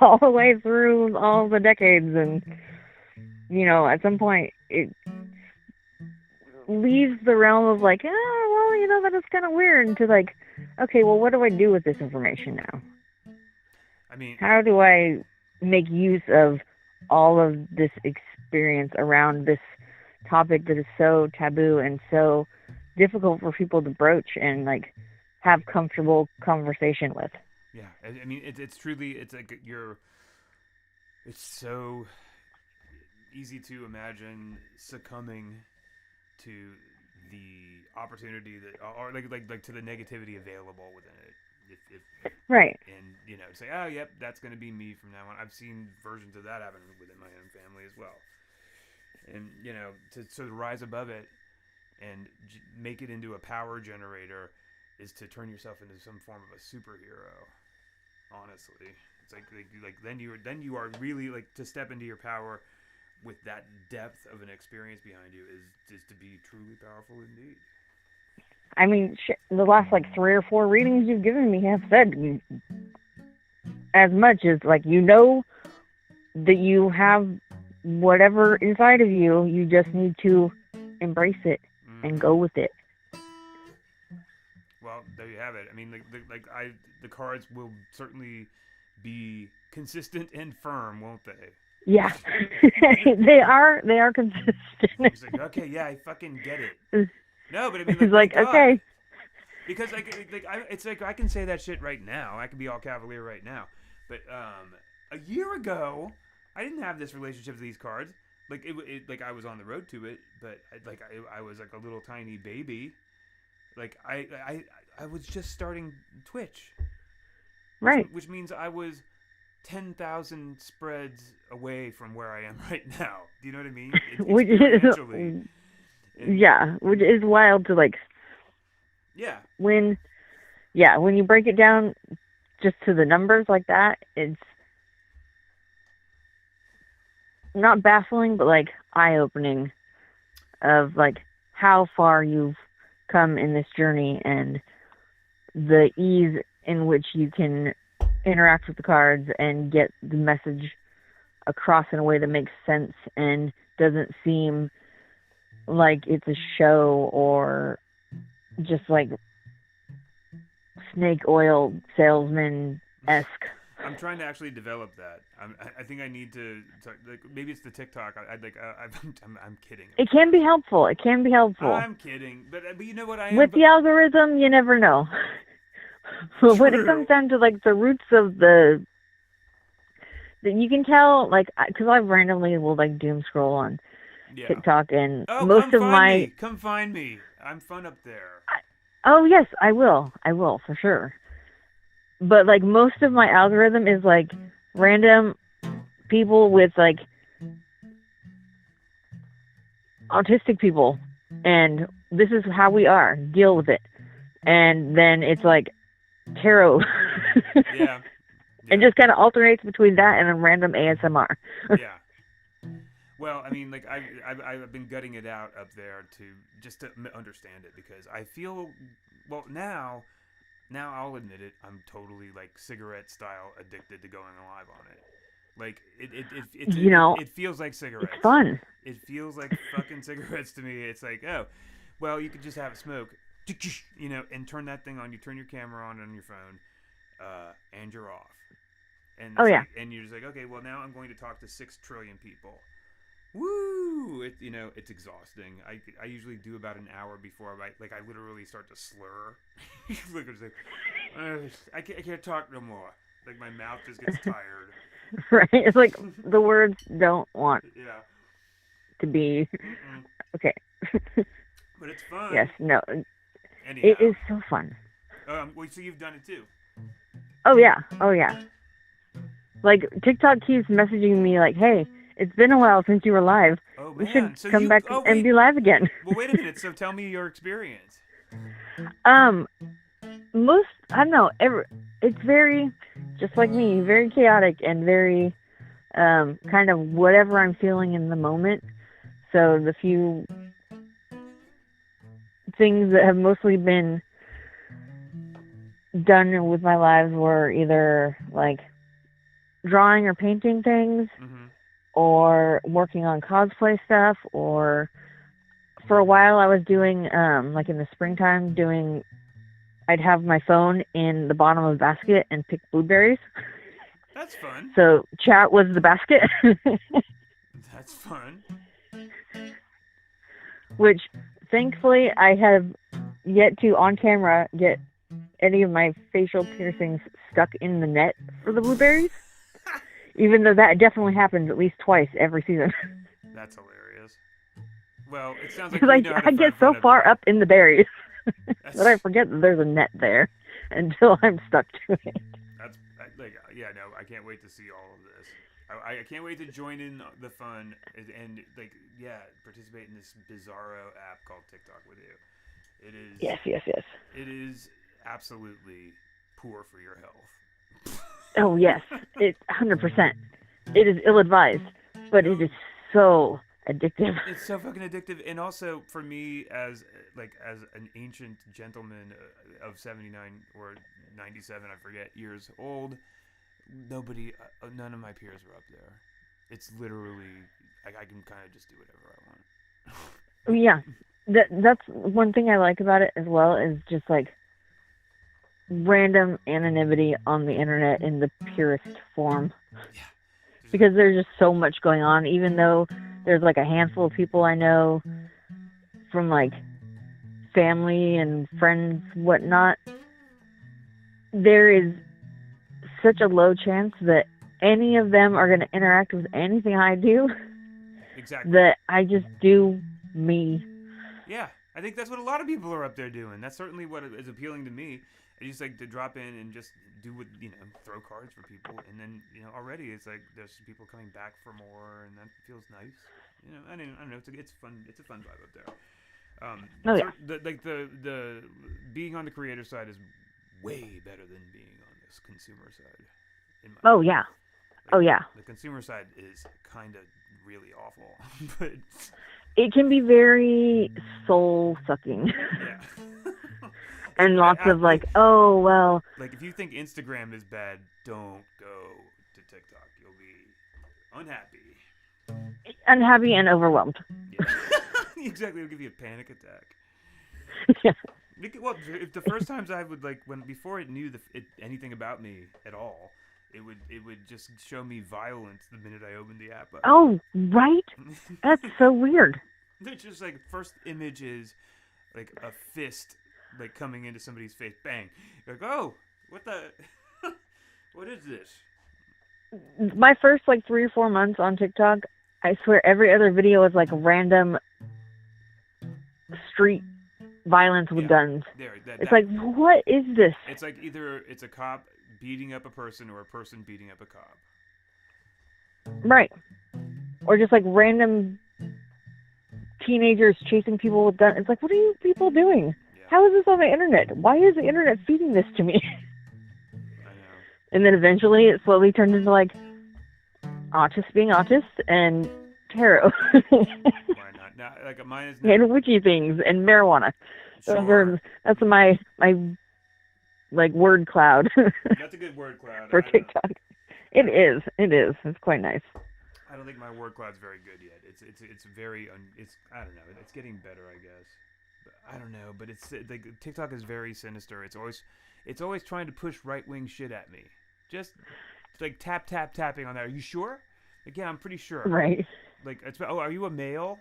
all the way through all the decades, and at some point it leaves the realm of like, oh, well, that is kind of weird, into like, okay, well, what do I do with this information now? I mean, How do I make use of all of this experience around this topic that is so taboo and so difficult for people to broach and like have comfortable conversation with? yeah. I mean, it's truly, it's like it's so easy to imagine succumbing to the opportunity that, or like to the negativity available within it. If Right. and say, oh, yep, that's going to be me from now on. I've seen versions of that happen within my own family as well. And to rise above it and make it into a power generator is to turn yourself into some form of a superhero. Honestly, it's like then you are really like, to step into your power with that depth of an experience behind you is to be truly powerful indeed. I mean, the last like 3 or 4 readings you've given me have said as much as like, that you have whatever inside of you. You just need to embrace it and go with it. Well, there you have it. I mean, the cards will certainly be consistent and firm, won't they? Yeah, they are consistent. It's like, okay, yeah, I fucking get it. No, but I mean, it's like, okay. Because it's like I can say that shit right now. I can be all cavalier right now. But a year ago, I didn't have this relationship with these cards. Like like I was on the road to it, but I was like a little tiny baby. Like I was just starting Twitch. Right. Which means I was 10,000 spreads away from where I am right now. Do you know what I mean? Experientially. Yeah, which is wild to like. Yeah. When you break it down just to the numbers like that, it's not baffling, but like eye-opening of like how far you've come in this journey and the ease in which you can interact with the cards and get the message across in a way that makes sense and doesn't seem like it's a show or just like snake oil salesman-esque. I'm trying to actually develop that. I think I need to like, maybe it's the TikTok. I'm kidding. It can be helpful. I'm kidding, but you know what I am. With the algorithm, you never know. When it comes down to like the roots of that you can tell, like, because I randomly will like doom scroll on TikTok, and most of my come find me. I'm fun up there. Oh yes, I will for sure. But like most of my algorithm is like random people with like autistic people, and this is how we are. Deal with it. And then it's like tarot. Yeah. And just kind of alternates between that and a random ASMR. Yeah. Well, I mean, like I've been gutting it out up there to understand it, because I feel, well, now I'll admit it, I'm totally like cigarette style addicted to going live on it. Like it feels like cigarettes. It's fun. It feels like fucking cigarettes to me. It's like, oh, well, you could just have a smoke, and turn that thing on. You turn your camera on your phone, and you're off. And and you're just like, okay, well, now I'm going to talk to 6 trillion people. Woo! It's exhausting. I usually do about an hour before I literally start to slur. I can't talk no more. Like my mouth just gets tired. Right. It's like the words don't want to be. Mm-mm. Okay. But it's fun. Yes. No. Anyhow. It is so fun. Well, so you've done it too. Oh yeah. Like TikTok keeps messaging me like, "Hey, it's been a while since you were live. Oh, we should come back and be live again." Well, wait a minute. So tell me your experience. Most, I don't know, it's very, just like me, very chaotic and very kind of whatever I'm feeling in the moment. So the few things that have mostly been done with my lives were either like drawing or painting things, Mm-hmm. or working on cosplay stuff, or for a while I was doing, like in the springtime, I'd have my phone in the bottom of a basket and pick blueberries. That's fun. So chat was the basket, That's fun. which thankfully I have yet to on camera get any of my facial piercings stuck in the net for the blueberries, even though that definitely happens at least twice every season. That's hilarious. Well, it sounds like Because you know how to I get find so fun up far there. up in the berries That's, that I forget that there's a net there until I'm stuck to it. that's like, yeah, no, I can't wait to see all of this. I can't wait to join in the fun and like, yeah, participate in this bizarro app called TikTok with you. It is. Yes. It is absolutely poor for your health. Oh yes, it's 100%. It is ill-advised, but it is so addictive. It's so fucking addictive, and also for me as an ancient gentleman of 79 or 97, I forget, years old, none of my peers are up there. It's literally I can kind of just do whatever I want. Yeah, that's one thing I like about it as well, is just like random anonymity on the internet in the purest form. Yeah. Because there's just so much going on, even though there's like a handful of people I know from like family and friends, whatnot. There is such a low chance that any of them are going to interact with anything I do. Exactly. That I just do me. Yeah, I think that's what a lot of people are up there doing. That's certainly what is appealing to me. I just like to drop in and just do what, throw cards for people, and then already it's like there's people coming back for more, and that feels nice. I don't know. It's fun. It's a fun vibe up there. Oh yeah. The being on the creator side is way better than being on this consumer side. Oh yeah. Oh yeah. The consumer side is kind of really awful, but it can be very soul sucking. Yeah. And lots of like, oh well. Like if you think Instagram is bad, don't go to TikTok. You'll be unhappy. Unhappy and overwhelmed. Yeah. Exactly. It'll give you a panic attack. Yeah. Well, if the first times I would before it knew anything about me at all, it would just show me violence the minute I opened the app up. Oh, right? That's so weird. It's just like first image is like a fist like coming into somebody's face. Bang. You're like, oh, what the what is this? My first 3 or 4 months on TikTok, I swear every other video was like random street violence with guns. It's like, what is this? It's like either it's a cop beating up a person or a person beating up a cop. Right. Or just like random teenagers chasing people with guns. It's like, what are you people doing? Yeah. How is this on the internet? Why is the internet feeding this to me? I know. And then eventually it slowly turned into like autists being autists and tarot. Why not? Now, like mine is not... and witchy things and marijuana. Sure. That's my like word cloud. That's a good word cloud. For TikTok. It is. It's quite nice. I don't think my word cloud's very good yet. It's very it's I don't know. It's getting better, I guess. But I don't know, but it's like TikTok is very sinister. It's always trying to push right-wing shit at me. Just like tapping on that. Are you sure? Like, yeah, I'm pretty sure. Right. Like are you a male?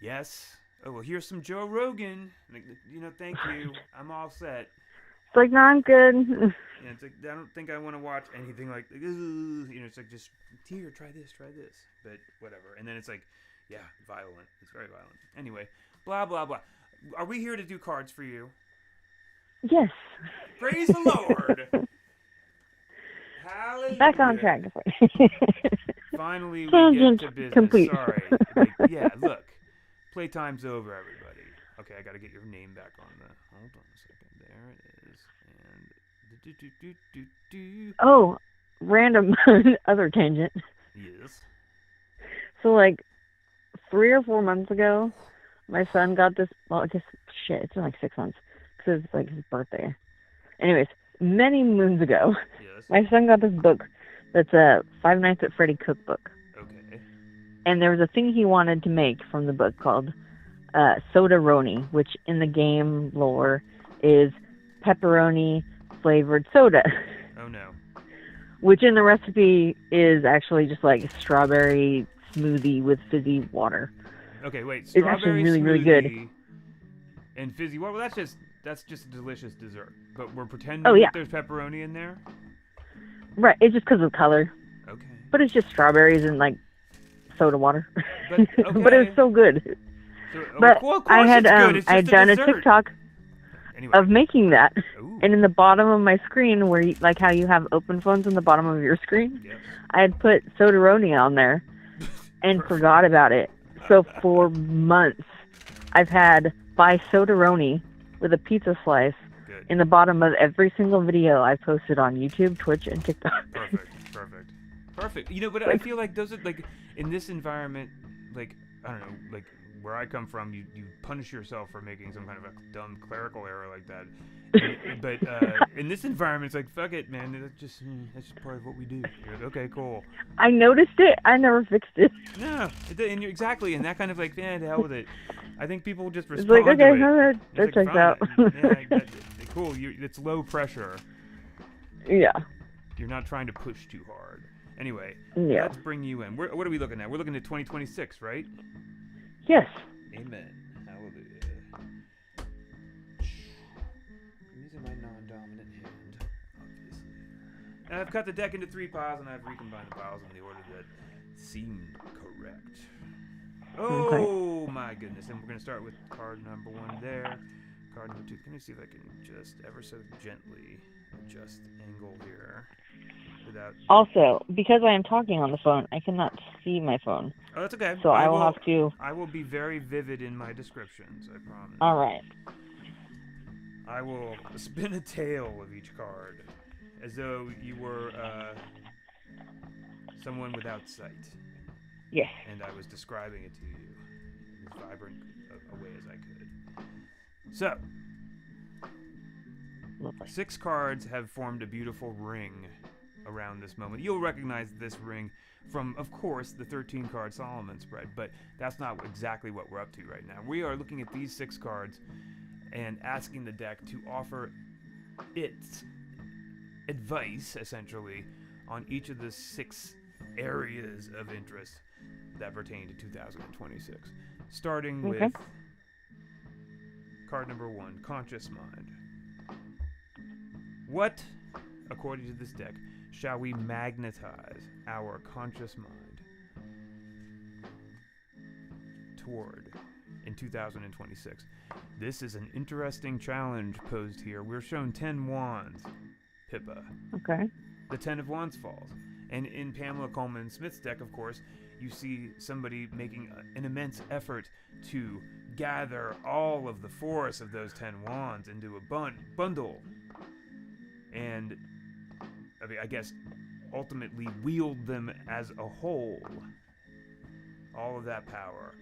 Yes. Oh, well, here's some Joe Rogan. Like, thank you. I'm all set. It's like, no, I'm good. Yeah, it's like, I don't think I want to watch anything like, it's like, just, here, try this. But whatever. And then it's like, yeah, violent. It's very violent. Anyway, blah, blah, blah. Are we here to do cards for you? Yes. Praise the Lord. Hallelujah. Back on track. Finally, we Tangent get to business. complete. Sorry. Yeah, look. Playtime's over, everybody. Okay, I got to get your name back on the... Hold on a second. There it is. And... Oh, random other tangent. Yes. So, 3 or 4 months ago, my son got this... Well, I guess, it's been 6 months. Because it's his birthday. Anyways, many moons ago, Yes. my son got this book That's a Five Nights at Freddy cookbook. Okay. And there was a thing he wanted to make from the book called Soda-Roni, which in the game lore is pepperoni flavored soda. Oh no. Which in the recipe is actually just like strawberry smoothie with fizzy water. Okay, wait. It's Strawberry actually really, smoothie really good. and fizzy water. Well, that's just a delicious dessert. But we're pretending Oh, yeah. that there's pepperoni in there. Right, it's just because of the color. Okay. But it's just strawberries and like soda water. But okay. But it was so good. So, But well, of course I had it's good. It's I had just done a dessert. TikTok Anyway. of making that. Ooh. And in the bottom of my screen, where you, like how you have open phones in the bottom of your screen, Yep. I had put Soda-Roni on there and Perfect. forgot about it. So for months, I've had buy Soda-Roni with a pizza slice Good. in the bottom of every single video I posted on YouTube, Twitch, and TikTok. Perfect. You know, but I feel like those are like in this environment, like I don't know, like where I come from, you punish yourself for making some kind of a dumb clerical error like that. But in this environment, it's like fuck it, man. That's just part of what we do. You're like, okay, cool. I noticed it. I never fixed it. No, and you're exactly, and that kind of like, man, to hell with it. I think people just It's respond like, to okay, it. no, It's that like, checks fine, out. cool. It's low pressure. Yeah. You're not trying to push too hard. Anyway, Yeah. let's bring you in. What are we looking at? We're looking at 2026, right? Yes. Amen. Hallelujah. Using my non-dominant hand, obviously. And I've cut the deck into 3 piles, and I've recombined the piles in the order that seemed correct. Oh my goodness! And we're gonna start with card number 1 there. Card number 2. Let me see if I can just ever so gently adjust angle here without. Also, because I am talking on the phone, I cannot see my phone. Oh, that's okay. So I will have to. I will be very vivid in my descriptions. I promise. All right. I will spin a tail of each card, as though you were someone without sight, Yes. and I was describing it to you in as vibrant a way as I could. So, Lovely. 6 cards have formed a beautiful ring around this moment. You'll recognize this ring from, of course, the 13-card Solomon spread, but that's not exactly what we're up to right now. We are looking at these 6 cards and asking the deck to offer its advice, essentially, on each of the 6 areas of interest that pertain to 2026. Starting with card number 1, Conscious Mind. What, according to this deck, shall we magnetize our conscious mind toward in 2026? This is an interesting challenge posed here. We're shown 10 wands, Pippa. Okay. The 10 of wands falls. And in Pamela Coleman Smith's deck, of course, you see somebody making an immense effort to gather all of the force of those 10 wands into a bundle. And I guess ultimately wield them as a whole. All of that power.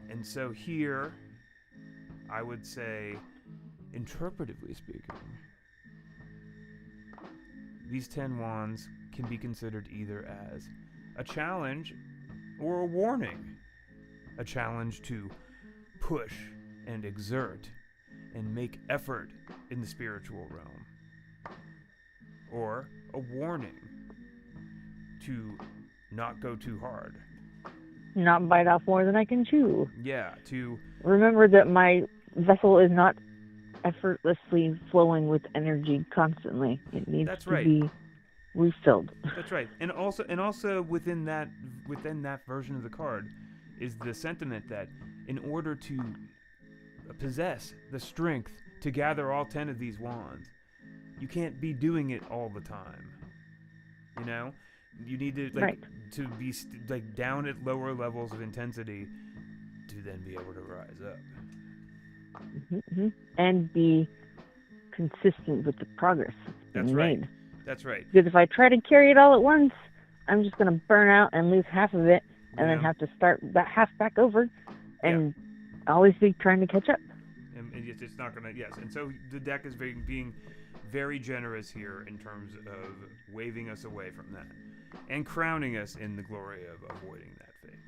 And so here, I would say, interpretively speaking, these 10 wands can be considered either as a challenge or a warning. A challenge to push and exert and make effort in the spiritual realm. Or a warning to not go too hard. Not bite off more than I can chew. Yeah, to... Remember that my vessel is not effortlessly flowing with energy constantly. It needs to be refilled. That's right. And also within that version of the card is the sentiment that in order to possess the strength to gather all 10 of these wands, you can't be doing it all the time. You know? You need to to be down at lower levels of intensity to then be able to rise up. Mm-hmm. And be consistent with the progress that's made. That's right. Because if I try to carry it all at once, I'm just going to burn out and lose half of it, and then have to start that half back over, and always be trying to catch up. And it's not going to, yes. And so the deck is being very generous here in terms of waving us away from that and crowning us in the glory of avoiding that fate.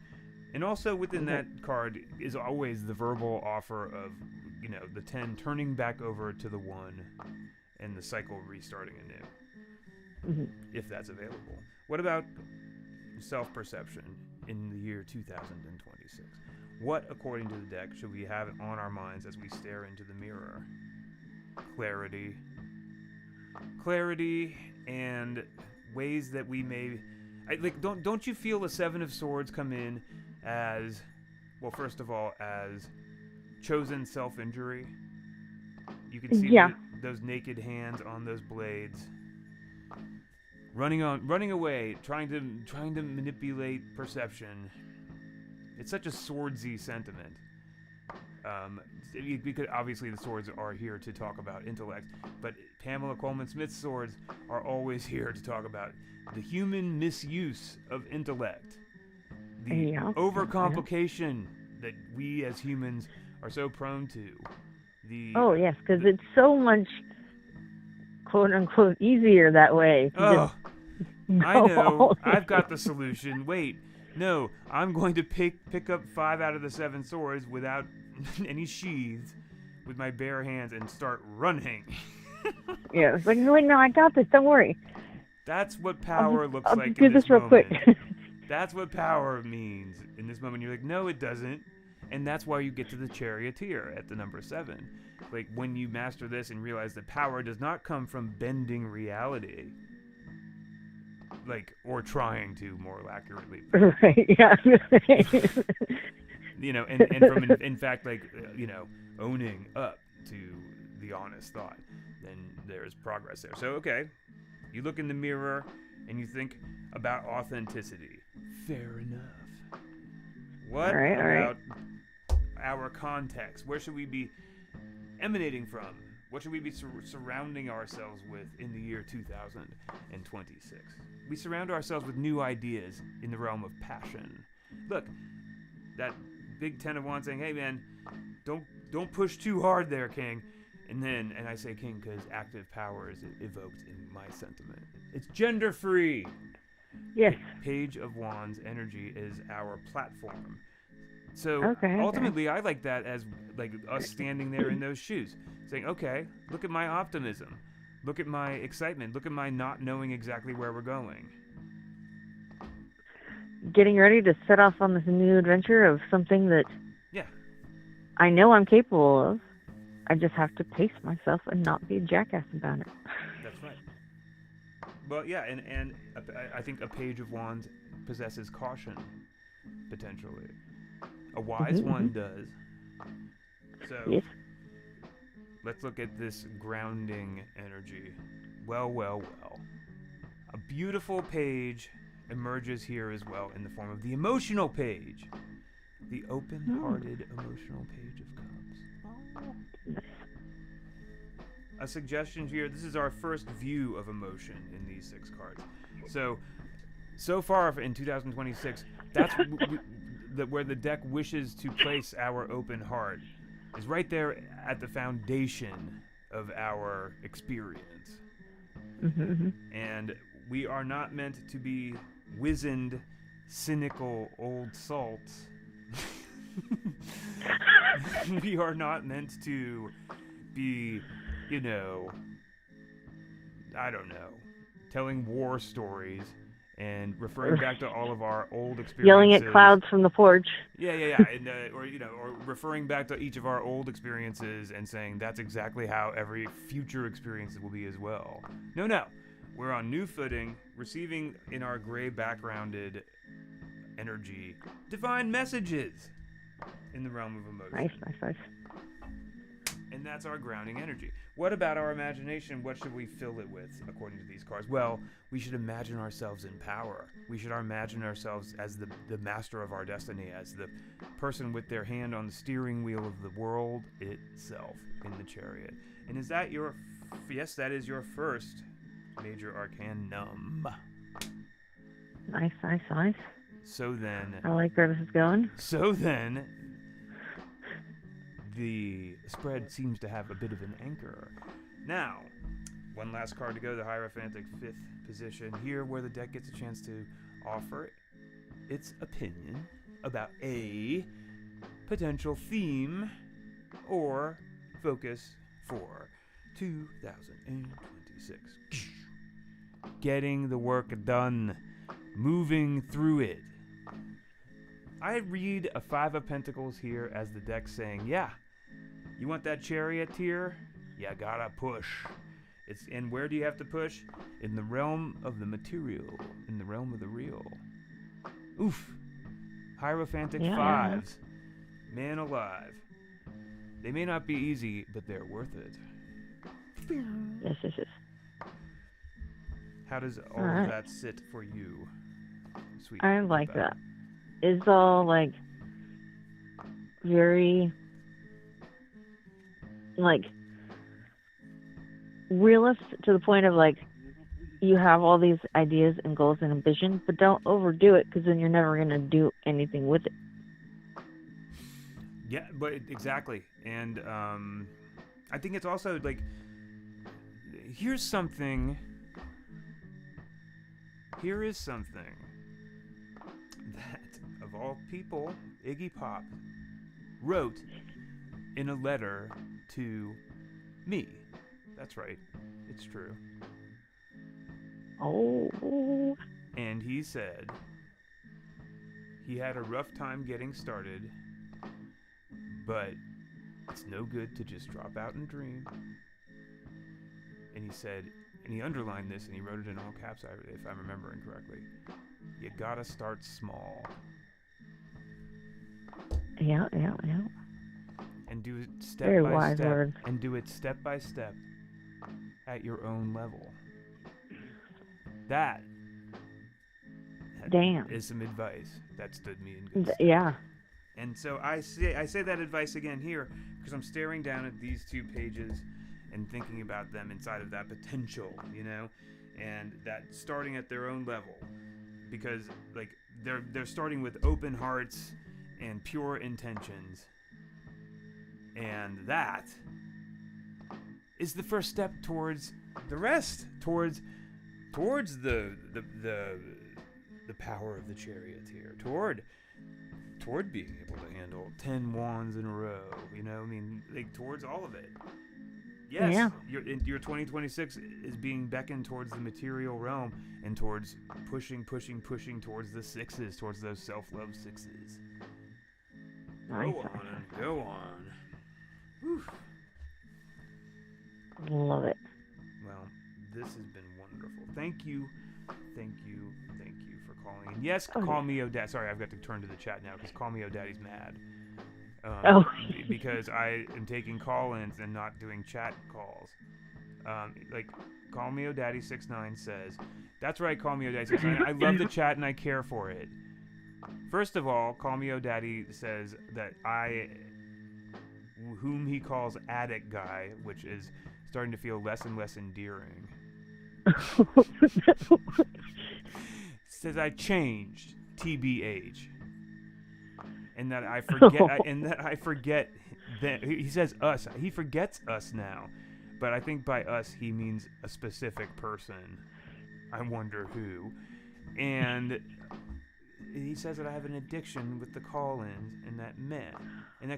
And also within that card is always the verbal offer of, the 10 turning back over to the 1 and the cycle restarting anew, if that's available. What about self-perception in the year 2026? What, according to the deck, should we have on our minds as we stare into the mirror? Clarity and ways that we may... don't you feel the 7 of Swords come in as, well, first of all, as chosen self-injury? You can see those naked hands on those blades, running away, trying to manipulate perception. It's such a swordsy sentiment. Because obviously the swords are here to talk about intellect, but Pamela Coleman Smith's swords are always here to talk about the human misuse of intellect, the overcomplication that we as humans are so prone to. Yes, because it's so much quote unquote easier that way. I know. I've got the solution. Wait, no, I'm going to pick up 5 out of the 7 swords without any sheaths with my bare hands and start running. Yeah, it's like, wait, no, I got this. Don't worry. That's what power looks I'll like do in this real moment. quick. That's what power means in this moment. You're like, no, it doesn't. And that's why you get to the Charioteer at the number 7. Like, when you master this and realize that power does not come from bending reality. Like, or trying to more accurately. Right, yeah. And from, in fact, like, owning up to the honest thought, then there's progress there. So, okay, you look in the mirror and you think about authenticity. Fair enough. What about our context? Where should we be emanating from? What should we be surrounding ourselves with in the year 2026? We surround ourselves with new ideas in the realm of passion. Look, that big 10 of Wands saying, hey man, don't push too hard there, King. And I say King because active power is evoked in my sentiment. It's gender free. Yes. Page of Wands energy is our platform. So ultimately, I like that as like us standing there in those shoes, saying, okay, look at my optimism. Look at my excitement. Look at my not knowing exactly where we're going. Getting ready to set off on this new adventure of something that I know I'm capable of. I just have to pace myself and not be a jackass about it. That's right. Well, yeah, and I think a Page of Wands possesses caution, potentially. A wise one does. So, let's look at this grounding energy. Well. A beautiful page emerges here as well in the form of the emotional page. The open-hearted emotional Page of Cups. A suggestion here, this is our first view of emotion in these 6 cards. So far in 2026, that's where the deck wishes to place our open heart, is right there at the foundation of our experience. And we are not meant to be wizened, cynical old salts. We are not meant to be, I don't know, telling war stories and referring back to all of our old experiences. Yelling at clouds from the porch. Yeah. And, or referring back to each of our old experiences and saying that's exactly how every future experience will be as well. No. We're on new footing, receiving in our gray backgrounded energy divine messages in the realm of emotion. Nice. And that's our grounding energy. What about our imagination? What should we fill it with, according to these cards? Well, we should imagine ourselves in power. We should imagine ourselves as the master of our destiny, as the person with their hand on the steering wheel of the world itself in the Chariot. And is that your... Yes, that is your first major arcanum. Nice. So then... I like where this is going. So then... The spread seems to have a bit of an anchor. Now, one last card to go, the Hierophantic 5th position. Here, where the deck gets a chance to offer its opinion about a potential theme or focus for 2026. Getting the work done, moving through it. I read a 5 of Pentacles here as the deck saying, yeah, you want that Charioteer? You gotta push. And where do you have to push? In the realm of the material, in the realm of the real. Oof. Hierophantic 5s. Man alive. They may not be easy, but they're worth it. Yes, yes, yes. How does all of that sit for you? Sweet. I like that. It's all like very like realist to the point of like you have all these ideas and goals and ambitions, but don't overdo it because then you're never going to do anything with it. Yeah, but exactly. And I think it's also like, here is something that, of all people, Iggy Pop wrote in a letter to me. That's right. It's true. Oh. And he said he had a rough time getting started, but it's no good to just drop out and dream. And he said, and he underlined this and he wrote it in all caps, if I'm remembering correctly. You gotta start small. Yeah. And do it step Very by wise step. word. And do it step by step at your own level. That Damn. is some advice that stood me in good stead. Yeah. And so I say that advice again here because I'm staring down at these 2 pages and thinking about them inside of that potential, you know, and that starting at their own level, because like they're starting with open hearts and pure intentions, and that is the first step towards the rest, towards the power of the Charioteer, toward being able to handle 10 wands in a row, you know, I mean, like towards all of it. Yes, yeah. Your 2026 is being beckoned towards the material realm and towards pushing towards the 6s, towards those self-love 6s. Nice. Go on. Whew. Love it. Well, this has been wonderful. Thank you for calling in. Yes, call me O'Daddy. Sorry, I've got to turn to the chat now because Call Me O'Daddy's mad. Because I am taking call-ins and not doing chat calls. Like, Call Me O'Daddy 69 says, that's right, Call Me O'Daddy 69. I love the chat and I care for it. First of all, Call Me O'Daddy says that whom he calls Attic Guy, which is starting to feel less and less endearing. Says I changed, TBH. And that I forget, that he says us. He forgets us now, but I think by us he means a specific person. I wonder who. And he says that I have an addiction with the call-ins, and that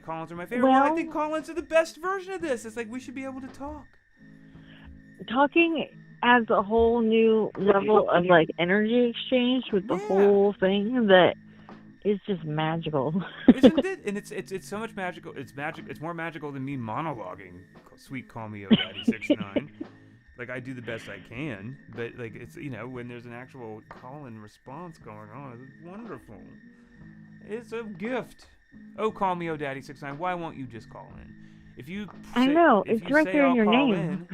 call-ins are my favorite. Well, I think call-ins are the best version of this. It's like we should be able to talk. Talking adds a whole new level of like energy exchange with the whole thing that. It's just magical. Isn't it? And it's so much magical. It's magic. It's more magical than me monologuing. Sweet Call Me O'Daddy 69. Like I do the best I can, but like it's when there's an actual call-in response going on, it's wonderful. It's a gift. Oh, Call Me O'Daddy 69. Why won't you just call in? If you say, I know if it's you right say there in I'll your call name.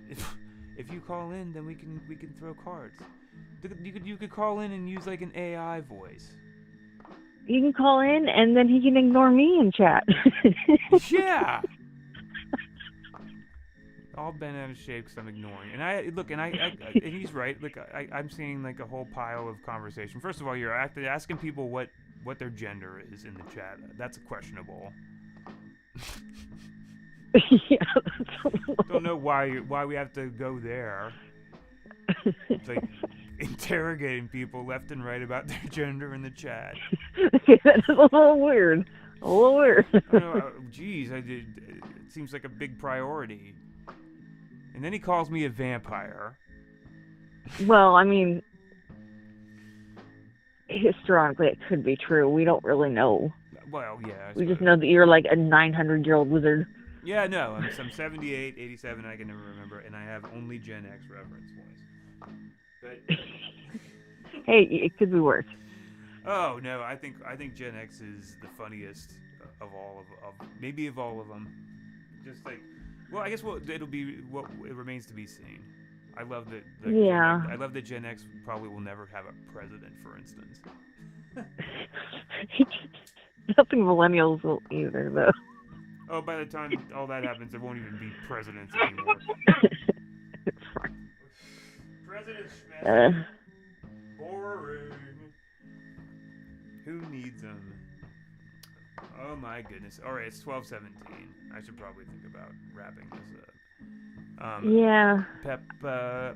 In, if you call in, then we can throw cards. You could call in and use like an AI voice. You can call in, and then he can ignore me in chat. Yeah. All bent out of shape because I'm ignoring. And and he's right. Like I'm seeing like a whole pile of conversation. First of all, you're asking people what their gender is in the chat. That's questionable. Yeah. Don't know why we have to go there. It's like interrogating people left and right about their gender in the chat. That is a little weird. A little weird. I don't know, geez, it seems like a big priority. And then he calls me a vampire. Well, I mean, historically, it could be true. We don't really know. Well, yeah. We just know that you're like a 900-year-old wizard. Yeah, no, I'm 78, 87, I can never remember, and I have only Gen X reference points. But Hey, it could be worse. oh no, I think Gen X is the funniest of all of maybe of all of them. Just like, well, I guess it'll be what it remains to be seen. I love that. Yeah. I love that Gen X probably will never have a president, for instance. Nothing millennials will either, though. Oh, by the time all that happens, there won't even be presidents anymore. President Schmidt. Boring. Who needs them? Oh my goodness. All right, it's 12:17. I should probably think about wrapping this up. Yeah. Pippa,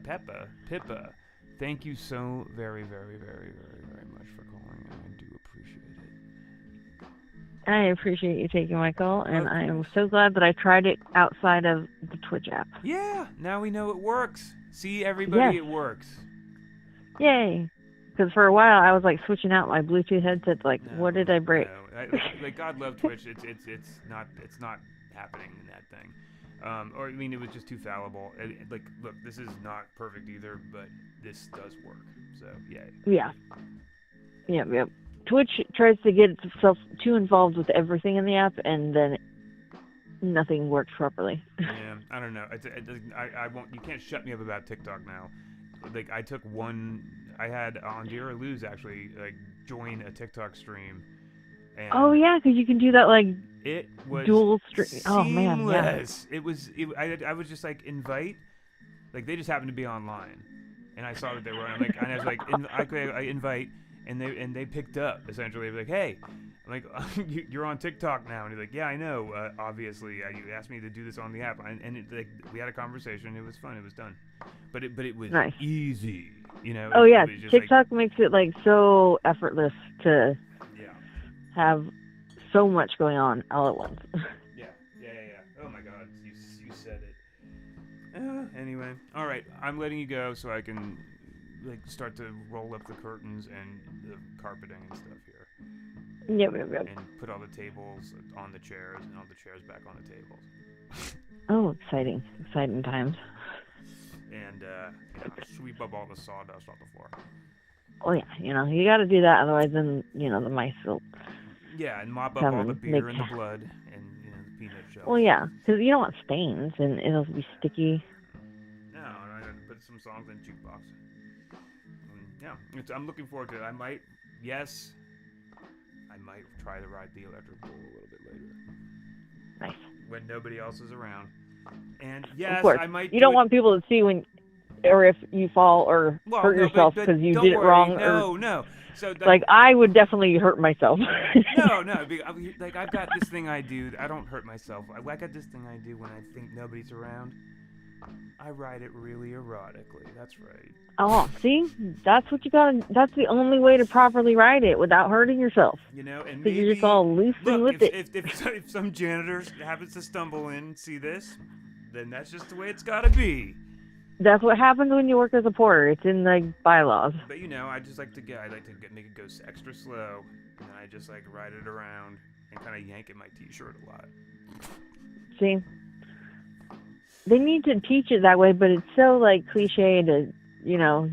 thank you so very, very, very, very, very much for calling. I do appreciate it. I appreciate you taking my call, and Of I am course. so glad that I tried it outside of the Twitch app. Yeah, now we know it works. See, everybody, Yes. it works. Yay! Because for a while I was like switching out my Bluetooth headset. Like, what did I break? No. Like God love Twitch. It's not happening in that thing. Or I mean, it was just too fallible. Like, look, this is not perfect either, but this does work. So yay. Yeah. Yep. Twitch tries to get itself too involved with everything in the app, and then nothing works properly. Yeah, I don't know. I won't. You can't shut me up about TikTok now. Like, I had Andira Luz actually like join a TikTok stream. And Oh yeah, because you can do that like it was dual stream. Oh man, yeah. seamless. I was just like invite, like they just happened to be online, and I saw that they were. And I was like, I invite, and they picked up essentially. They were like, hey, I'm like, you're on TikTok now, and he's like, yeah, I know. Obviously, you asked me to do this on the app, and we had a conversation. It was fun. It was done, but it was Nice. easy, you know. Oh yeah, it was just TikTok makes it like so effortless to yeah. have so much going on all at once. Yeah. Oh my God, you said it. Anyway, all right, I'm letting you go so I can like start to roll up the curtains and the carpeting and stuff here, Yep. and put all the tables on the chairs and all the chairs back on the tables, Oh, exciting times. and sweep up all the sawdust off the floor. Oh yeah, you got to do that, otherwise then the mice will. Yeah, and mop up Come all the and beer make- and the blood and the peanut shells. Well, yeah, because you don't want stains and it'll be sticky. No, I gotta put some songs in jukebox. Yeah, I'm looking forward to it. I might try to ride the electric bull a little bit later Nice. when nobody else is around. And Of yes, course. I might. You don't want people to see when, or if you fall or well, hurt no, yourself but because you don't did it worry. wrong. No. So Like I would definitely hurt myself. no. Like I've got this thing I do. I don't hurt myself. I got this thing I do when I think nobody's around. I ride it really erotically. That's right. Oh, see, that's what you gotta. That's the only way to properly ride it without hurting yourself. You know, and Because maybe you're just all loose and look, with it. if some janitor happens to stumble in and see this, then that's just the way it's got to be. That's what happens when you work as a porter. It's in the bylaws. But I just like to make it go extra slow, and then I just like ride it around and kind of yank at my t-shirt a lot. See, they need to teach it that way, but it's so like cliche to,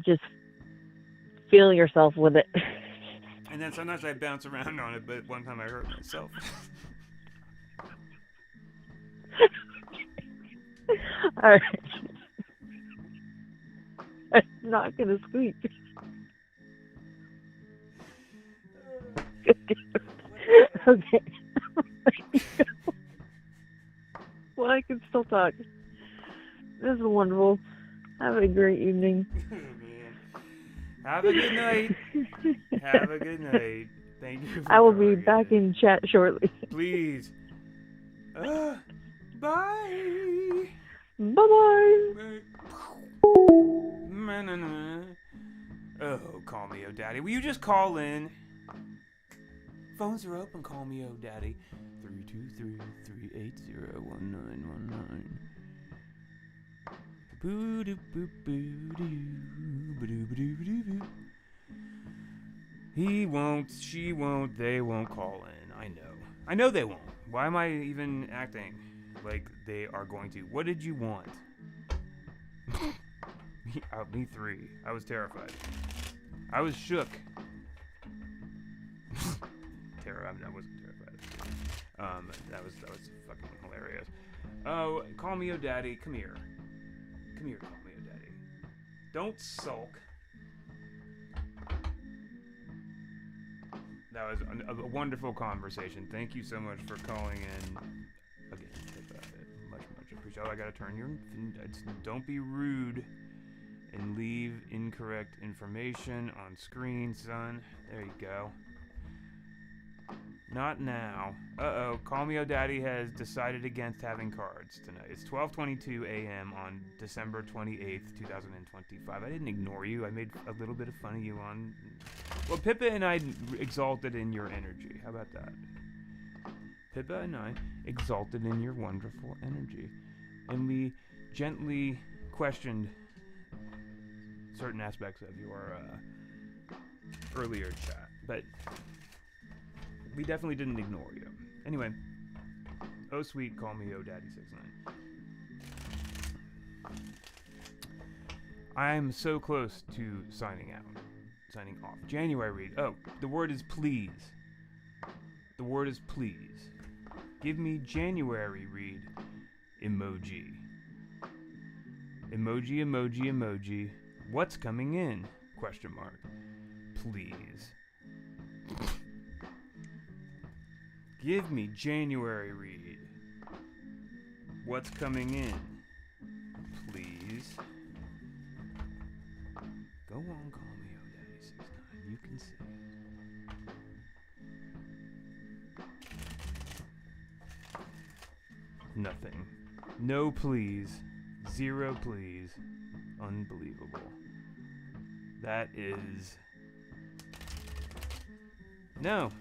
just feel yourself with it. And then sometimes I bounce around on it, but one time I hurt myself. All right. It's not gonna squeak. Okay. Well, I can still talk. This is wonderful. Have a great evening. Oh, man. Have a good night. Have a good night. Thank you. For I will be calling back in chat shortly. Please. Bye. Bye-bye. Oh, call me, oh daddy. Will you just call in? Phones are open. Call me, oh daddy. 323-380-1919. He won't, she won't, they won't call in. I know they won't. Why am I even acting like they are going to? What did you want? Me three. I was terrified. I was shook. I wasn't terrified. That was fucking hilarious. Oh, call me, oh daddy. Come here. Come here, call me, oh daddy. Don't sulk. That was a wonderful conversation. Thank you so much for calling in. Again, much appreciated. Oh, I gotta turn your. Don't be rude and leave incorrect information on screen, son. There you go. Not now. Uh-oh. Call Me Oh Daddy has decided against having cards tonight. It's 12:22 a.m. on December 28th, 2025. I didn't ignore you. I made a little bit of fun of you on... Well, Pippa and I exalted in your energy. How about that? Pippa and I exalted in your wonderful energy. And we gently questioned certain aspects of your earlier chat. But... we definitely didn't ignore you. Anyway, oh sweet, call me oh daddy 69. I'm so close to signing off. January read. Oh, the word is please. The word is please. Give me January read. Emoji. Emoji, emoji, emoji. What's coming in? Question mark. Please. Give me January read. What's coming in? Please. Go on, call me oh daddy 69. You can say it. Nothing. No please. Zero please. Unbelievable. That is... No.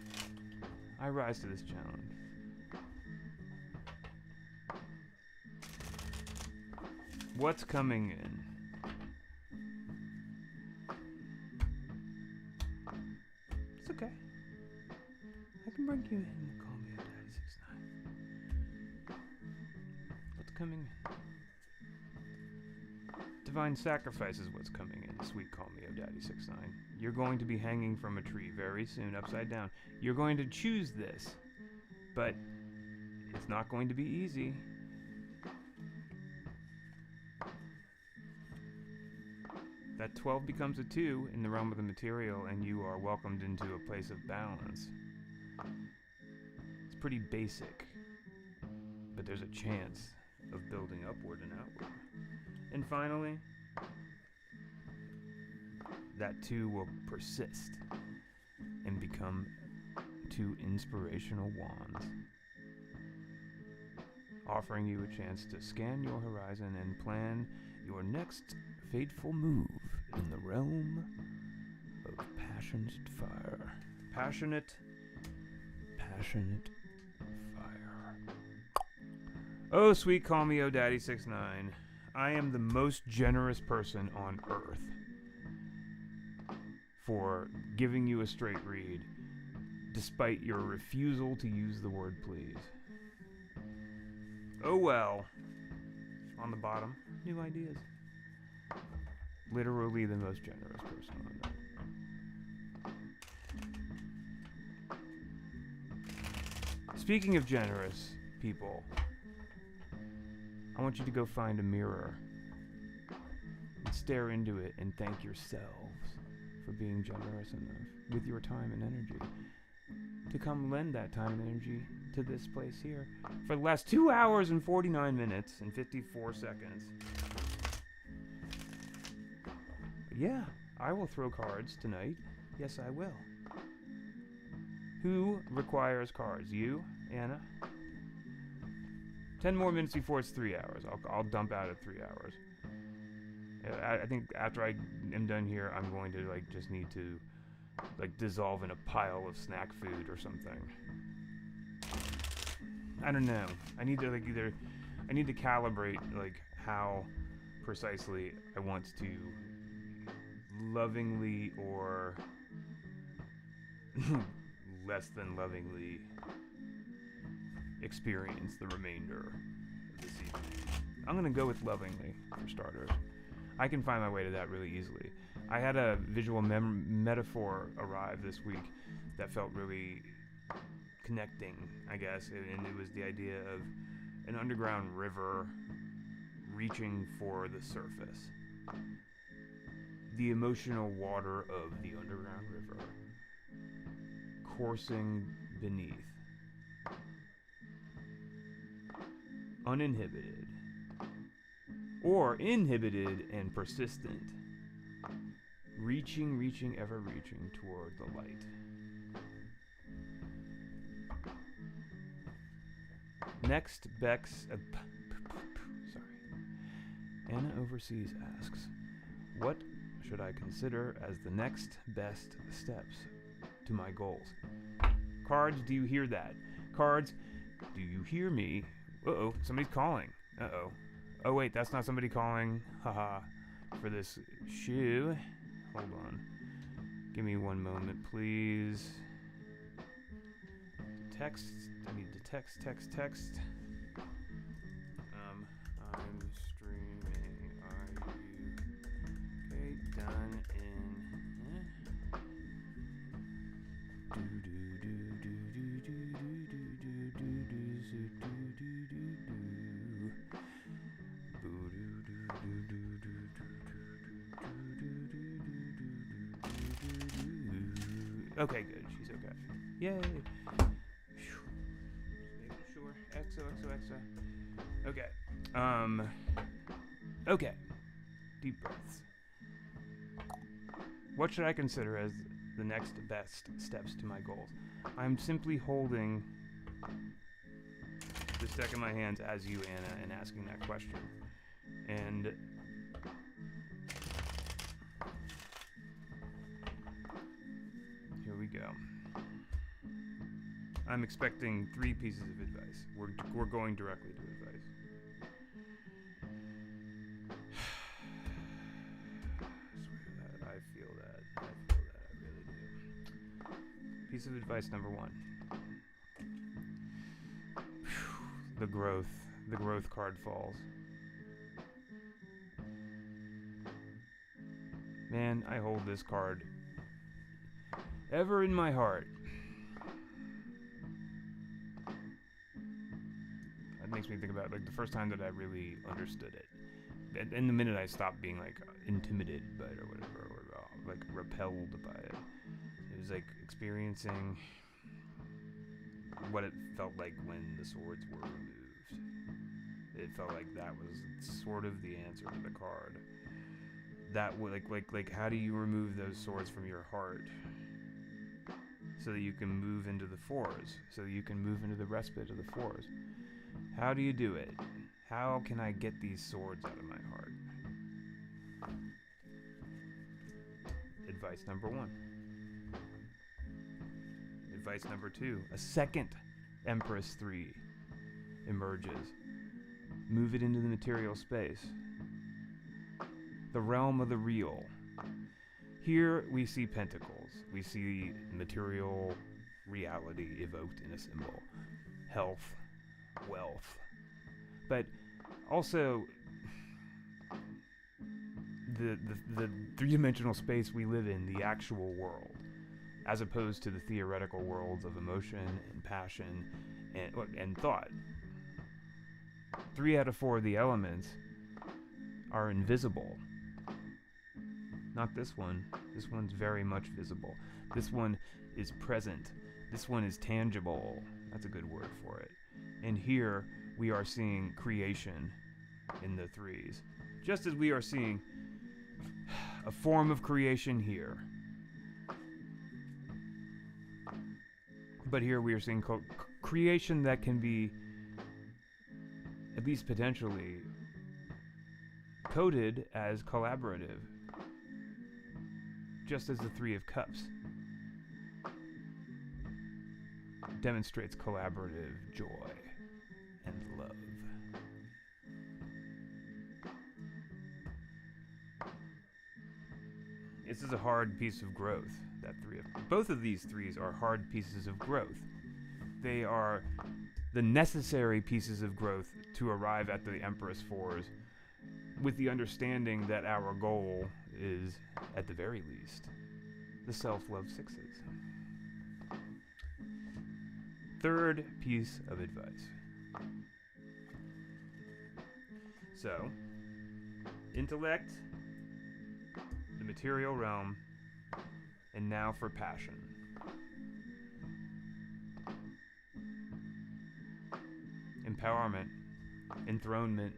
I rise to this challenge. What's coming in? It's okay. I can bring you in. Call me oh daddy 69. What's coming in? Divine sacrifice is what's coming in. Sweet call me oh daddy 69. You're going to be hanging from a tree very soon, upside down. You're going to choose this, but it's not going to be easy. That 12 becomes a 2 in the realm of the material, and you are welcomed into a place of balance. It's pretty basic, but there's a chance of building upward and outward. And finally, that 2 will persist and become 2 inspirational wands, offering you a chance to scan your horizon and plan your next fateful move in the realm of passionate fire. Passionate fire. Oh, sweet call me oh daddy 69. I am the most generous person on earth for giving you a straight read, despite your refusal to use the word please. Oh well. On the bottom, new ideas. Literally the most generous person on earth. Speaking of generous people, I want you to go find a mirror and stare into it and thank yourselves for being generous enough with your time and energy to come lend that time and energy to this place here for the last 2 hours and 49 minutes and 54 seconds. Yeah, I will throw cards tonight. Yes, I will. Who requires cards? You, Anna? 10 more minutes before it's 3 hours. I'll dump out at 3 hours. I think after I am done here, I'm going to like just need to like dissolve in a pile of snack food or something. I don't know. I need to like either I need to calibrate like how precisely I want to lovingly or less than lovingly experience the remainder of this evening. I'm gonna go with lovingly for starters. I can find my way to that really easily. I had a visual metaphor arrive this week that felt really connecting, I guess, and it was the idea of an underground river reaching for the surface. The emotional water of the underground river coursing beneath. Uninhibited. Or inhibited and persistent. Reaching, ever reaching toward the light. Next, sorry. Anna Overseas asks, what should I consider as the next best steps to my goals? Cards, do you hear that? Cards, do you hear me? Uh-oh, somebody's calling. Uh-oh. Oh, wait, that's not somebody calling. Haha. For this shoe. Hold on. Give me one moment, please. Text. I need to text. I'm streaming. Are you okay? Done in. Okay, good. She's okay. Yay. Phew. Making sure. XOXOXO. Okay. Okay. Deep breaths. What should I consider as the next best steps to my goals? I'm simply holding this deck in my hands as you, Anna, and asking that question. And here we go. I'm expecting 3 pieces of advice. We're going directly to advice. I feel that. I really do. Piece of advice number 1. The growth card falls. Man, I hold this card ever in my heart. That makes me think about like the first time that I really understood it. And the minute I stopped being like intimidated by it or whatever, or like repelled by it. It was like experiencing what it felt like when the swords were removed. It felt like that was sort of the answer to the card. That like how do you remove those swords from your heart so that you can move into the 4s, so that you can move into the respite of the 4s? How do you do it? How can I get these swords out of my heart? Advice number 1. Advice number 2. A second Empress 3 emerges. Move it into the material space. The realm of the real. Here we see pentacles. We see material reality evoked in a symbol. Health, wealth. But also the three-dimensional space we live in, the actual world, as opposed to the theoretical worlds of emotion and passion and thought. 3 out of 4 of the elements are invisible. Not this one. This one's very much visible. This one is present. This one is tangible. That's a good word for it. And here we are seeing creation in the 3s. Just as we are seeing a form of creation here. But here we are seeing creation that can be at least potentially, coded as collaborative, just as the Three of Cups demonstrates collaborative joy and love. This is a hard piece of growth. Both of these threes are hard pieces of growth. They are the necessary pieces of growth to arrive at the Empress Fours, with the understanding that our goal is, at the very least, the self-love sixes. Third piece of advice. So, intellect, the material realm, and now for passion. Empowerment, enthronement.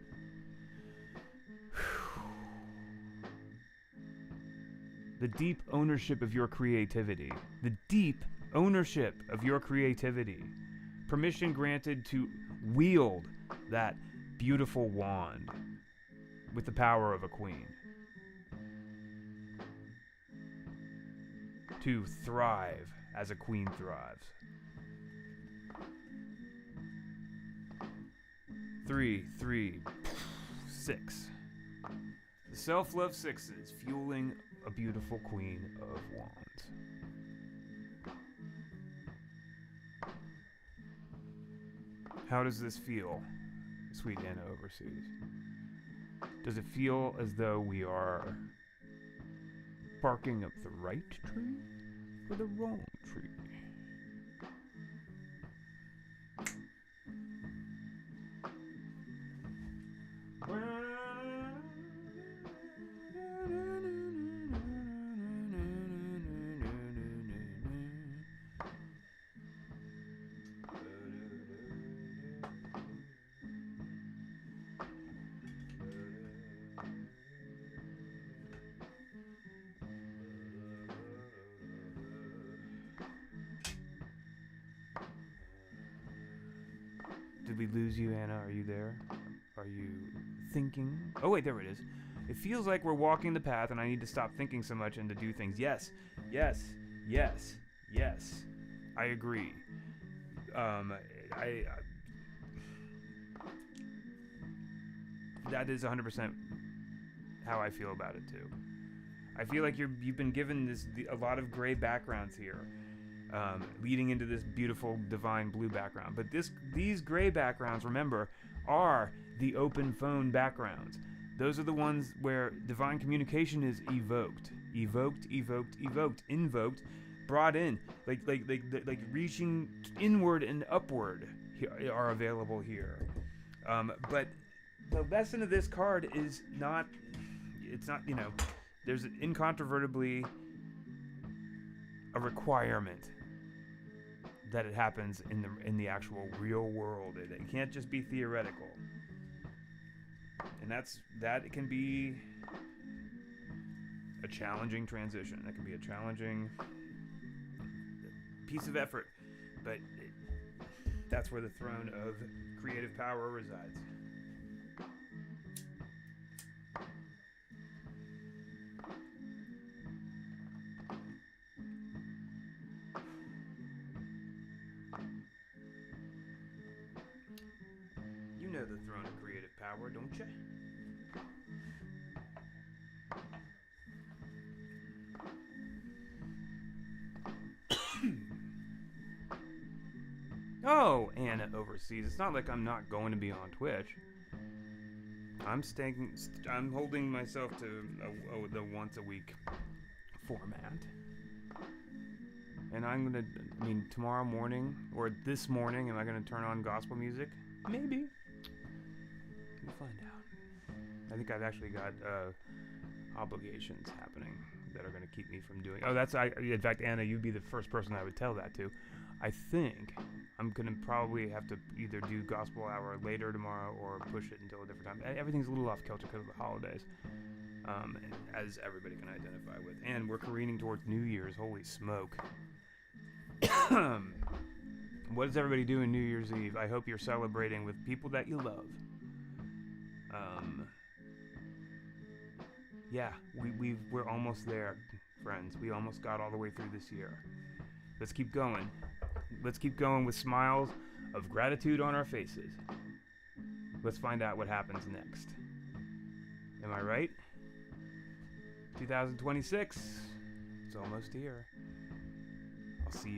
The deep ownership of your creativity. The deep ownership of your creativity. Permission granted to wield that beautiful wand with the power of a queen. To thrive as a queen thrives. 3, 3, 6. The self-love sixes fueling a beautiful queen of wands. How does this feel, sweet Anna Overseas? Does it feel as though we are barking up the right tree or the wrong tree? Did we lose you, Anna? Are you there? Are you thinking? Oh, wait, there it is. It feels like we're walking the path and I need to stop thinking so much and to do things. Yes, yes, yes, yes. I agree. That is 100% how I feel about it, too. I feel like you've been given a lot of gray backgrounds here. Leading into this beautiful divine blue background. But these gray backgrounds, remember, are the open phone backgrounds. Those are the ones where divine communication is evoked, invoked, brought in, like reaching inward and upward are available here. But the lesson of this card is not. It's not. There's incontrovertibly a requirement that it happens in the actual real world. It can't just be theoretical. And it can be a challenging transition. That can be a challenging piece of effort, but that's where the throne of creative power resides. You know the throne of creative power, don't you? Oh, Anna Overseas. It's not like I'm not going to be on Twitch. I'm holding myself to the once a week format. And tomorrow morning, or this morning, am I going to turn on gospel music? Maybe. We'll find out. I think I've actually got obligations happening that are going to keep me from doing. In fact, Anna, you'd be the first person I would tell that to. I think I'm going to probably have to either do gospel hour later tomorrow or push it until a different time. Everything's a little off kilter because of the holidays, as everybody can identify with. And we're careening towards New Year's. Holy smoke. What does everybody do on New Year's Eve? I hope you're celebrating with people that you love. Yeah, we're almost there, friends. We almost got all the way through this year. Let's keep going. Let's keep going with smiles of gratitude on our faces. Let's find out what happens next. Am I right? 2026. It's almost here. I'll see you